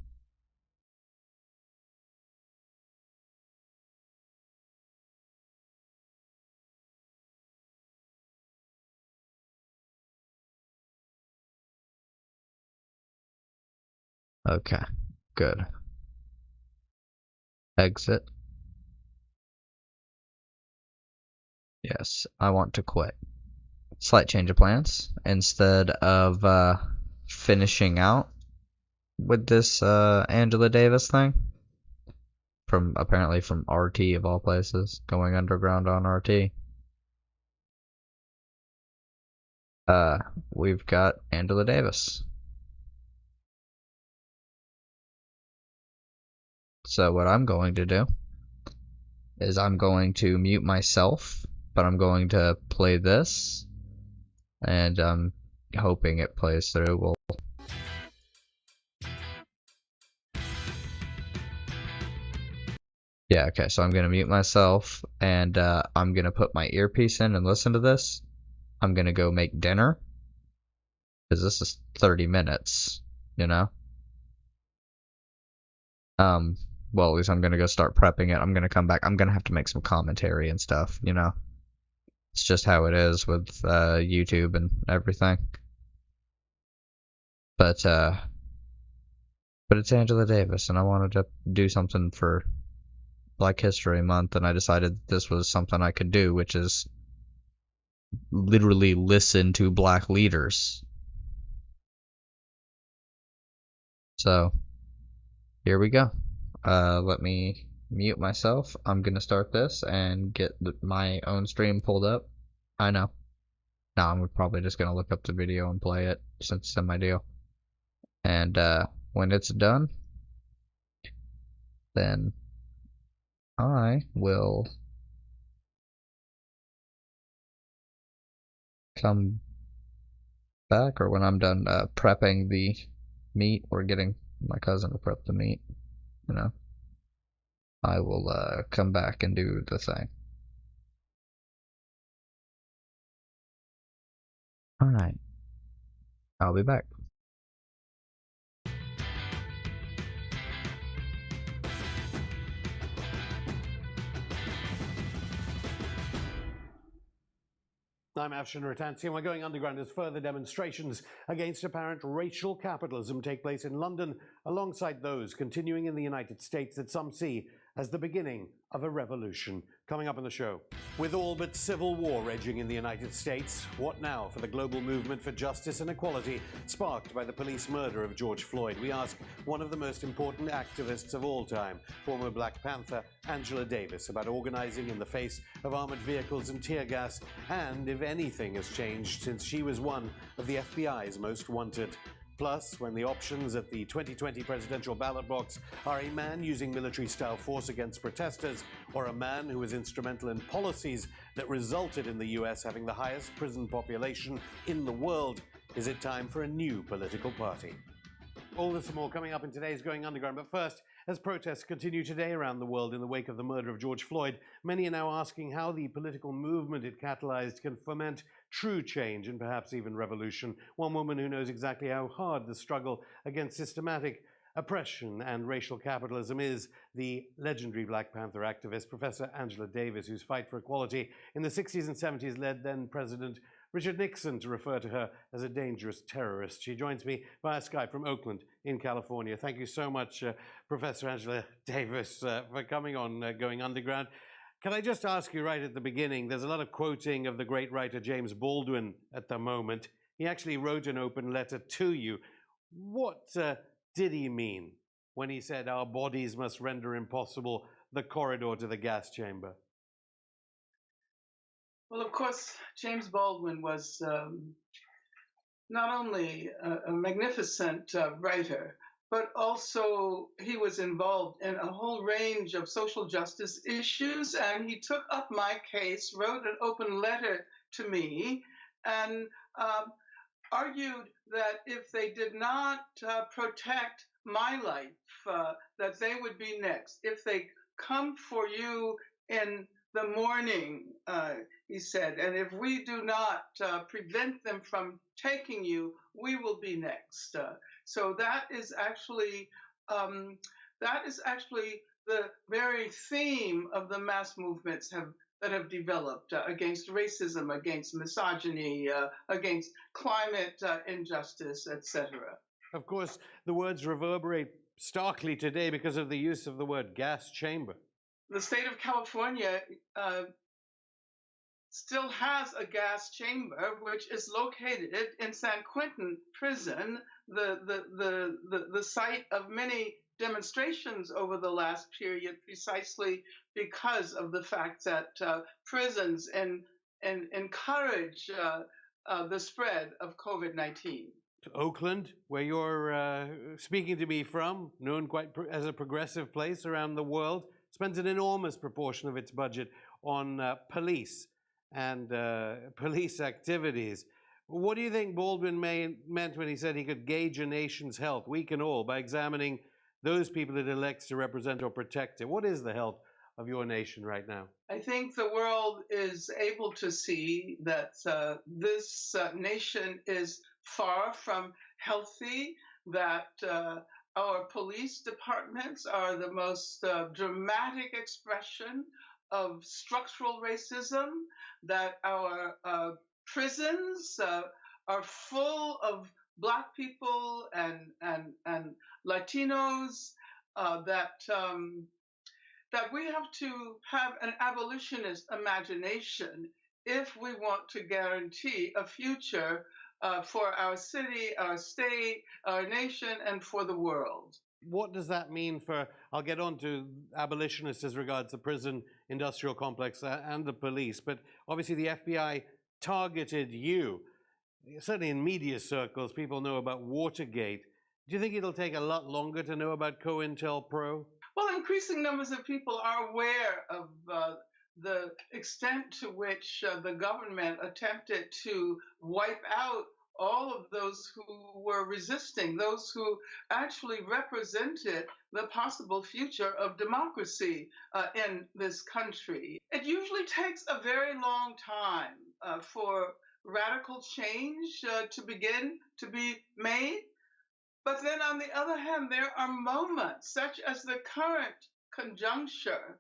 Okay, good. Exit. Yes, I want to quit. Slight change of plans. Instead of finishing out with this Angela Davis thing, from apparently from RT of all places, going underground on RT. We've got Angela Davis. So what I'm going to do is I'm going to mute myself, but I'm going to play this, and I'm hoping it plays through. We'll Yeah, okay, so I'm gonna mute myself, and I'm gonna put my earpiece in and listen to this. I'm gonna go make dinner, because this is 30 minutes, you know? Well, at least I'm gonna go start prepping it. I'm gonna come back. I'm gonna have to make some commentary and stuff, you know? It's just how it is with YouTube and everything. But it's Angela Davis, and I wanted to do something for Black History Month, and I decided this was something I could do, which is literally listen to black leaders. So, here we go. Let me mute myself. I'm gonna start this and get my own stream pulled up. I know. No, I'm probably just gonna look up the video and play it since it's in my deal. And when it's done, then I will come back, or when I'm done prepping the meat, or getting my cousin to prep the meat, you know, I will come back and do the thing. Alright, I'll be back. I'm Afshin Ratansi, and we're going underground as further demonstrations against apparent racial capitalism take place in London, alongside those continuing in the United States that some see as the beginning of a revolution. Coming up on the show, with all but civil war raging in the United States, what now for the global movement for justice and equality sparked by the police murder of George Floyd? We ask one of the most important activists of all time, former Black Panther Angela Davis, about organizing in the face of armored vehicles and tear gas, and if anything has changed since she was one of the FBI's most wanted. Plus, when the options at the 2020 presidential ballot box are a man using military-style force against protesters, or a man who was instrumental in policies that resulted in the US having the highest prison population in the world, is it time for a new political party? All this and more coming up in today's Going Underground. But first, as protests continue today around the world in the wake of the murder of George Floyd, many are now asking how the political movement it catalyzed can foment true change and perhaps even revolution. One woman who knows exactly how hard the struggle against systematic oppression and racial capitalism is the legendary Black Panther activist, Professor Angela Davis, whose fight for equality in the 60s and 70s led then President Richard Nixon to refer to her as a dangerous terrorist. She joins me via Skype from Oakland in California. Thank you so much, Professor Angela Davis, for coming on Going Underground. Can I just ask you right at the beginning, there's a lot of quoting of the great writer James Baldwin at the moment. He actually wrote an open letter to you. What did he mean when he said our bodies must render impossible the corridor to the gas chamber? Well, of course, James Baldwin was not only a magnificent writer, but also he was involved in a whole range of social justice issues, and he took up my case, wrote an open letter to me, and argued that if they did not protect my life, that they would be next. If they come for you in the morning, he said, and if we do not prevent them from taking you, we will be next. So that is actually the very theme of the mass movements that have developed against racism, against misogyny, against climate injustice, etc. Of course, the words reverberate starkly today because of the use of the word gas chamber. The state of California still has a gas chamber, which is located in San Quentin prison, the site of many demonstrations over the last period, precisely because of the fact that prisons encourage the spread of COVID-19. Oakland, where you're speaking to me from, known quite as a progressive place around the world, spends an enormous proportion of its budget on police and police activities. What do you think Baldwin meant when he said he could gauge a nation's health, weak and all, by examining those people it elects to represent or protect it? What is the health of your nation right now? I think the world is able to see that this nation is far from healthy, that our police departments are the most dramatic expression of structural racism, that our prisons are full of Black people and Latinos, that we have to have an abolitionist imagination if we want to guarantee a future for our city, our state, our nation, and for the world. What does that mean for, I'll get on to abolitionists as regards the prison industrial complex and the police, but obviously the FBI targeted you. Certainly in media circles, people know about Watergate. Do you think it'll take a lot longer to know about COINTELPRO? Well, increasing numbers of people are aware of the extent to which the government attempted to wipe out all of those who were resisting, those who actually represented the possible future of democracy in this country. It usually takes a very long time for radical change to begin to be made. But then on the other hand, there are moments, such as the current conjuncture,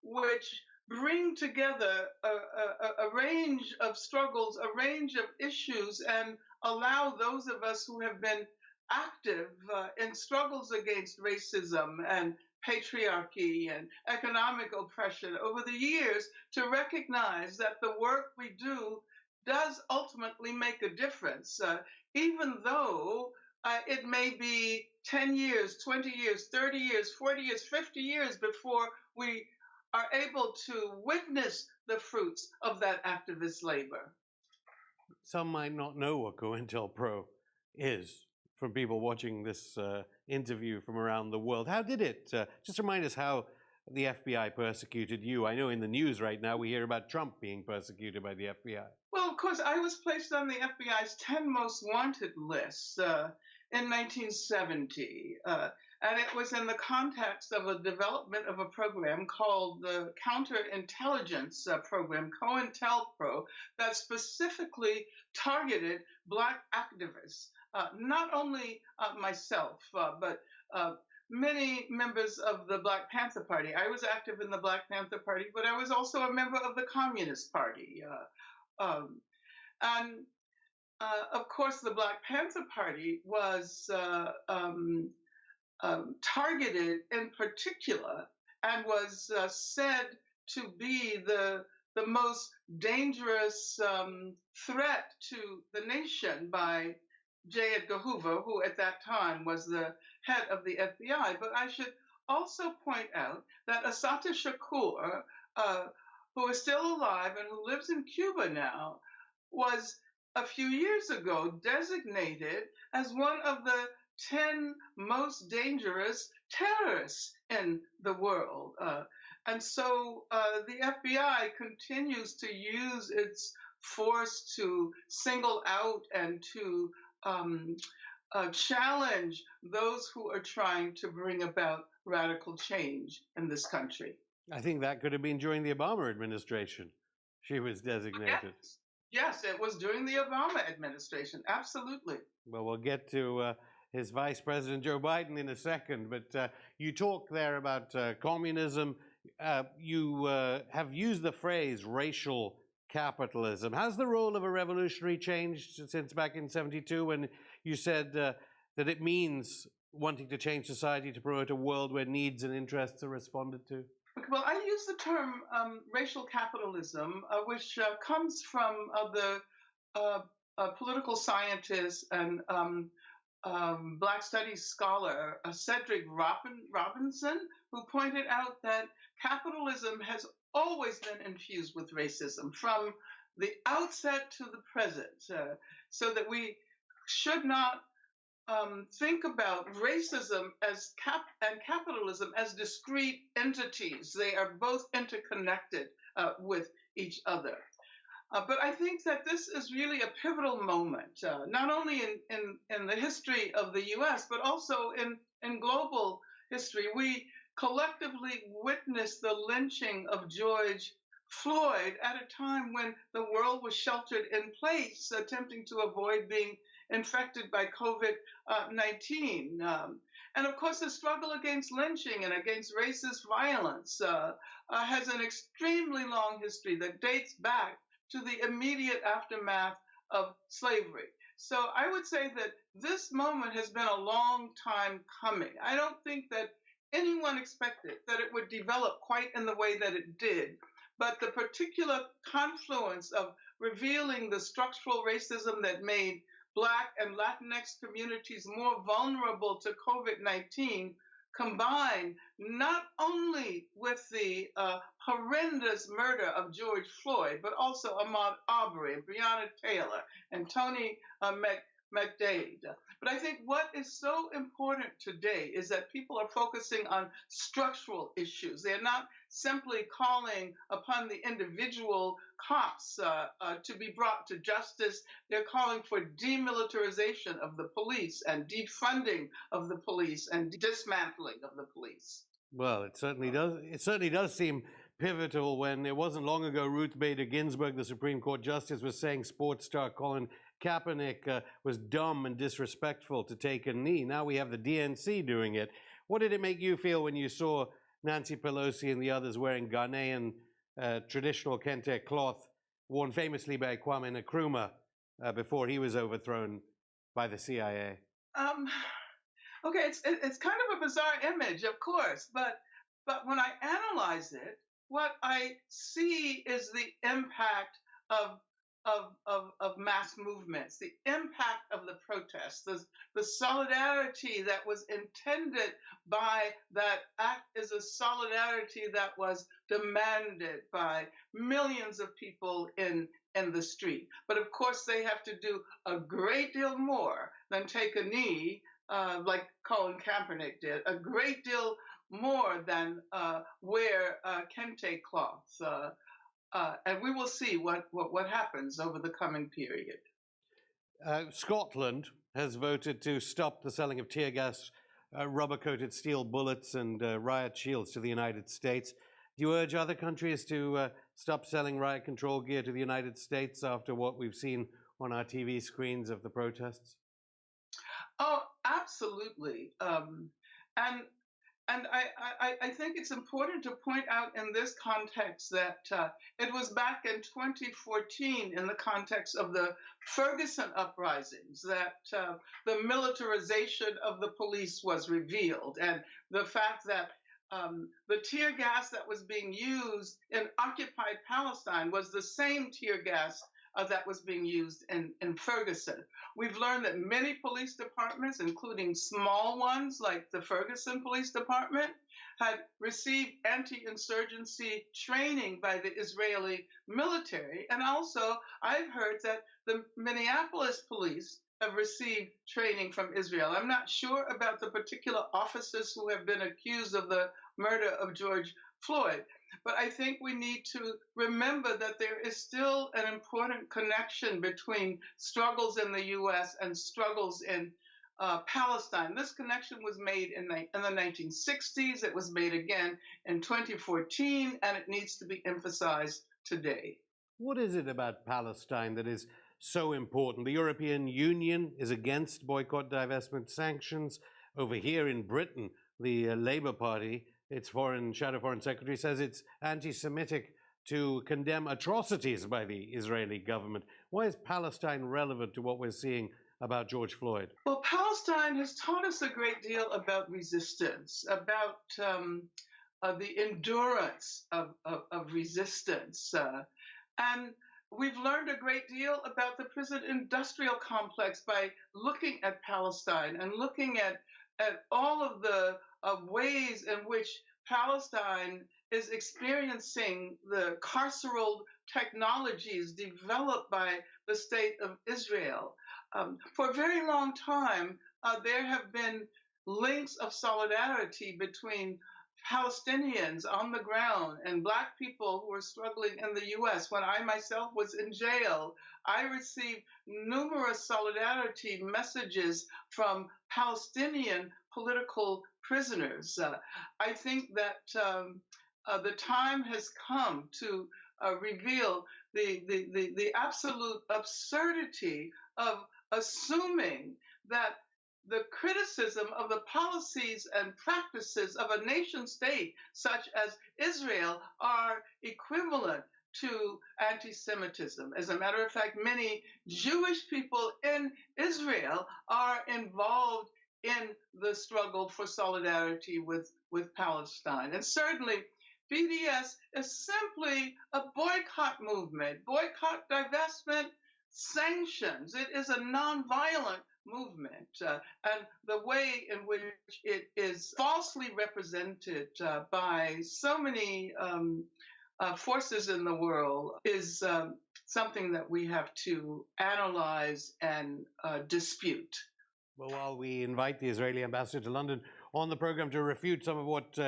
which bring together a range of struggles, a range of issues, and allow those of us who have been active in struggles against racism and patriarchy and economic oppression over the years to recognize that the work we do does ultimately make a difference, even though it may be 10 years, 20 years, 30 years, 40 years, 50 years before we are able to witness the fruits of that activist labor. Some might not know what COINTELPRO is from people watching this interview from around the world. How did it? Just remind us how the FBI persecuted you. I know in the news right now we hear about Trump being persecuted by the FBI. Well, of course, I was placed on the FBI's 10 most wanted list in 1970. And it was in the context of a development of a program called the Counterintelligence Program, COINTELPRO, that specifically targeted Black activists. Not only myself, but many members of the Black Panther Party. I was active in the Black Panther Party, but I was also a member of the Communist Party. And of course, the Black Panther Party was targeted in particular and was said to be the most dangerous threat to the nation by J. Edgar Hoover, who at that time was the head of the FBI. But I should also point out that Assata Shakur, who is still alive and who lives in Cuba now, was a few years ago designated as one of the 10 most dangerous terrorists in the world. And so the FBI continues to use its force to single out and to challenge those who are trying to bring about radical change in this country. I think that could have been during the Obama administration. She was designated. Yes, it was during the Obama administration. Absolutely. Well, we'll get to his Vice President Joe Biden in a second, but you talk there about communism. You have used the phrase racial capitalism. Has the role of a revolutionary changed since back in '72 when you said that it means wanting to change society to promote a world where needs and interests are responded to? Well, I use the term racial capitalism, which comes from the political scientist and Black studies scholar Cedric Robinson, who pointed out that capitalism has always been infused with racism from the outset to the present, so that we should not think about racism and capitalism as discrete entities. They are both interconnected with each other. But I think that this is really a pivotal moment, not only in the history of the U.S., but also in global history. We collectively witnessed the lynching of George Floyd at a time when the world was sheltered in place, attempting to avoid being infected by COVID-19. And of course, the struggle against lynching and against racist violence has an extremely long history that dates back to the immediate aftermath of slavery. So I would say that this moment has been a long time coming. I don't think that anyone expected that it would develop quite in the way that it did. But the particular confluence of revealing the structural racism that made Black and Latinx communities more vulnerable to COVID-19, combined not only with the horrendous murder of George Floyd, but also Ahmaud Arbery, Breonna Taylor, and Tony McDade. But I think what is so important today is that people are focusing on structural issues. They're not simply calling upon the individual cops to be brought to justice. They're calling for demilitarization of the police and defunding of the police and dismantling of the police. Well, it certainly does. It certainly does seem pivotal when it wasn't long ago Ruth Bader Ginsburg, the Supreme Court Justice, was saying sports star Colin Kaepernick was dumb and disrespectful to take a knee. Now we have the DNC doing it. What did it make you feel when you saw Nancy Pelosi and the others wearing Ghanaian traditional kente cloth worn famously by Kwame Nkrumah before he was overthrown by the CIA. Okay, it's kind of a bizarre image, of course, but when I analyze it, what I see is the impact of mass movements, the impact of the protests, the solidarity that was intended by that act is a solidarity that was demanded by millions of people in the street. But of course, they have to do a great deal more than take a knee, like Colin Kaepernick did, a great deal more than wear kente cloths. And we will see what happens over the coming period. Scotland has voted to stop the selling of tear gas, rubber-coated steel bullets, and riot shields to the United States. Do you urge other countries to stop selling riot control gear to the United States after what we've seen on our TV screens of the protests? Oh, absolutely. And I think it's important to point out in this context that it was back in 2014, in the context of the Ferguson uprisings, that the militarization of the police was revealed, and the fact that the tear gas that was being used in occupied Palestine was the same tear gas that was being used in Ferguson. We've learned that many police departments, including small ones like the Ferguson Police Department, had received anti-insurgency training by the Israeli military. And also, I've heard that the Minneapolis police have received training from Israel. I'm not sure about the particular officers who have been accused of the murder of George Floyd. But I think we need to remember that there is still an important connection between struggles in the U.S. and struggles in Palestine. This connection was made in the 1960s. It was made again in 2014, and it needs to be emphasized today. What is it about Palestine that is so important? The European Union is against boycott, divestment, sanctions. Over here in Britain, the Labour Party, its shadow foreign secretary, says it's anti-Semitic to condemn atrocities by the Israeli government. Why is Palestine relevant to what we're seeing about George Floyd? Well, Palestine has taught us a great deal about resistance, about the endurance of resistance. And we've learned a great deal about the prison industrial complex by looking at Palestine and looking at all of the ways in which Palestine is experiencing the carceral technologies developed by the state of Israel. For a very long time, there have been links of solidarity between Palestinians on the ground and Black people who are struggling in the U.S. When I myself was in jail, I received numerous solidarity messages from Palestinian political prisoners. I think that the time has come to reveal the absolute absurdity of assuming that the criticism of the policies and practices of a nation state such as Israel are equivalent to anti-Semitism. As a matter of fact, many Jewish people in Israel are involved in the struggle for solidarity with Palestine. And certainly, BDS is simply a boycott movement, boycott, divestment, sanctions. It is a nonviolent movement, and the way in which it is falsely represented by so many forces in the world is something that we have to analyze and dispute. Well, while we invite the Israeli ambassador to London on the program to refute some of what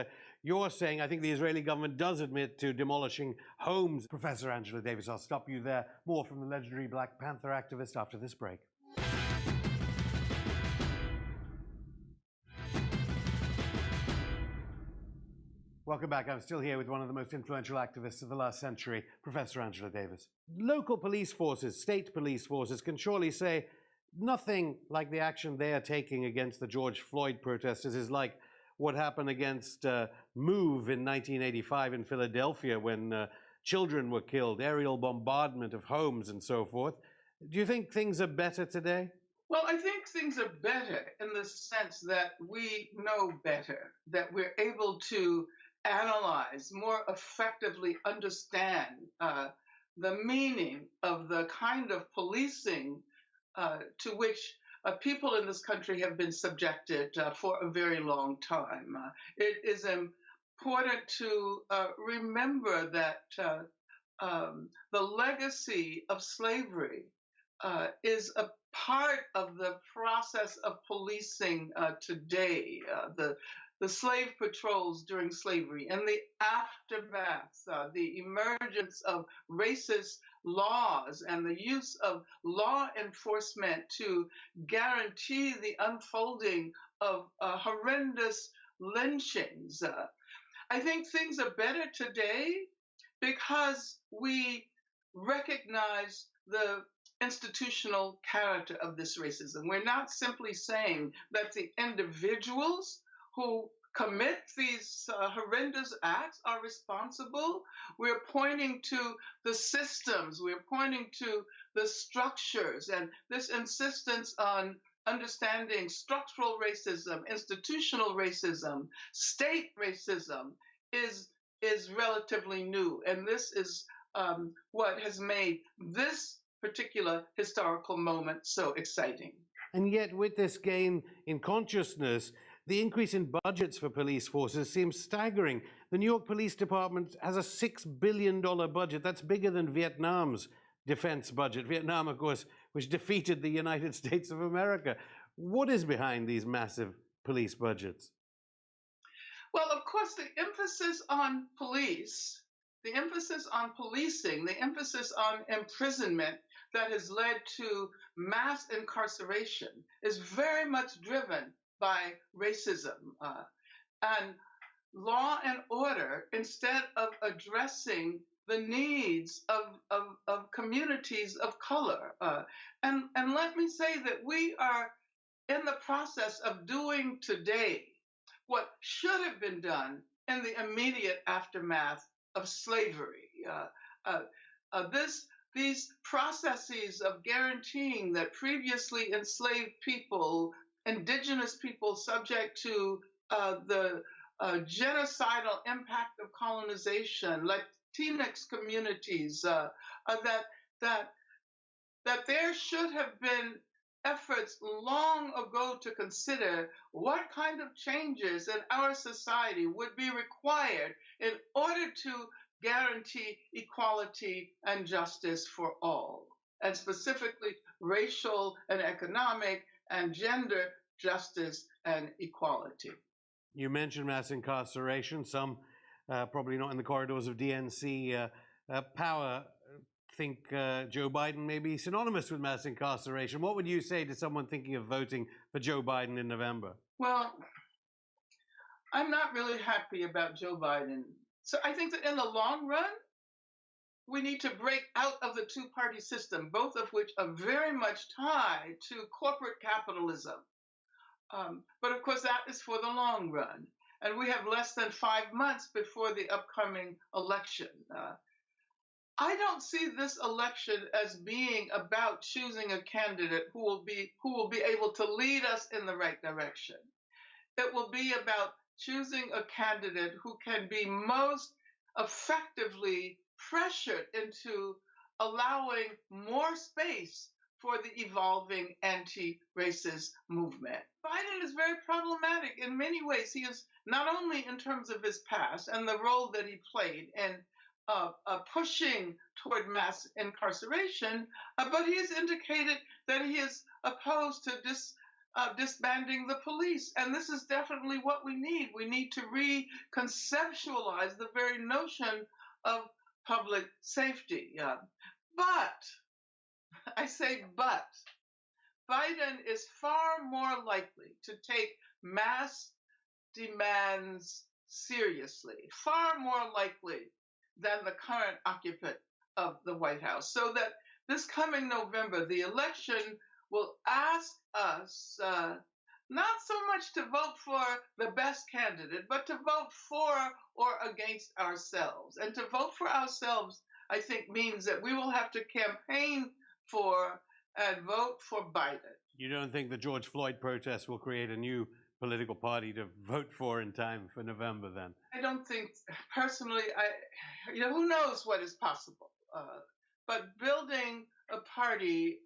you're saying, I think the Israeli government does admit to demolishing homes. Professor Angela Davis, I'll stop you there. More from the legendary Black Panther activist after this break. Welcome back. I'm still here with one of the most influential activists of the last century, Professor Angela Davis. Local police forces, state police forces, can surely say nothing like the action they are taking against the George Floyd protesters is like what happened against MOVE in 1985 in Philadelphia when children were killed, aerial bombardment of homes, and so forth. Do you think things are better today? Well, I think things are better in the sense that we know better, that we're able to analyze, more effectively understand the meaning of the kind of policing to which people in this country have been subjected for a very long time. It is important to remember that the legacy of slavery is a part of the process of policing today. The slave patrols during slavery and the aftermath, the emergence of racist laws and the use of law enforcement to guarantee the unfolding of horrendous lynchings. I think things are better today because we recognize the institutional character of this racism. We're not simply saying that the individuals who commit these horrendous acts are responsible. We're pointing to the systems, we're pointing to the structures, and this insistence on understanding structural racism, institutional racism, state racism is relatively new. And this is what has made this particular historical moment so exciting. And yet, with this gain in consciousness, the increase in budgets for police forces seems staggering. The New York Police Department has a $6 billion budget. That's bigger than Vietnam's defense budget. Vietnam, of course, which defeated the United States of America. What is behind these massive police budgets? Well, of course, the emphasis on police, the emphasis on policing, the emphasis on imprisonment that has led to mass incarceration is very much driven by racism. And law and order, instead of addressing the needs of communities of color. And let me say that we are in the process of doing today what should have been done in the immediate aftermath of slavery. These processes of guaranteeing that previously enslaved people, indigenous people subject to the genocidal impact of colonization, Latinx communities, that there should have been efforts long ago to consider what kind of changes in our society would be required in order to guarantee equality and justice for all, and specifically racial and economic and gender justice and equality. You mentioned mass incarceration. Some, probably not in the corridors of DNC power, think Joe Biden may be synonymous with mass incarceration. What would you say to someone thinking of voting for Joe Biden in November? Well, I'm not really happy about Joe Biden. So I think that in the long run, we need to break out of the two-party system, both of which are very much tied to corporate capitalism. But of course, that is for the long run. And we have less than 5 months before the upcoming election. I don't see this election as being about choosing a candidate who will be able to lead us in the right direction. It will be about choosing a candidate who can be most effectively pressured into allowing more space for the evolving anti-racist movement. Biden is very problematic in many ways. He is not only in terms of his past and the role that he played in pushing toward mass incarceration, but he has indicated that he is opposed to disbanding the police. And this is definitely what we need. We need to reconceptualize the very notion of public safety. But, I say but, Biden is far more likely to take mass demands seriously, far more likely than the current occupant of the White House. So that this coming November, the election will ask us not so much to vote for the best candidate, but to vote for or against ourselves. And to vote for ourselves, I think, means that we will have to campaign for and vote for Biden. You don't think the George Floyd protests will create a new political party to vote for in time for November then? I don't think, personally, who knows what is possible. But building a party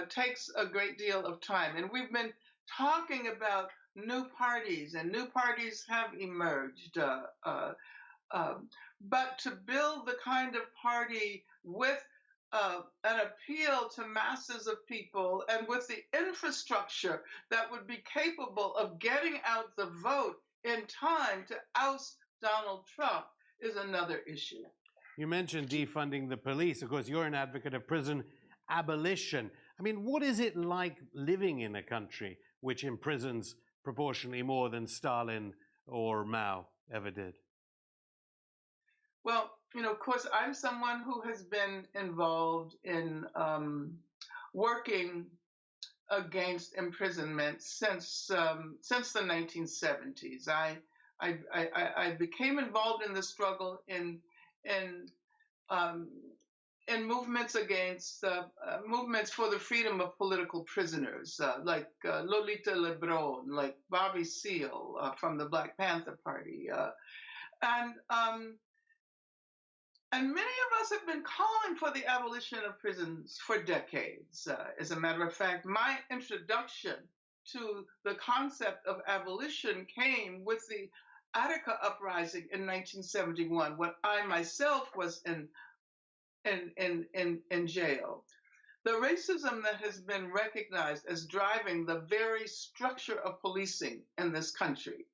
takes a great deal of time. And we've been talking about new parties, and new parties have emerged. But to build the kind of party with an appeal to masses of people and with the infrastructure that would be capable of getting out the vote in time to oust Donald Trump is another issue. You mentioned defunding the police. Of course, you're an advocate of prison abolition. I mean, what is it like living in a country which imprisons proportionally more than Stalin or Mao ever did? Well, of course, I'm someone who has been involved in working against imprisonment since the 1970s. I became involved in the struggle in movements against movements for the freedom of political prisoners, like Lolita Lebron, like Bobby Seale from the Black Panther Party, and many of us have been calling for the abolition of prisons for decades. As a matter of fact, my introduction to the concept of abolition came with the Attica uprising in 1971, when I myself was in jail. The racism that has been recognized as driving the very structure of policing in this country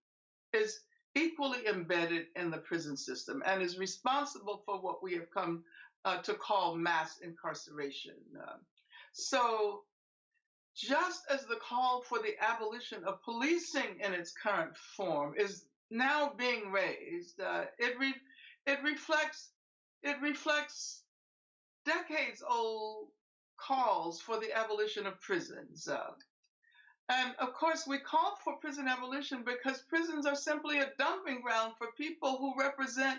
is equally embedded in the prison system and is responsible for what we have come to call mass incarceration. So just as the call for the abolition of policing in its current form is now being raised, it reflects decades-old calls for the abolition of prisons. And of course, we call for prison abolition because prisons are simply a dumping ground for people who represent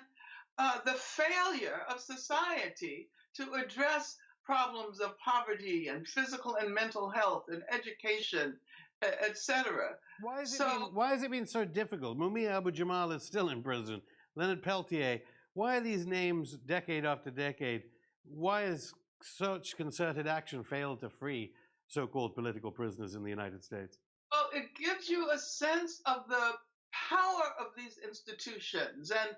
the failure of society to address problems of poverty and physical and mental health and education, etc. Why has it been so difficult? Mumia Abu-Jamal is still in prison. Leonard Peltier. Why are these names, decade after decade, why has such concerted action failed to free so-called political prisoners in the United States? Well, it gives you a sense of the power of these institutions and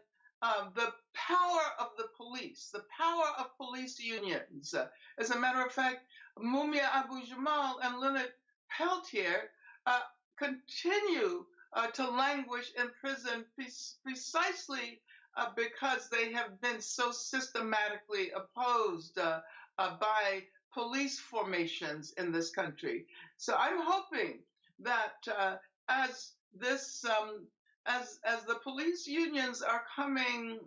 the power of the police, the power of police unions. As a matter of fact, Mumia Abu-Jamal and Leonard Peltier continue to languish in prison precisely because they have been so systematically opposed by police formations in this country. So I'm hoping that as the police unions are coming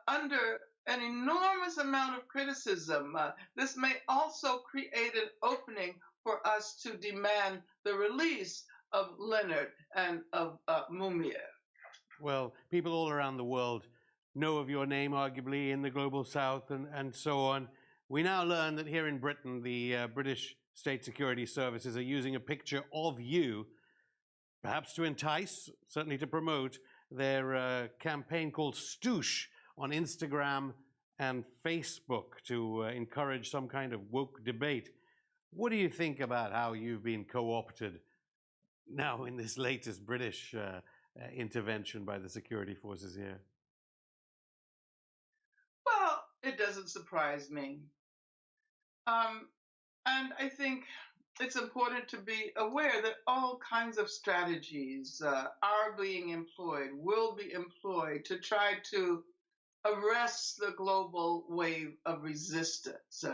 under an enormous amount of criticism, this may also create an opening for us to demand the release of Leonard and of Mumia. Well, people all around the world know of your name, arguably, in the global south and so on. We now learn that here in Britain, the British State Security Services are using a picture of you, perhaps to entice, certainly to promote, their campaign called Stoosh on Instagram and Facebook to encourage some kind of woke debate. What do you think about how you've been co-opted now in this latest British intervention by the security forces here? Well, it doesn't surprise me. And I think it's important to be aware that all kinds of strategies are being employed, will be employed to try to arrest the global wave of resistance.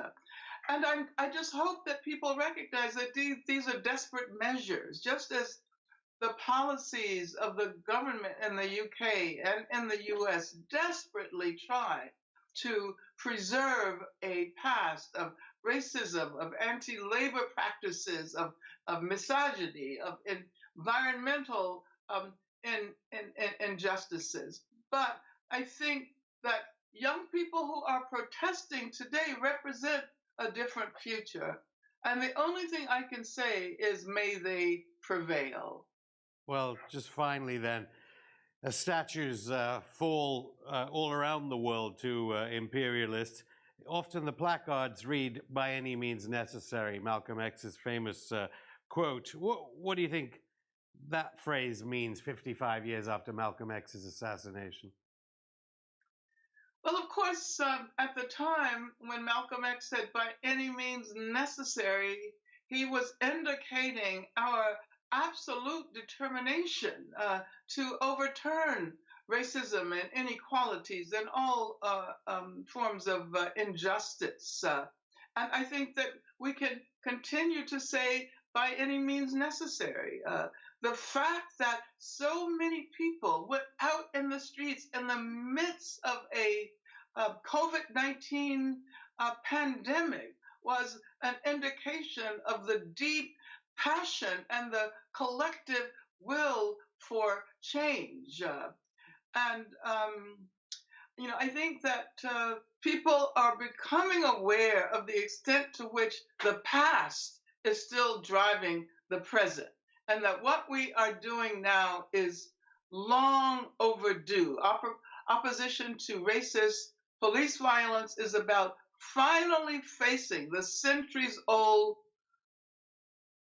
And I just hope that people recognize that these are desperate measures, just as the policies of the government in the UK and in the US desperately try to preserve a past of racism, of anti-labor practices, of misogyny, of environmental injustices. But I think that young people who are protesting today represent a different future. And the only thing I can say is may they prevail. Well, just finally then, as statues fall all around the world to imperialists, often the placards read, "by any means necessary," Malcolm X's famous quote. What do you think that phrase means 55 years after Malcolm X's assassination? Well, of course, at the time when Malcolm X said by any means necessary, he was indicating our absolute determination to overturn racism and inequalities and all forms of injustice. And I think that we can continue to say by any means necessary. The fact that so many people went out in the streets in the midst of a COVID-19 pandemic was an indication of the deep passion and the collective will for change. And I think that people are becoming aware of the extent to which the past is still driving the present, and that what we are doing now is long overdue. Opposition to racist police violence is about finally facing the centuries old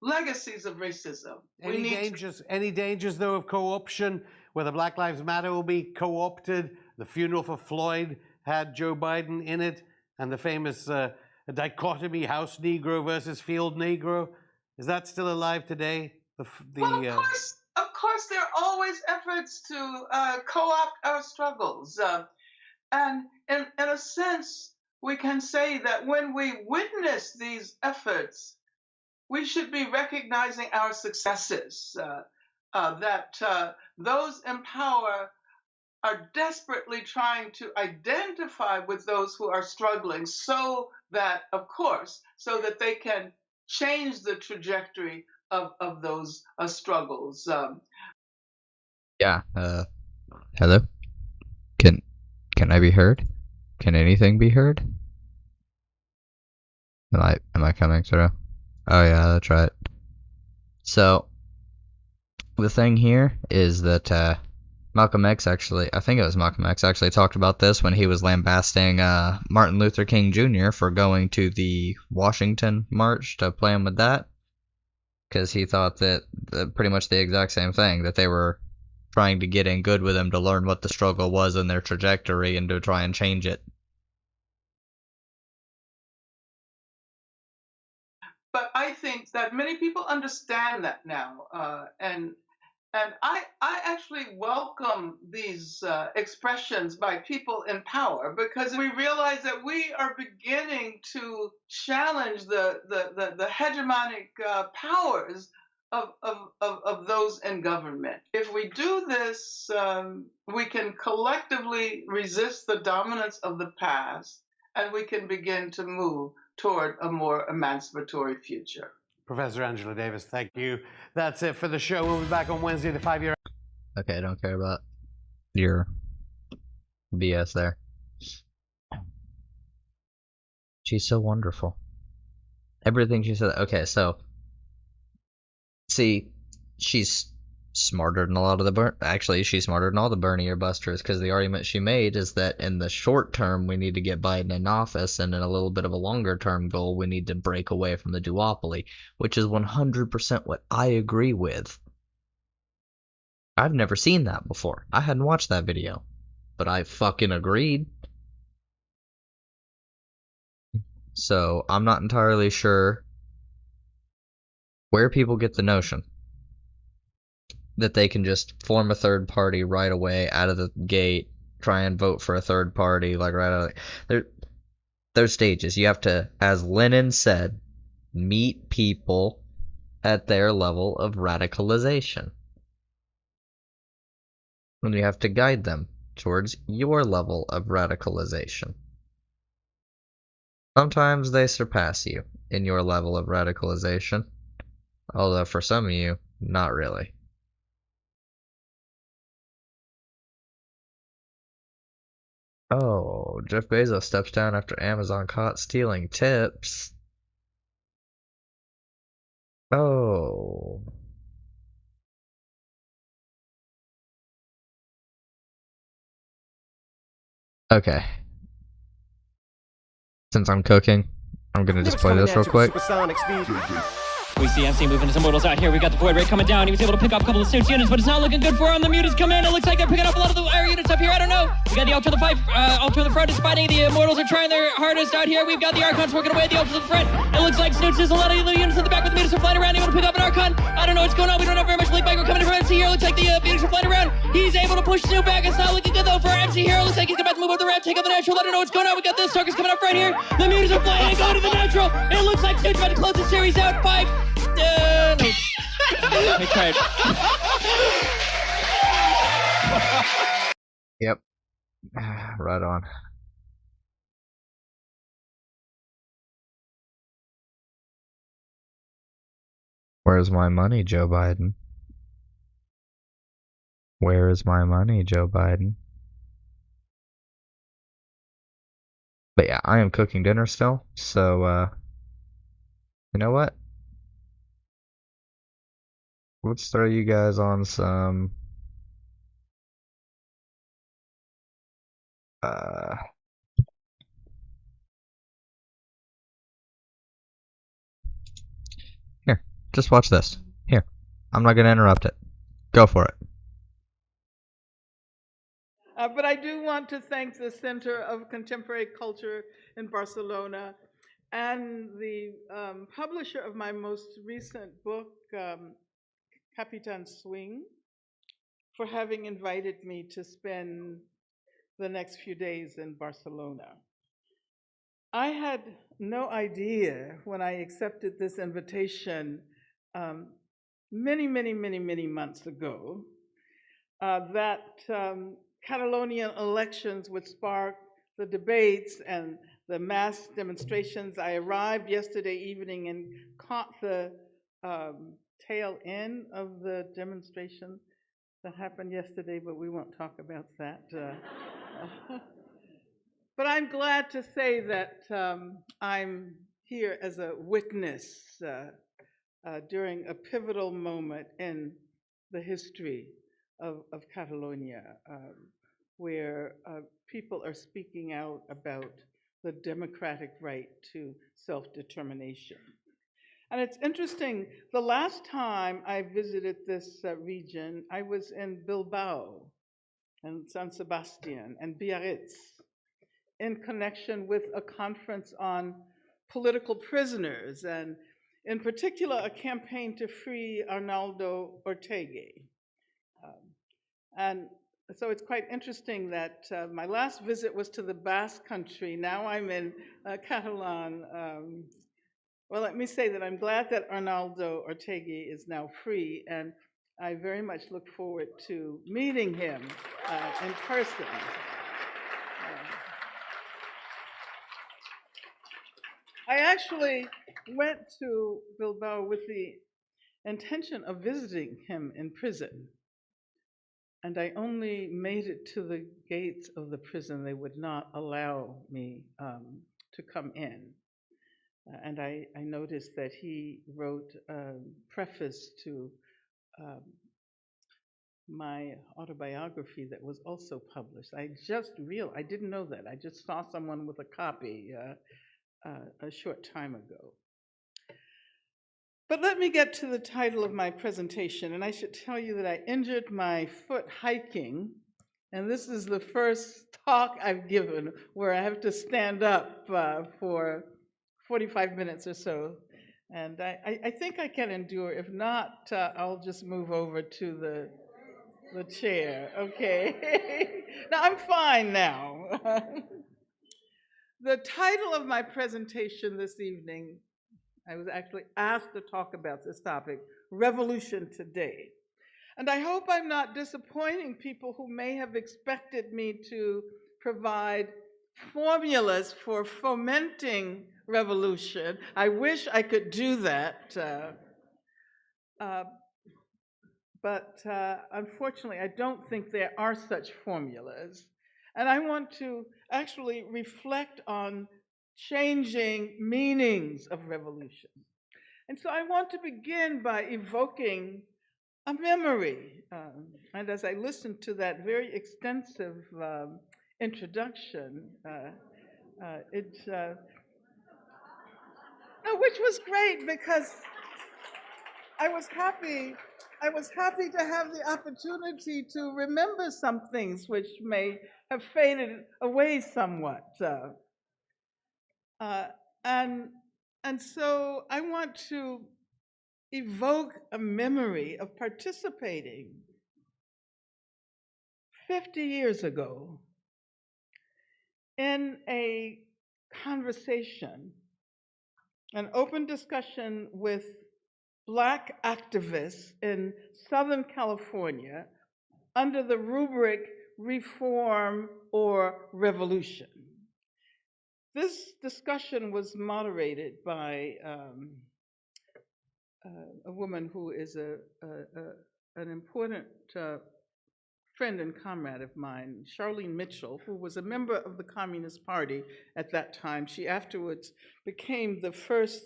legacies of racism. Any dangers, though, of co-option, whether Black Lives Matter will be co-opted? The funeral for Floyd had Joe Biden in it, and the famous dichotomy, House Negro versus Field Negro. Is that still alive today? Well, of course, there are always efforts to co-opt our struggles. And in a sense, we can say that when we witness these efforts, we should be recognizing our successes, that those in power are desperately trying to identify with those who are struggling so that they can change the trajectory of those struggles. Yeah. Hello? Can I be heard? Can anything be heard? Am I coming through? Oh yeah, that's right. So the thing here is that Malcolm X actually, I think it was Malcolm X actually talked about this when he was lambasting Martin Luther King Jr. for going to the Washington March to play him with that, because he thought that pretty much the exact same thing, that they were trying to get in good with him to learn what the struggle was and their trajectory and to try and change it. But I think that many people understand that now, and I actually welcome these expressions by people in power, because we realize that we are beginning to challenge the hegemonic powers of those in government. If we do this, we can collectively resist the dominance of the past, and we can begin to move toward a more emancipatory future. Professor Angela Davis, thank you. That's it for the show. We'll be back on Wednesday, the 5-year. Okay, I don't care about your BS there. She's so wonderful. Everything she said. Okay, so see, she's smarter than a lot of the actually, she's smarter than all the Bernie or busters, because the argument she made is that in the short term we need to get Biden in office, and in a little bit of a longer term goal we need to break away from the duopoly, which is 100% what I agree with. I've never seen that before. I hadn't watched that video, but I fucking agreed. So I'm not entirely sure where people get the notion that they can just form a third party right away out of the gate, try and vote for a third party, like right out of there's stages. You have to, as Lenin said, meet people at their level of radicalization. And you have to guide them towards your level of radicalization. Sometimes they surpass you in your level of radicalization, although for some of you, not really. Oh, Jeff Bezos steps down after Amazon caught stealing tips. Oh. Okay. Since I'm cooking, I'm gonna just play this real quick. We see MC moving some modals out here. We got the Void Ray coming down. He was able to pick up a couple of suits units, but it's not looking good for him. The mutants come in. It looks like they're picking up a lot of the air units up here. I don't know. We got the Ultra Ultra the front is fighting. The Immortals are trying their hardest out here. We've got the Archons working away. The Ultra the front. It looks like Snoots is a lot of the units in the back with the mutants are flying around. Able to pick up an Archon. I don't know what's going on. We don't have very much Blink Micro coming in from MC here. Looks like the mutants are flying around. He's able to push Snoot back. It's not looking good though for MC here. Looks like he's about to move over the ramp, take out the natural. I don't know what's going on. We got the Circus coming up right here. The mutants are flying and going to the natural. It looks like Snoot's about to close the series out. 5. No. I tried. Yep. Right on. Where's my money, Joe Biden? Where is my money, Joe Biden? But yeah, I am cooking dinner still, so, you know what? Let's throw you guys on some, here, just watch this. Here, I'm not gonna interrupt it. Go for it. But I do want to thank the Center of Contemporary Culture in Barcelona and the publisher of my most recent book, Capitan Swing, for having invited me to spend the next few days in Barcelona. I had no idea when I accepted this invitation many months ago that Catalonian elections would spark the debates and the mass demonstrations. I arrived yesterday evening and caught the tail end of the demonstration that happened yesterday, but we won't talk about that. But I'm glad to say that I'm here as a witness during a pivotal moment in the history of Catalonia, where people are speaking out about the democratic right to self-determination. And it's interesting, the last time I visited this region, I was in Bilbao and San Sebastian and Biarritz in connection with a conference on political prisoners, and in particular, a campaign to free Arnaldo Ortegui. And so it's quite interesting that my last visit was to the Basque Country. Now I'm in Catalan. Well, let me say that I'm glad that Arnaldo Ortegui is now free, and I very much look forward to meeting him in person. I actually went to Bilbao with the intention of visiting him in prison. And I only made it to the gates of the prison. They would not allow me to come in. And I noticed that he wrote a preface to my autobiography that was also published. I didn't know that. I just saw someone with a copy a short time ago. But let me get to the title of my presentation, and I should tell you that I injured my foot hiking, and this is the first talk I've given where I have to stand up for 45 minutes or so, and I think I can endure. If not, I'll just move over to the chair, okay? Now, I'm fine now. The title of my presentation this evening, I was actually asked to talk about this topic, Revolution Today. And I hope I'm not disappointing people who may have expected me to provide formulas for fomenting revolution. I wish I could do that. But unfortunately, I don't think there are such formulas. And I want to actually reflect on changing meanings of revolution. And so I want to begin by evoking a memory. And as I listened to that very extensive introduction, which was great because I was happy to have the opportunity to remember some things which may have faded away somewhat. And so I want to evoke a memory of participating 50 years ago in a conversation, an open discussion with Black activists in Southern California under the rubric Reform or Revolution. This discussion was moderated by a woman who is an important friend and comrade of mine, Charlene Mitchell, who was a member of the Communist Party at that time. She afterwards became the first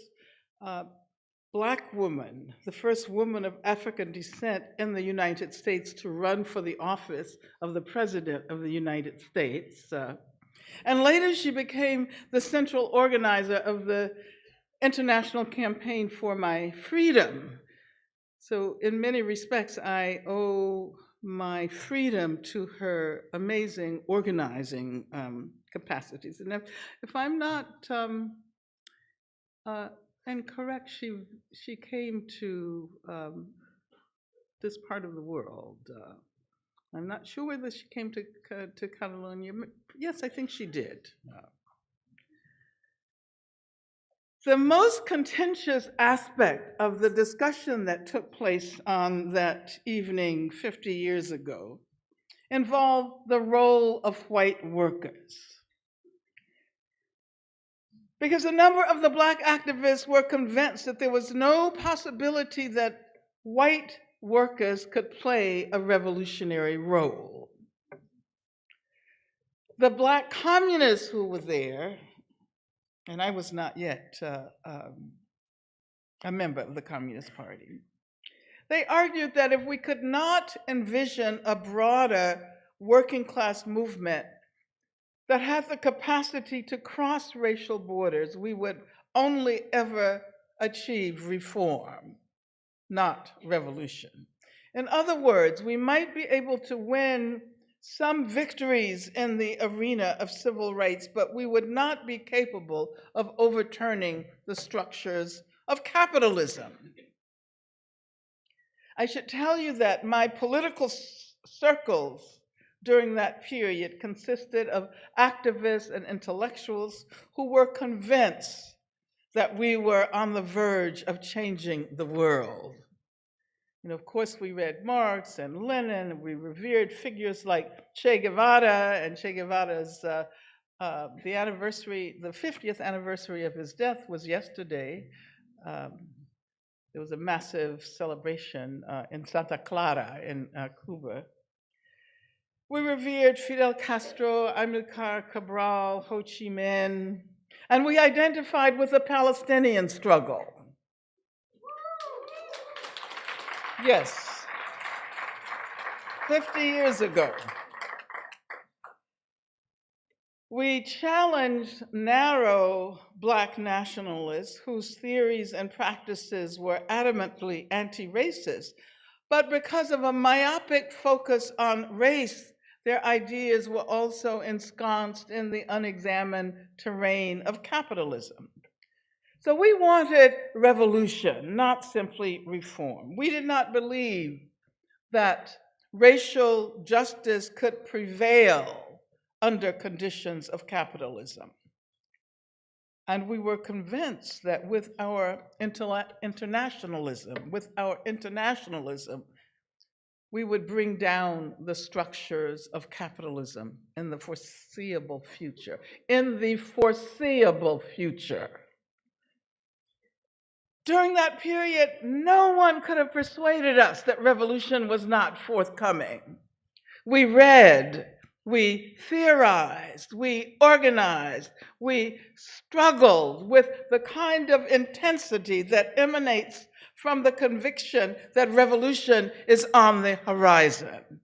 Black woman, the first woman of African descent in the United States to run for the office of the President of the United States. And later she became the central organizer of the International Campaign for My Freedom. So in many respects, I owe my freedom to her amazing organizing capacities. And if I'm not incorrect, she came to this part of the world. I'm not sure whether she came to Catalonia. Yes, I think she did. The most contentious aspect of the discussion that took place on that evening 50 years ago involved the role of white workers. Because a number of the Black activists were convinced that there was no possibility that white workers could play a revolutionary role. The Black communists who were there, and I was not yet a member of the Communist Party, they argued that if we could not envision a broader working class movement that had the capacity to cross racial borders, we would only ever achieve reform, not revolution. In other words, we might be able to win some victories in the arena of civil rights, but we would not be capable of overturning the structures of capitalism. I should tell you that my political circles during that period consisted of activists and intellectuals who were convinced that we were on the verge of changing the world. And of course, we read Marx and Lenin, and we revered figures like Che Guevara, and Che Guevara's, the 50th anniversary of his death was yesterday. There was a massive celebration in Santa Clara in Cuba. We revered Fidel Castro, Amilcar Cabral, Ho Chi Minh, and we identified with the Palestinian struggle. Yes, 50 years ago. We challenged narrow Black nationalists whose theories and practices were adamantly anti-racist, but because of a myopic focus on race, their ideas were also ensconced in the unexamined terrain of capitalism. So we wanted revolution, not simply reform. We did not believe that racial justice could prevail under conditions of capitalism. And we were convinced that with our internationalism, we would bring down the structures of capitalism in the foreseeable future. During that period, no one could have persuaded us that revolution was not forthcoming. We read we theorized, we organized, we struggled with the kind of intensity that emanates from the conviction that revolution is on the horizon.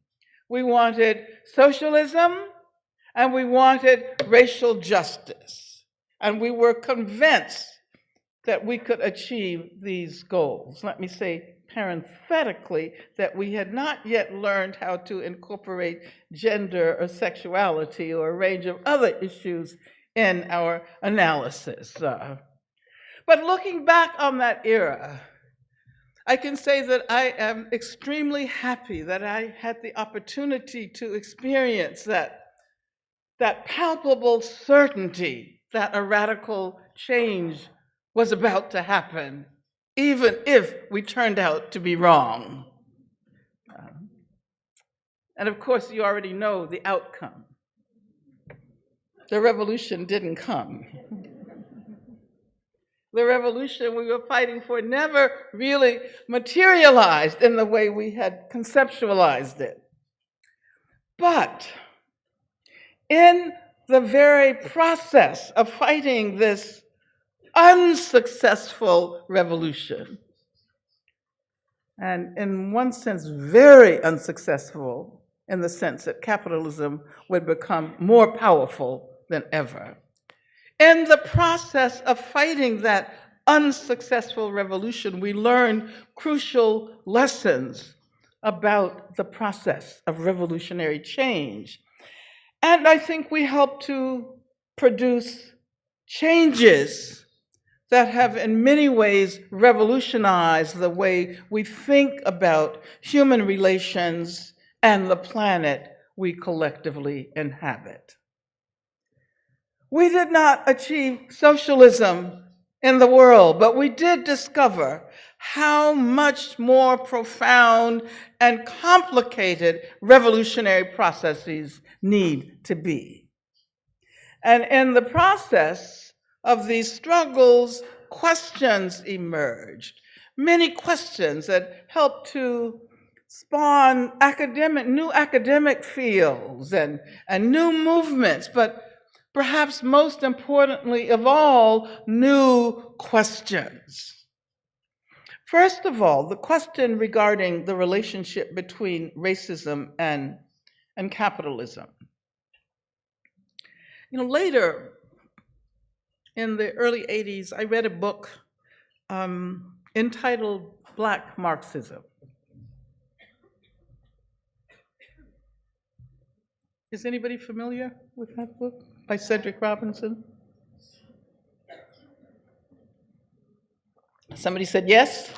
We wanted socialism and we wanted racial justice. And we were convinced that we could achieve these goals. Let me say parenthetically that we had not yet learned how to incorporate gender or sexuality or a range of other issues in our analysis. But looking back on that era, I can say that I am extremely happy that I had the opportunity to experience that palpable certainty that a radical change was about to happen, even if we turned out to be wrong. And of course, you already know the outcome. The revolution didn't come. The revolution we were fighting for never really materialized in the way we had conceptualized it. But in the very process of fighting this unsuccessful revolution, and in one sense very unsuccessful in the sense that capitalism would become more powerful than ever. In the process of fighting that unsuccessful revolution, we learned crucial lessons about the process of revolutionary change. And I think we helped to produce changes that have in many ways revolutionized the way we think about human relations and the planet we collectively inhabit. We did not achieve socialism in the world, but we did discover how much more profound and complicated revolutionary processes need to be. And in the process of these struggles, questions emerged, many questions that helped to spawn new academic fields and new movements, but perhaps most importantly of all, new questions. First of all, the question regarding the relationship between racism and capitalism. Later, in the early 80s, I read a book entitled Black Marxism. Is anybody familiar with that book by Cedric Robinson? Somebody said yes?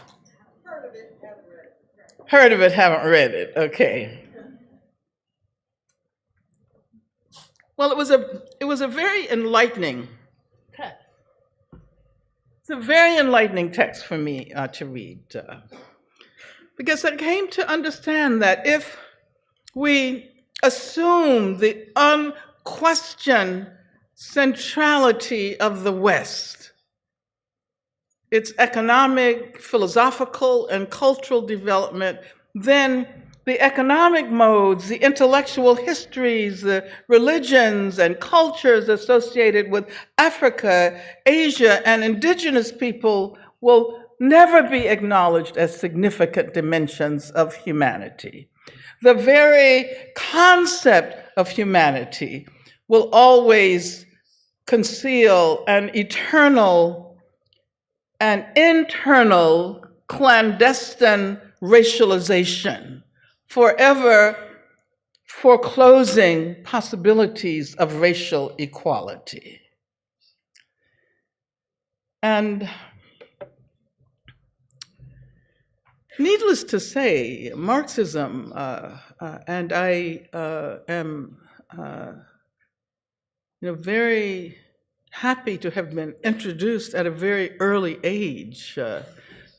Heard of it, haven't read it. Heard of it, haven't read it. Okay. Well, it was a very enlightening text. It's a very enlightening text for me to read, because I came to understand that if we assume the unquestioned centrality of the West, its economic, philosophical, and cultural development, then the economic modes, the intellectual histories, the religions and cultures associated with Africa, Asia, and indigenous people will never be acknowledged as significant dimensions of humanity. The very concept of humanity will always conceal an eternal and internal clandestine racialization, forever foreclosing possibilities of racial equality. And needless to say, Marxism, and I am very happy to have been introduced at a very early age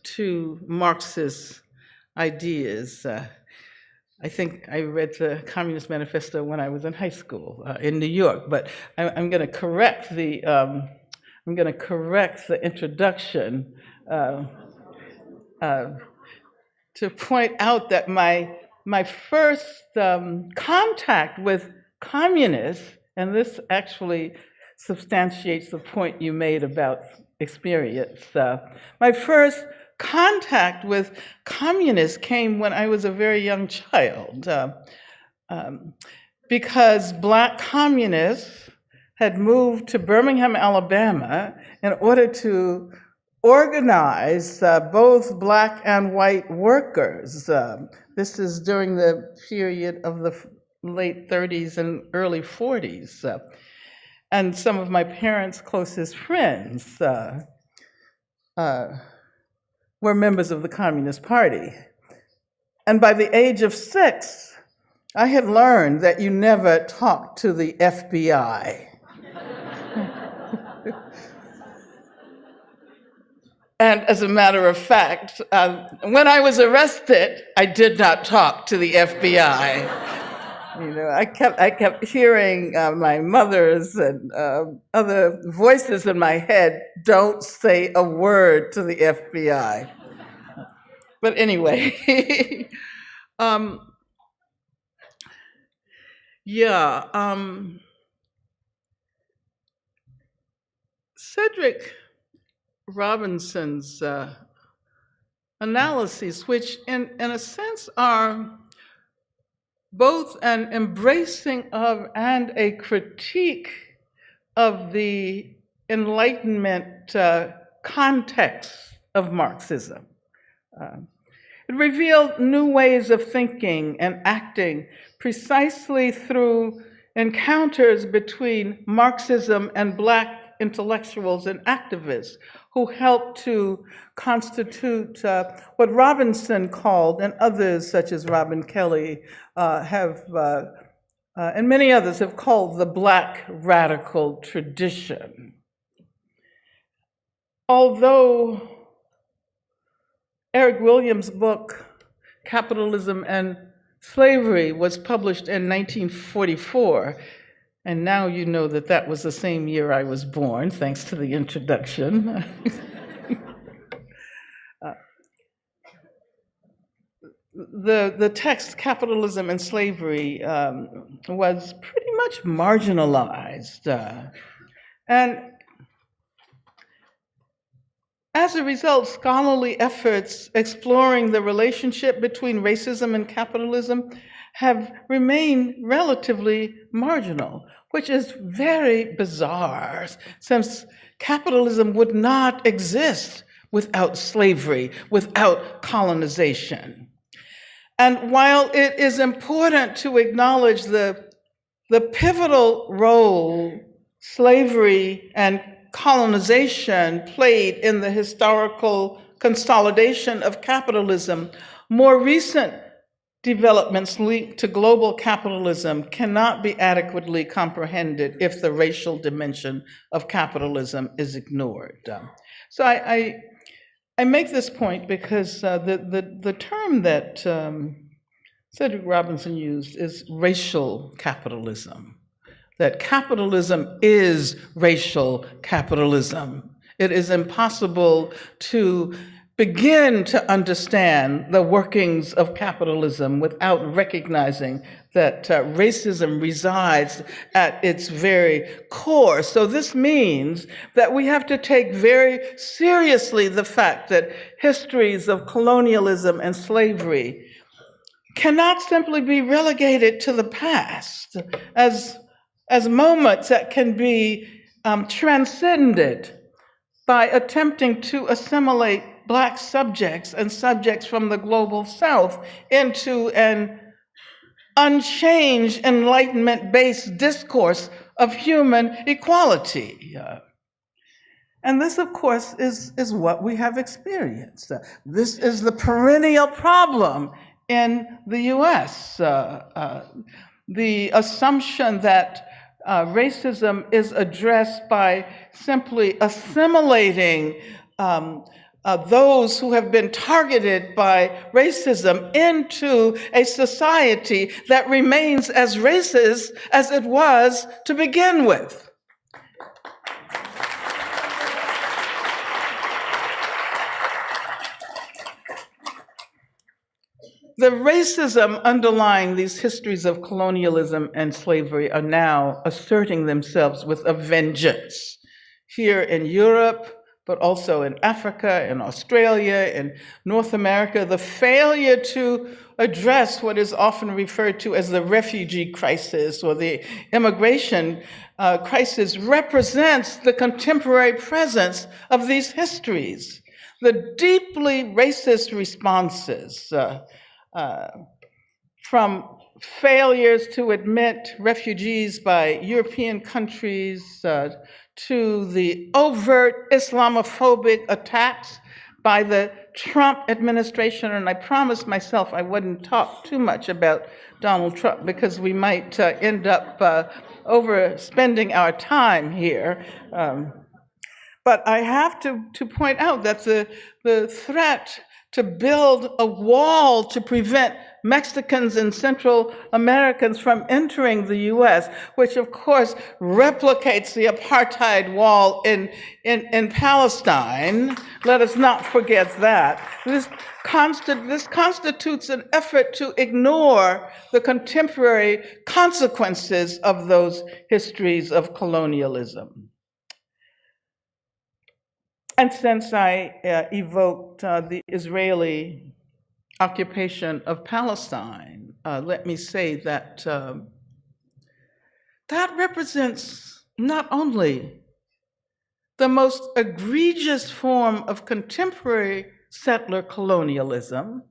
to Marxist ideas. I think I read the Communist Manifesto when I was in high school in New York, but I'm going to correct the introduction to point out that my first contact with communists, and this actually substantiates the point you made about experience. My first contact with communists came when I was a very young child, because Black communists had moved to Birmingham, Alabama, in order to organize both Black and white workers. This is during the period of the late 30s and early 40s. And some of my parents' closest friends were members of the Communist Party. And by the age of 6, I had learned that you never talk to the FBI. And as a matter of fact, when I was arrested, I did not talk to the FBI. You know, I kept hearing my mother's and other voices in my head, don't say a word to the FBI. But anyway, Cedric Robinson's analyses, which in a sense are both an embracing of and a critique of the Enlightenment context of Marxism. It revealed new ways of thinking and acting precisely through encounters between Marxism and Black intellectuals and activists who helped to constitute what Robinson called, and others such as Robin Kelly and many others have called, the Black radical tradition. Although Eric Williams' book, Capitalism and Slavery, was published in 1944, and now you know that that was the same year I was born, thanks to the introduction. The text, Capitalism and Slavery, was pretty much marginalized. And as a result, scholarly efforts exploring the relationship between racism and capitalism have remained relatively marginal, which is very bizarre, since capitalism would not exist without slavery, without colonization. And while it is important to acknowledge the pivotal role slavery and colonization played in the historical consolidation of capitalism, more recent developments linked to global capitalism cannot be adequately comprehended if the racial dimension of capitalism is ignored. So I make this point because the term that Cedric Robinson used is racial capitalism, that capitalism is racial capitalism. It is impossible to begin to understand the workings of capitalism without recognizing that racism resides at its very core. So this means that we have to take very seriously the fact that histories of colonialism and slavery cannot simply be relegated to the past as moments that can be transcended by attempting to assimilate Black subjects and subjects from the global South into an unchanged Enlightenment-based discourse of human equality. And this, of course, is what we have experienced. This is the perennial problem in the US. The assumption that racism is addressed by simply assimilating those who have been targeted by racism into a society that remains as racist as it was to begin with. the racism underlying these histories of colonialism and slavery are now asserting themselves with a vengeance here in Europe, but also in Africa, in Australia, in North America. The failure to address what is often referred to as the refugee crisis or the immigration crisis represents the contemporary presence of these histories. The deeply racist responses from failures to admit refugees by European countries to the overt Islamophobic attacks by the Trump administration, and I promised myself I wouldn't talk too much about Donald Trump because we might end up overspending our time here. But I have to point out that the threat to build a wall to prevent Mexicans and Central Americans from entering the US, which of course replicates the apartheid wall in Palestine. Let us not forget that. This constitutes an effort to ignore the contemporary consequences of those histories of colonialism. And since I evoked the Israeli occupation of Palestine, let me say that that represents not only the most egregious form of contemporary settler colonialism,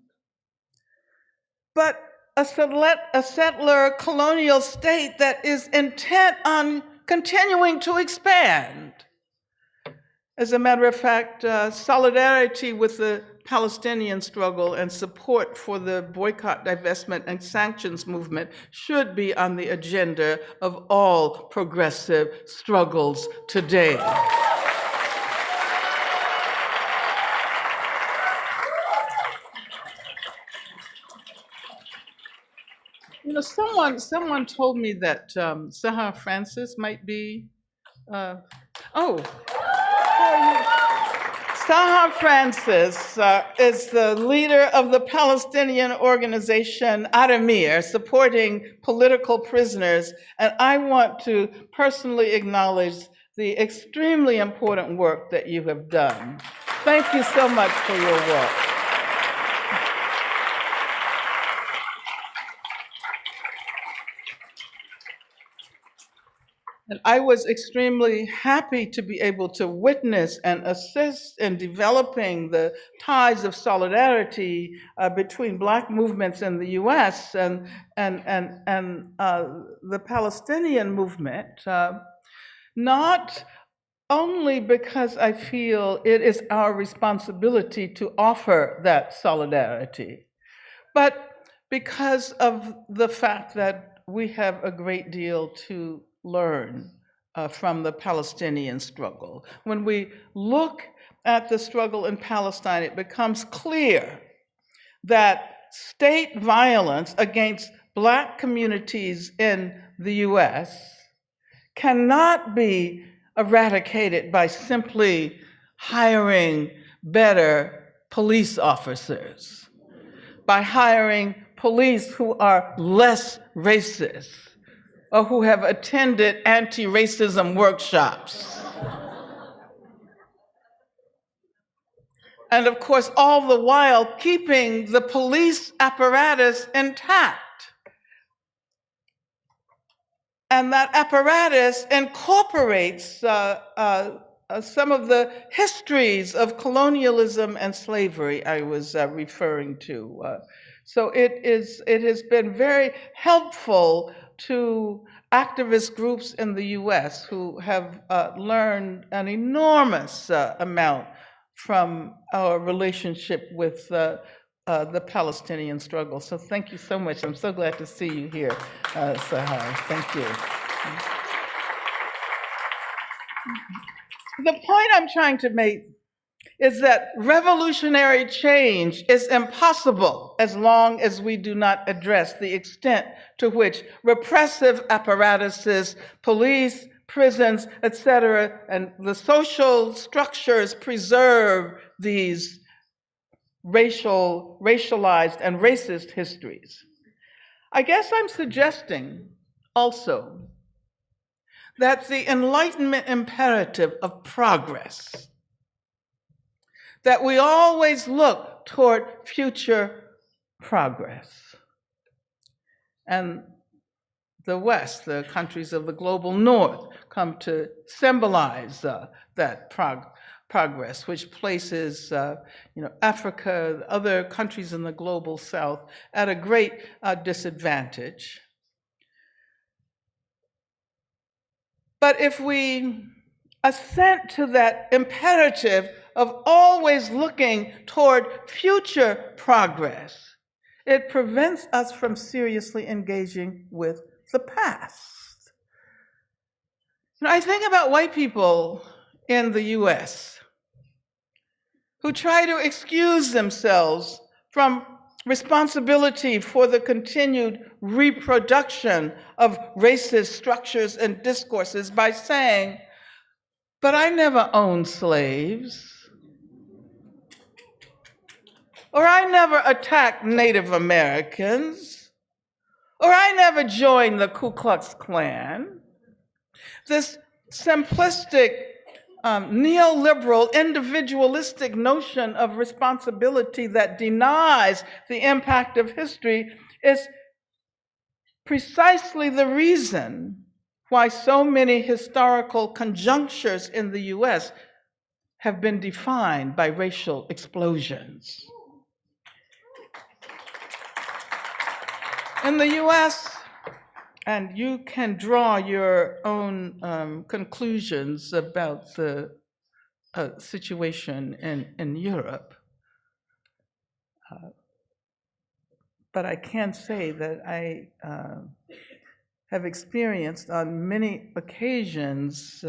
but a settler colonial state that is intent on continuing to expand. As a matter of fact, solidarity with the Palestinian struggle and support for the boycott, divestment, and sanctions movement should be on the agenda of all progressive struggles today. You know, someone told me that Sahar Francis might be, Sahar Francis is the leader of the Palestinian organization Adamir, supporting political prisoners, and I want to personally acknowledge the extremely important work that you have done. Thank you so much for your work. And I was extremely happy to be able to witness and assist in developing the ties of solidarity between Black movements in the US and the Palestinian movement, not only because I feel it is our responsibility to offer that solidarity, but because of the fact that we have a great deal to learn from the Palestinian struggle. When we look at the struggle in Palestine, it becomes clear that state violence against Black communities in the US cannot be eradicated by simply hiring better police officers, by hiring police who are less racist, or who have attended anti-racism workshops. And of course, all the while keeping the police apparatus intact. And that apparatus incorporates some of the histories of colonialism and slavery I was referring to. So it has been very helpful to activist groups in the US who have learned an enormous amount from our relationship with the Palestinian struggle. So thank you so much. I'm so glad to see you here, Sahar. Thank you. The point I'm trying to make is that revolutionary change is impossible as long as we do not address the extent to which repressive apparatuses, police, prisons, etc., and the social structures preserve these racialized, and racist histories. I guess I'm suggesting also that the Enlightenment imperative of progress, that we always look toward future progress. And the West, the countries of the global North, come to symbolize that progress, which places Africa, other countries in the global South at a great disadvantage. But if we assent to that imperative of always looking toward future progress, it prevents us from seriously engaging with the past. I think about white people in the US who try to excuse themselves from responsibility for the continued reproduction of racist structures and discourses by saying, "But I never owned slaves," or "I never attacked Native Americans," or "I never joined the Ku Klux Klan." This simplistic, neoliberal, individualistic notion of responsibility that denies the impact of history is precisely the reason why so many historical conjunctures in the US have been defined by racial explosions. In the US, and you can draw your own conclusions about the situation in Europe, but I can say that I have experienced on many occasions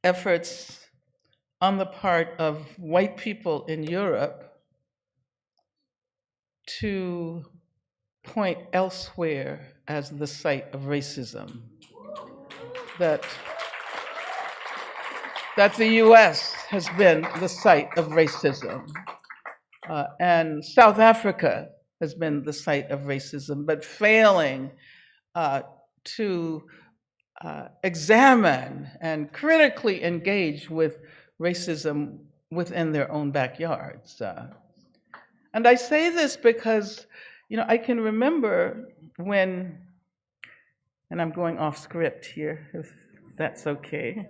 efforts on the part of white people in Europe to point elsewhere as the site of racism, that the US has been the site of racism, and South Africa has been the site of racism, but failing to examine and critically engage with racism within their own backyards. And I say this because I can remember when, and I'm going off script here, if that's okay.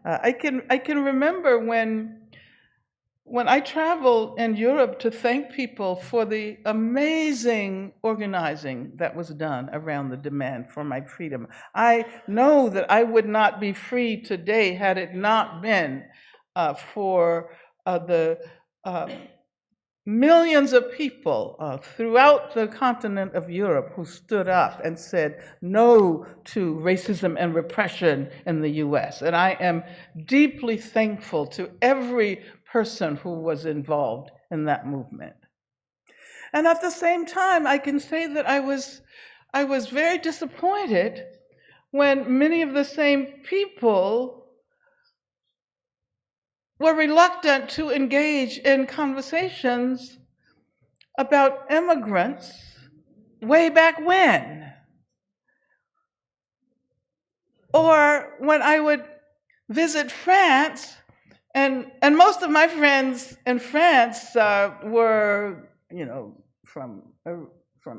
I can remember when I traveled in Europe to thank people for the amazing organizing that was done around the demand for my freedom. I know that I would not be free today had it not been for the millions of people throughout the continent of Europe who stood up and said no to racism and repression in the US. And I am deeply thankful to every person who was involved in that movement. And at the same time, I can say that I was very disappointed when many of the same people were reluctant to engage in conversations about immigrants way back when. Or when I would visit France, and most of my friends in France were, from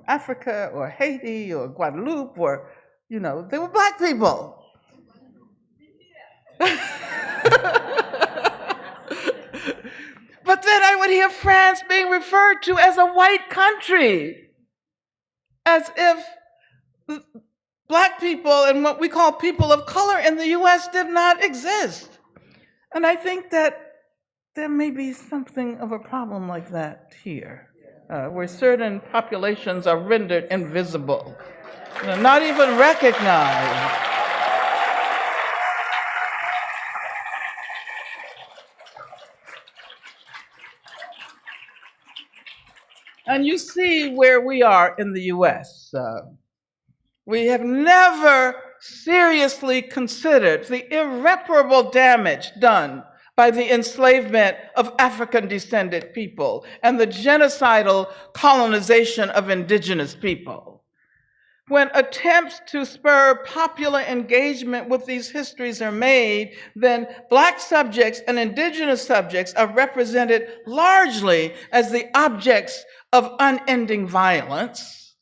Africa or Haiti or Guadeloupe, or, they were Black people. But then I would hear France being referred to as a white country, as if Black people and what we call people of color in the US did not exist. And I think that there may be something of a problem like that here, where certain populations are rendered invisible, not even recognized. And you see where we are in the US. We have never seriously considered the irreparable damage done by the enslavement of African-descended people and the genocidal colonization of indigenous people. When attempts to spur popular engagement with these histories are made, then Black subjects and indigenous subjects are represented largely as the objects of unending violence,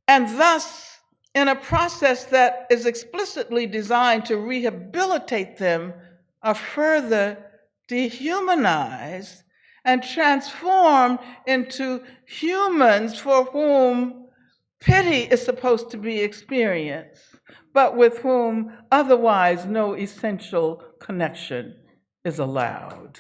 and thus in a process that is explicitly designed to rehabilitate them, are further dehumanized and transformed into humans for whom pity is supposed to be experienced, but with whom otherwise no essential connection is allowed.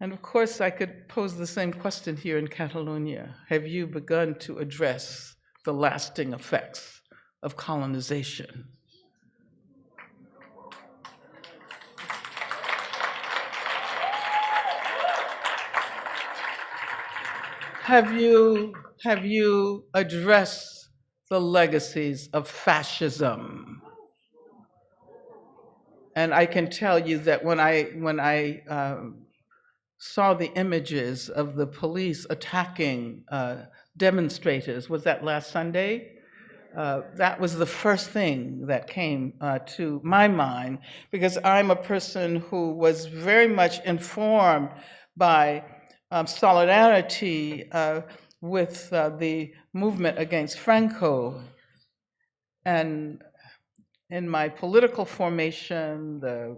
And of course, I could pose the same question here in Catalonia. Have you begun to address the lasting effects of colonization? Have you addressed the legacies of fascism? And I can tell you that when I saw the images of the police attacking demonstrators, was that last Sunday? That was the first thing that came to my mind, because I'm a person who was very much informed by solidarity with the movement against Franco. And in my political formation, the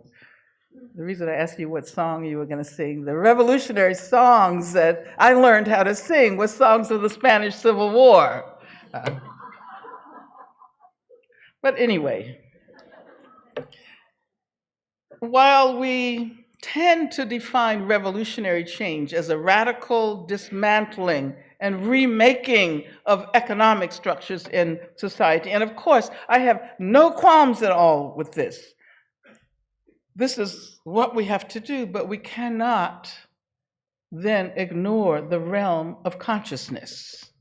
reason I asked you what song you were going to sing, the revolutionary songs that I learned how to sing were songs of the Spanish Civil War. But anyway, while we tend to define revolutionary change as a radical dismantling and remaking of economic structures in society, and of course, I have no qualms at all with this. This is what we have to do, but we cannot then ignore the realm of consciousness.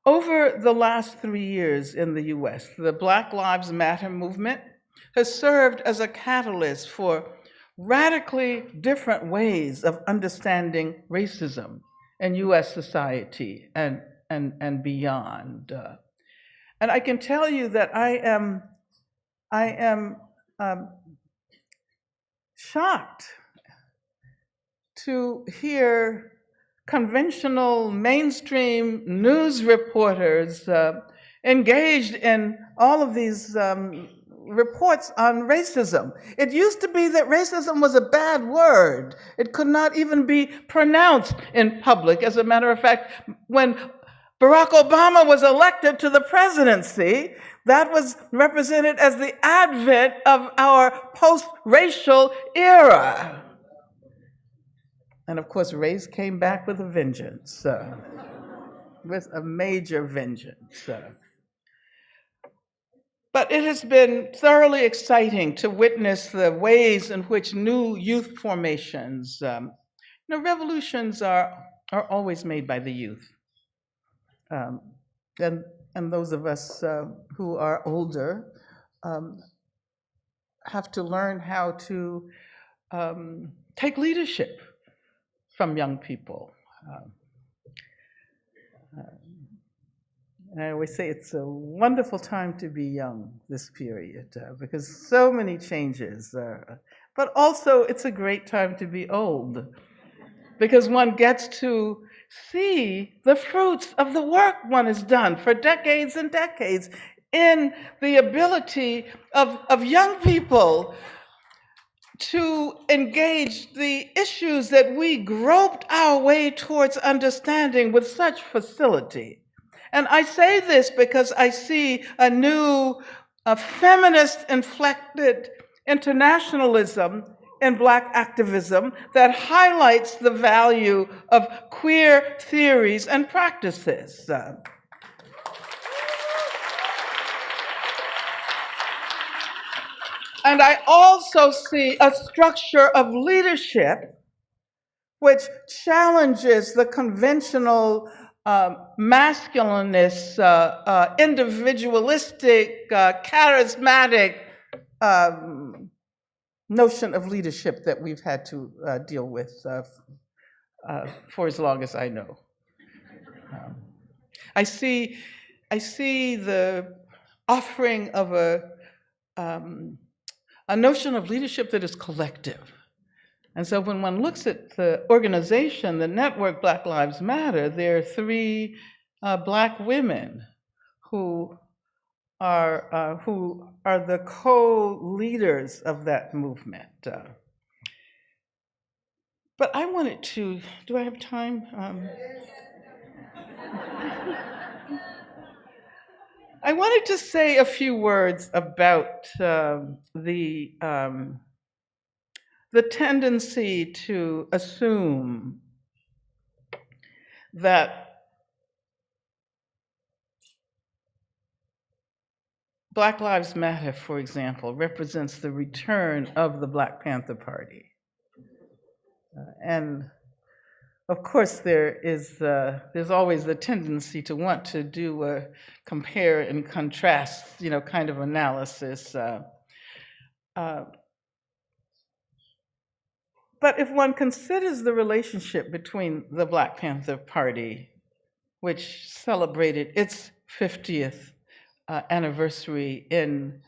Over the last 3 years in the US, the Black Lives Matter movement has served as a catalyst for radically different ways of understanding racism in US society and beyond. And I can tell you that I am shocked to hear conventional mainstream news reporters engaged in all of these reports on racism. It used to be that racism was a bad word. It could not even be pronounced in public. As a matter of fact, when Barack Obama was elected to the presidency, that was represented as the advent of our post-racial era. And of course, race came back with a vengeance, with a major vengeance. But it has been thoroughly exciting to witness the ways in which new youth formations, revolutions are always made by the youth. And those of us who are older have to learn how to take leadership from young people. And I always say it's a wonderful time to be young, this period, because so many changes. But also, it's a great time to be old, because one gets to see the fruits of the work one has done for decades and decades in the ability of young people to engage the issues that we groped our way towards understanding with such facility. And I say this because I see a new feminist-inflected internationalism in Black activism that highlights the value of queer theories and practices. And I also see a structure of leadership which challenges the conventional masculinist, individualistic, charismatic notion of leadership that we've had to deal with for as long as I know. I see the offering of a notion of leadership that is collective. And so when one looks at the organization, the network Black Lives Matter, there are 3 Black women who are the co-leaders of that movement. But I wanted to, do I have time? I wanted to say a few words about the tendency to assume that Black Lives Matter, for example, represents the return of the Black Panther Party. And of course, there's always the tendency to want to do a compare and contrast, kind of analysis. But if one considers the relationship between the Black Panther Party, which celebrated its 50th anniversary in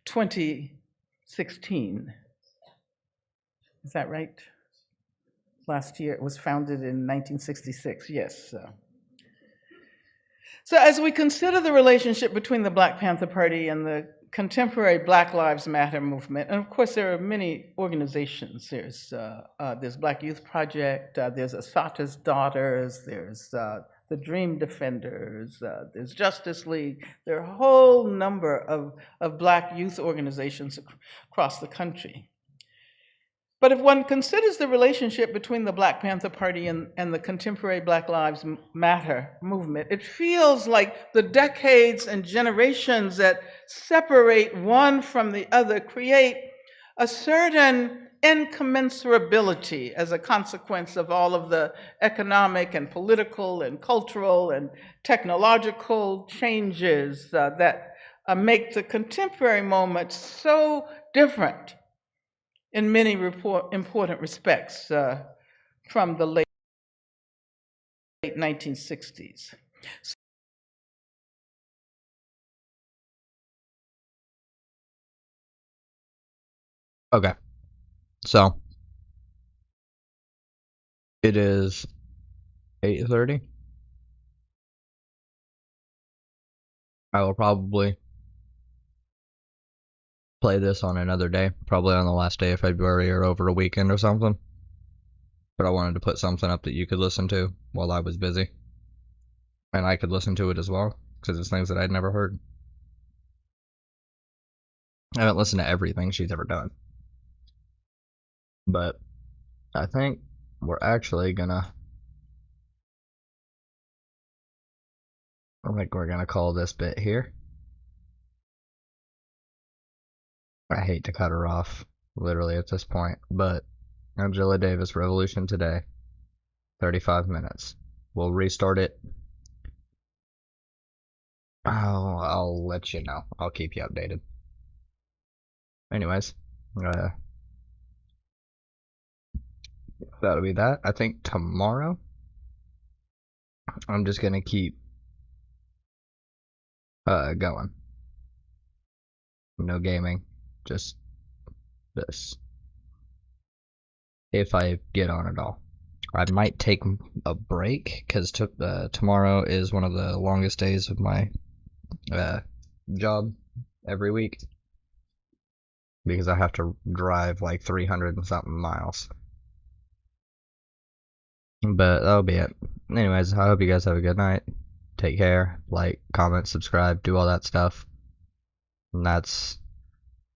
2016, is that right? Last year, it was founded in 1966, yes. So as we consider the relationship between the Black Panther Party and the contemporary Black Lives Matter movement, and of course there are many organizations. There's Black Youth Project, there's Assata's Daughters, there's the Dream Defenders, there's Justice League. There are a whole number of Black youth organizations across the country. But if one considers the relationship between the Black Panther Party and the contemporary Black Lives Matter movement, it feels like the decades and generations that separate one from the other create a certain incommensurability as a consequence of all of the economic and political and cultural and technological changes that make the contemporary moment so different in many important respects from the late 1960s. Okay. So it is 8:30. I will probably play this on another day, probably on the last day of February or over a weekend or something. But I wanted to put something up that you could listen to while I was busy. And I could listen to it as well, because it's things that I'd never heard. I haven't listened to everything she's ever done. But I think we're actually gonna... I think we're gonna call this bit here. I hate to cut her off, literally, at this point, but Angela Davis, Revolution Today, 35 minutes. We'll restart it. I'll let you know. I'll keep you updated. Anyways, that'll be that. I think tomorrow, I'm just gonna keep going. No gaming. Just this. If I get on at all. I might take a break, because tomorrow is one of the longest days of my job every week. Because I have to drive like 300 and something miles. But that'll be it. Anyways, I hope you guys have a good night. Take care. Like, comment, subscribe, do all that stuff. And that's